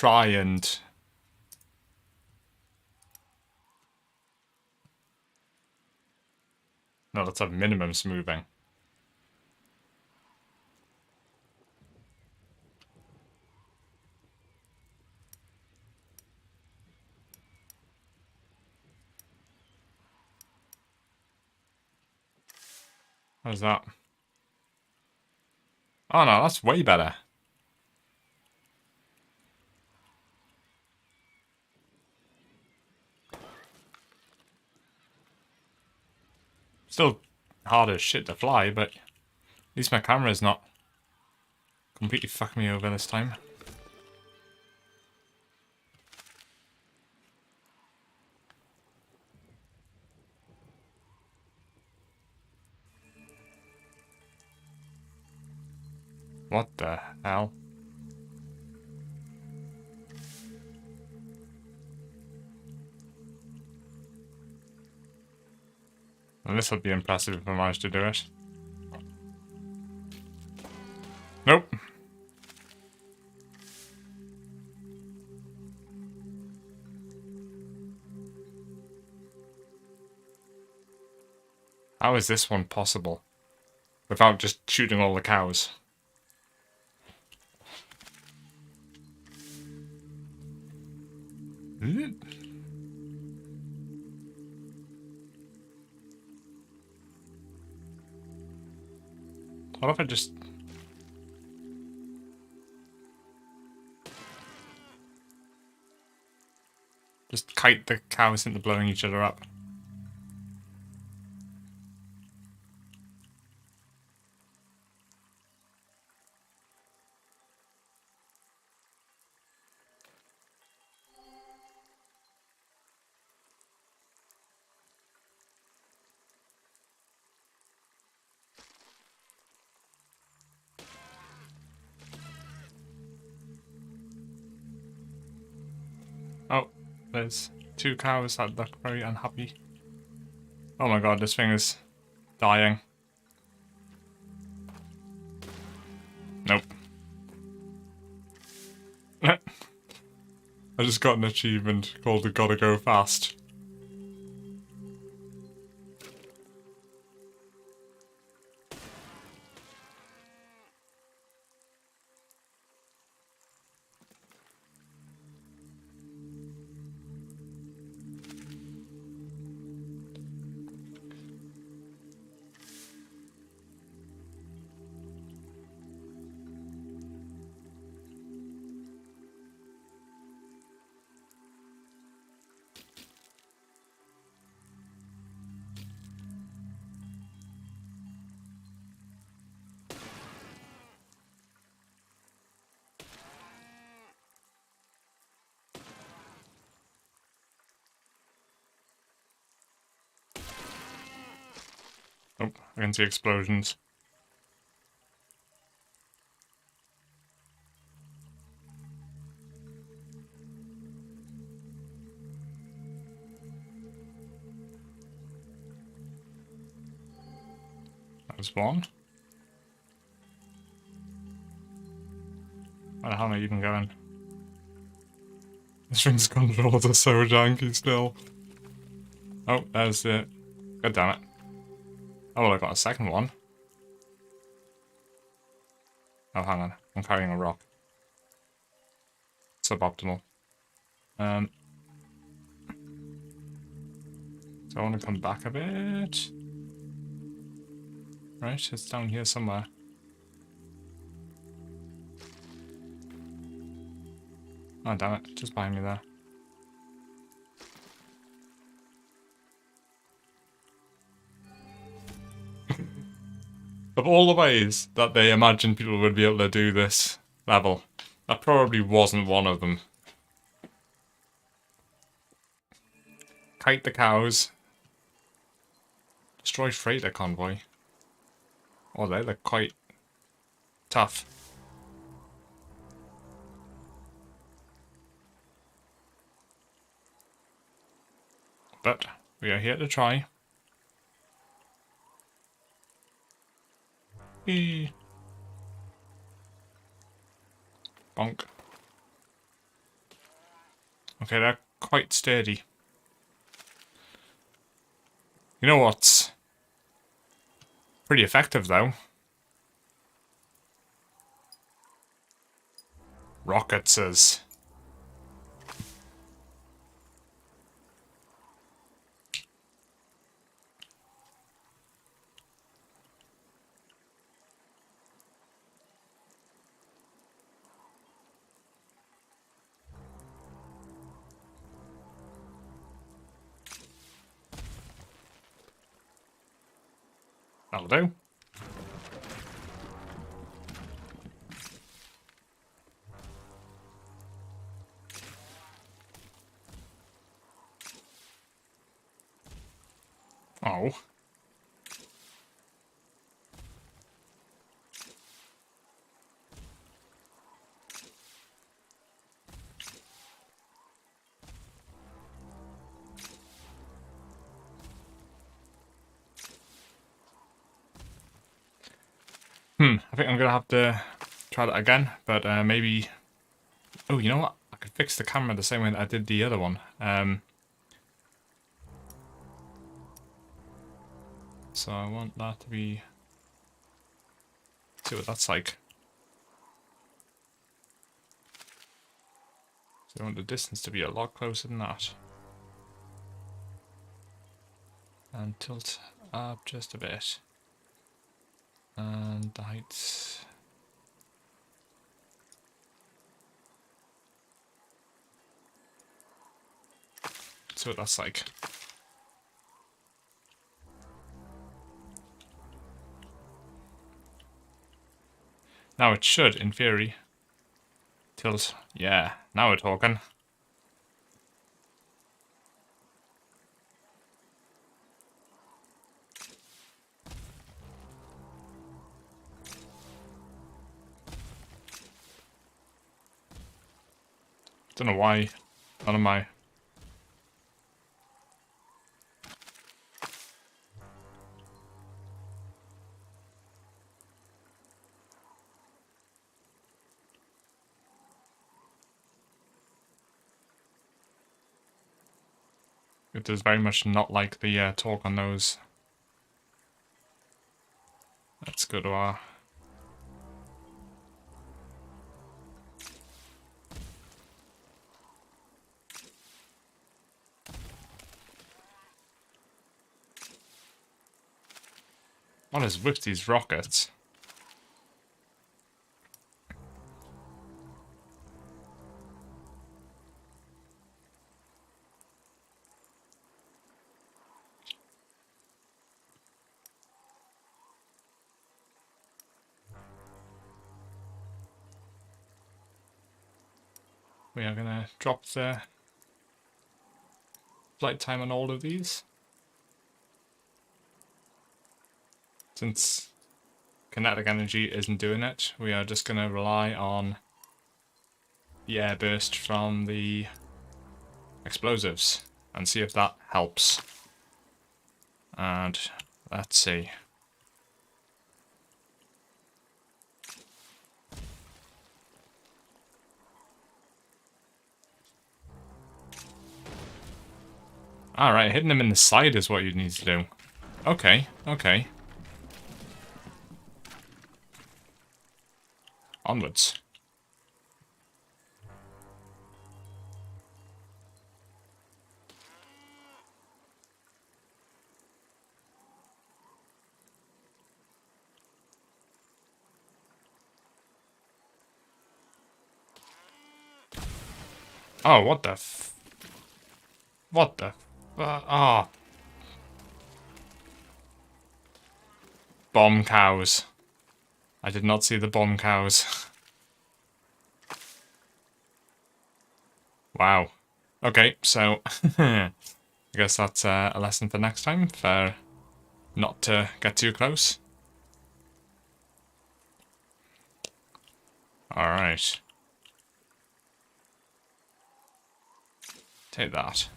try and... No, let's have minimum smoothing. How's that? Oh no, that's way better. Still hard as shit to fly, but at least my camera's not completely fucking me over this time. What the hell? Well, this would be impressive if I managed to do it. Nope. How is this one possible? Without just shooting all the cows. What if I just... Just kite the cows into blowing each other up? Oh, there's 2 cows that look very unhappy. Oh my god, this thing is dying. Nope. I just got an achievement called the Gotta Go Fast. Oh, I can see explosions. That was one. Where the hell am I even going? This thing's controls are so janky still. Oh, there's it. God damn it. Oh, well, I got a second one. Oh, hang on. I'm carrying a rock. Suboptimal. So I want to come back a bit. Right, it's down here somewhere. Oh, damn it. Just behind me there. Of all the ways that they imagined people would be able to do this level, that probably wasn't one of them. Kite the cows. Destroy freighter convoy. Oh, they look quite tough. But we are here to try. Eee. Bonk. Okay, they're quite sturdy. You know what's pretty effective, though? Rockets. That'll do. Oh. I think I'm gonna have to try that again, but maybe... Oh, you know what? I could fix the camera the same way that I did the other one. So I want that to be... See what that's like. So I want the distance to be a lot closer than that. And tilt up just a bit. And the height... See what that's like. Now it should, in theory, tilt. Yeah, now we're talking. Don't know why none of my... It does very much not like the torque on those. Let's go to our... What is with these rockets? We are gonna drop the flight time on all of these. Since kinetic energy isn't doing it, we are just gonna rely on the air burst from the explosives and see if that helps. And let's see. Alright, hitting them in the side is what you need to do. Okay, okay. Onwards. Oh, what the f... What the... Ah. Bomb cows. I did not see the bomb cows. Wow. Okay, so... I guess that's a lesson for next time, for not to get too close. Alright. Take that.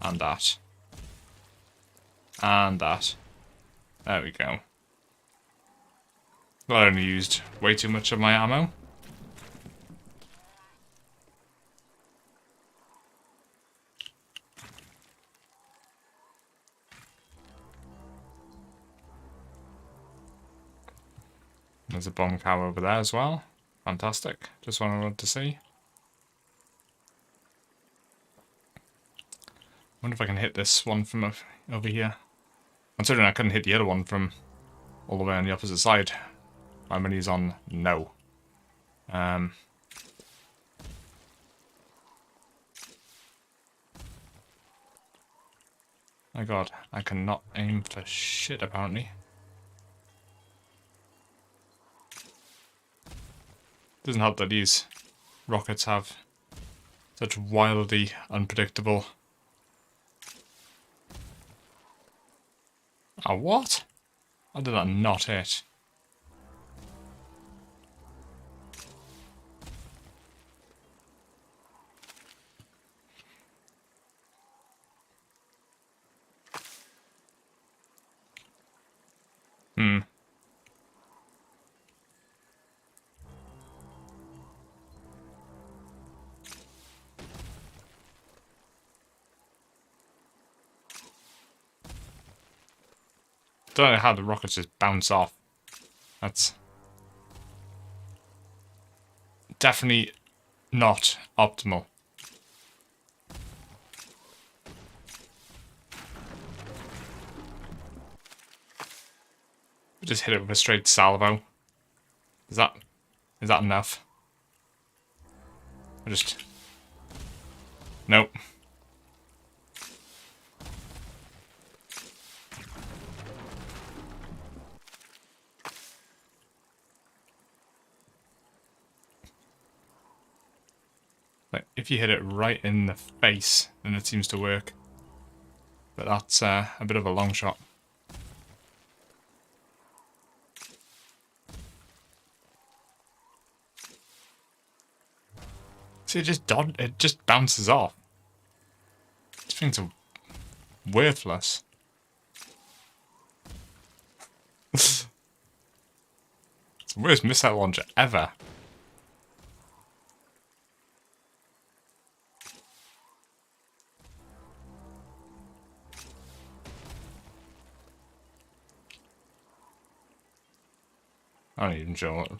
And that. And that. There we go. Well, I only used way too much of my ammo. There's a bomb cow over there as well. Fantastic. Just what I wanted to see. Wonder if I can hit this one from over here. Considering I couldn't hit the other one from all the way on the opposite side. My money's on no. My god, I cannot aim for shit apparently. Doesn't help that these rockets have such wildly unpredictable... Oh, what? How did that not hit? Don't know how the rockets just bounce off. That's definitely not optimal. Just hit it with a straight salvo. Is that enough? I just... Nope. Like, if you hit it right in the face, then it seems to work. But that's a bit of a long shot. See, it just bounces off. These things are worthless. It's the worst missile launcher ever. I'm not even sure what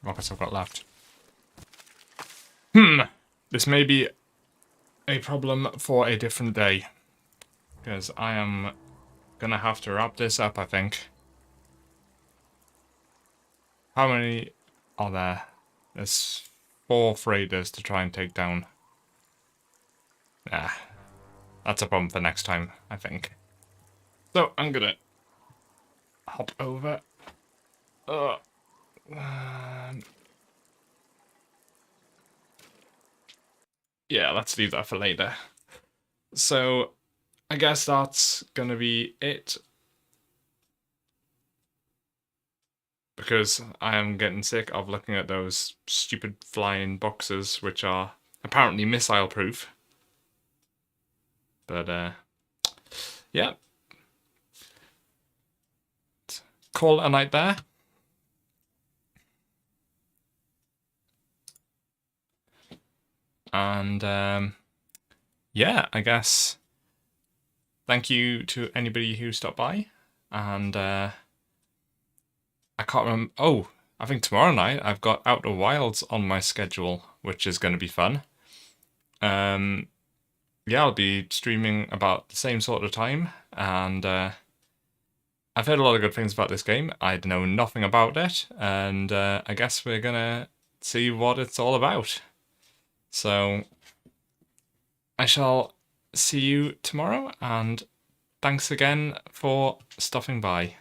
rockets I've got left. This may be a problem for a different day. Because I am gonna have to wrap this up, I think. How many are there? There's 4 freighters to try and take down. Nah. That's a problem for next time, I think. So, I'm gonna hop over. Yeah, let's leave that for later. So, I guess that's gonna be it. Because I am getting sick of looking at those stupid flying boxes, which are apparently missile-proof. But, yeah. Call it a night there. And, yeah, I guess thank you to anybody who stopped by. And, I can't remember. Oh, I think tomorrow night I've got Outer Wilds on my schedule, which is going to be fun. Yeah, I'll be streaming about the same sort of time. And, I've heard a lot of good things about this game. I know nothing about it. And, I guess we're going to see what it's all about. So, I shall see you tomorrow, and thanks again for stopping by.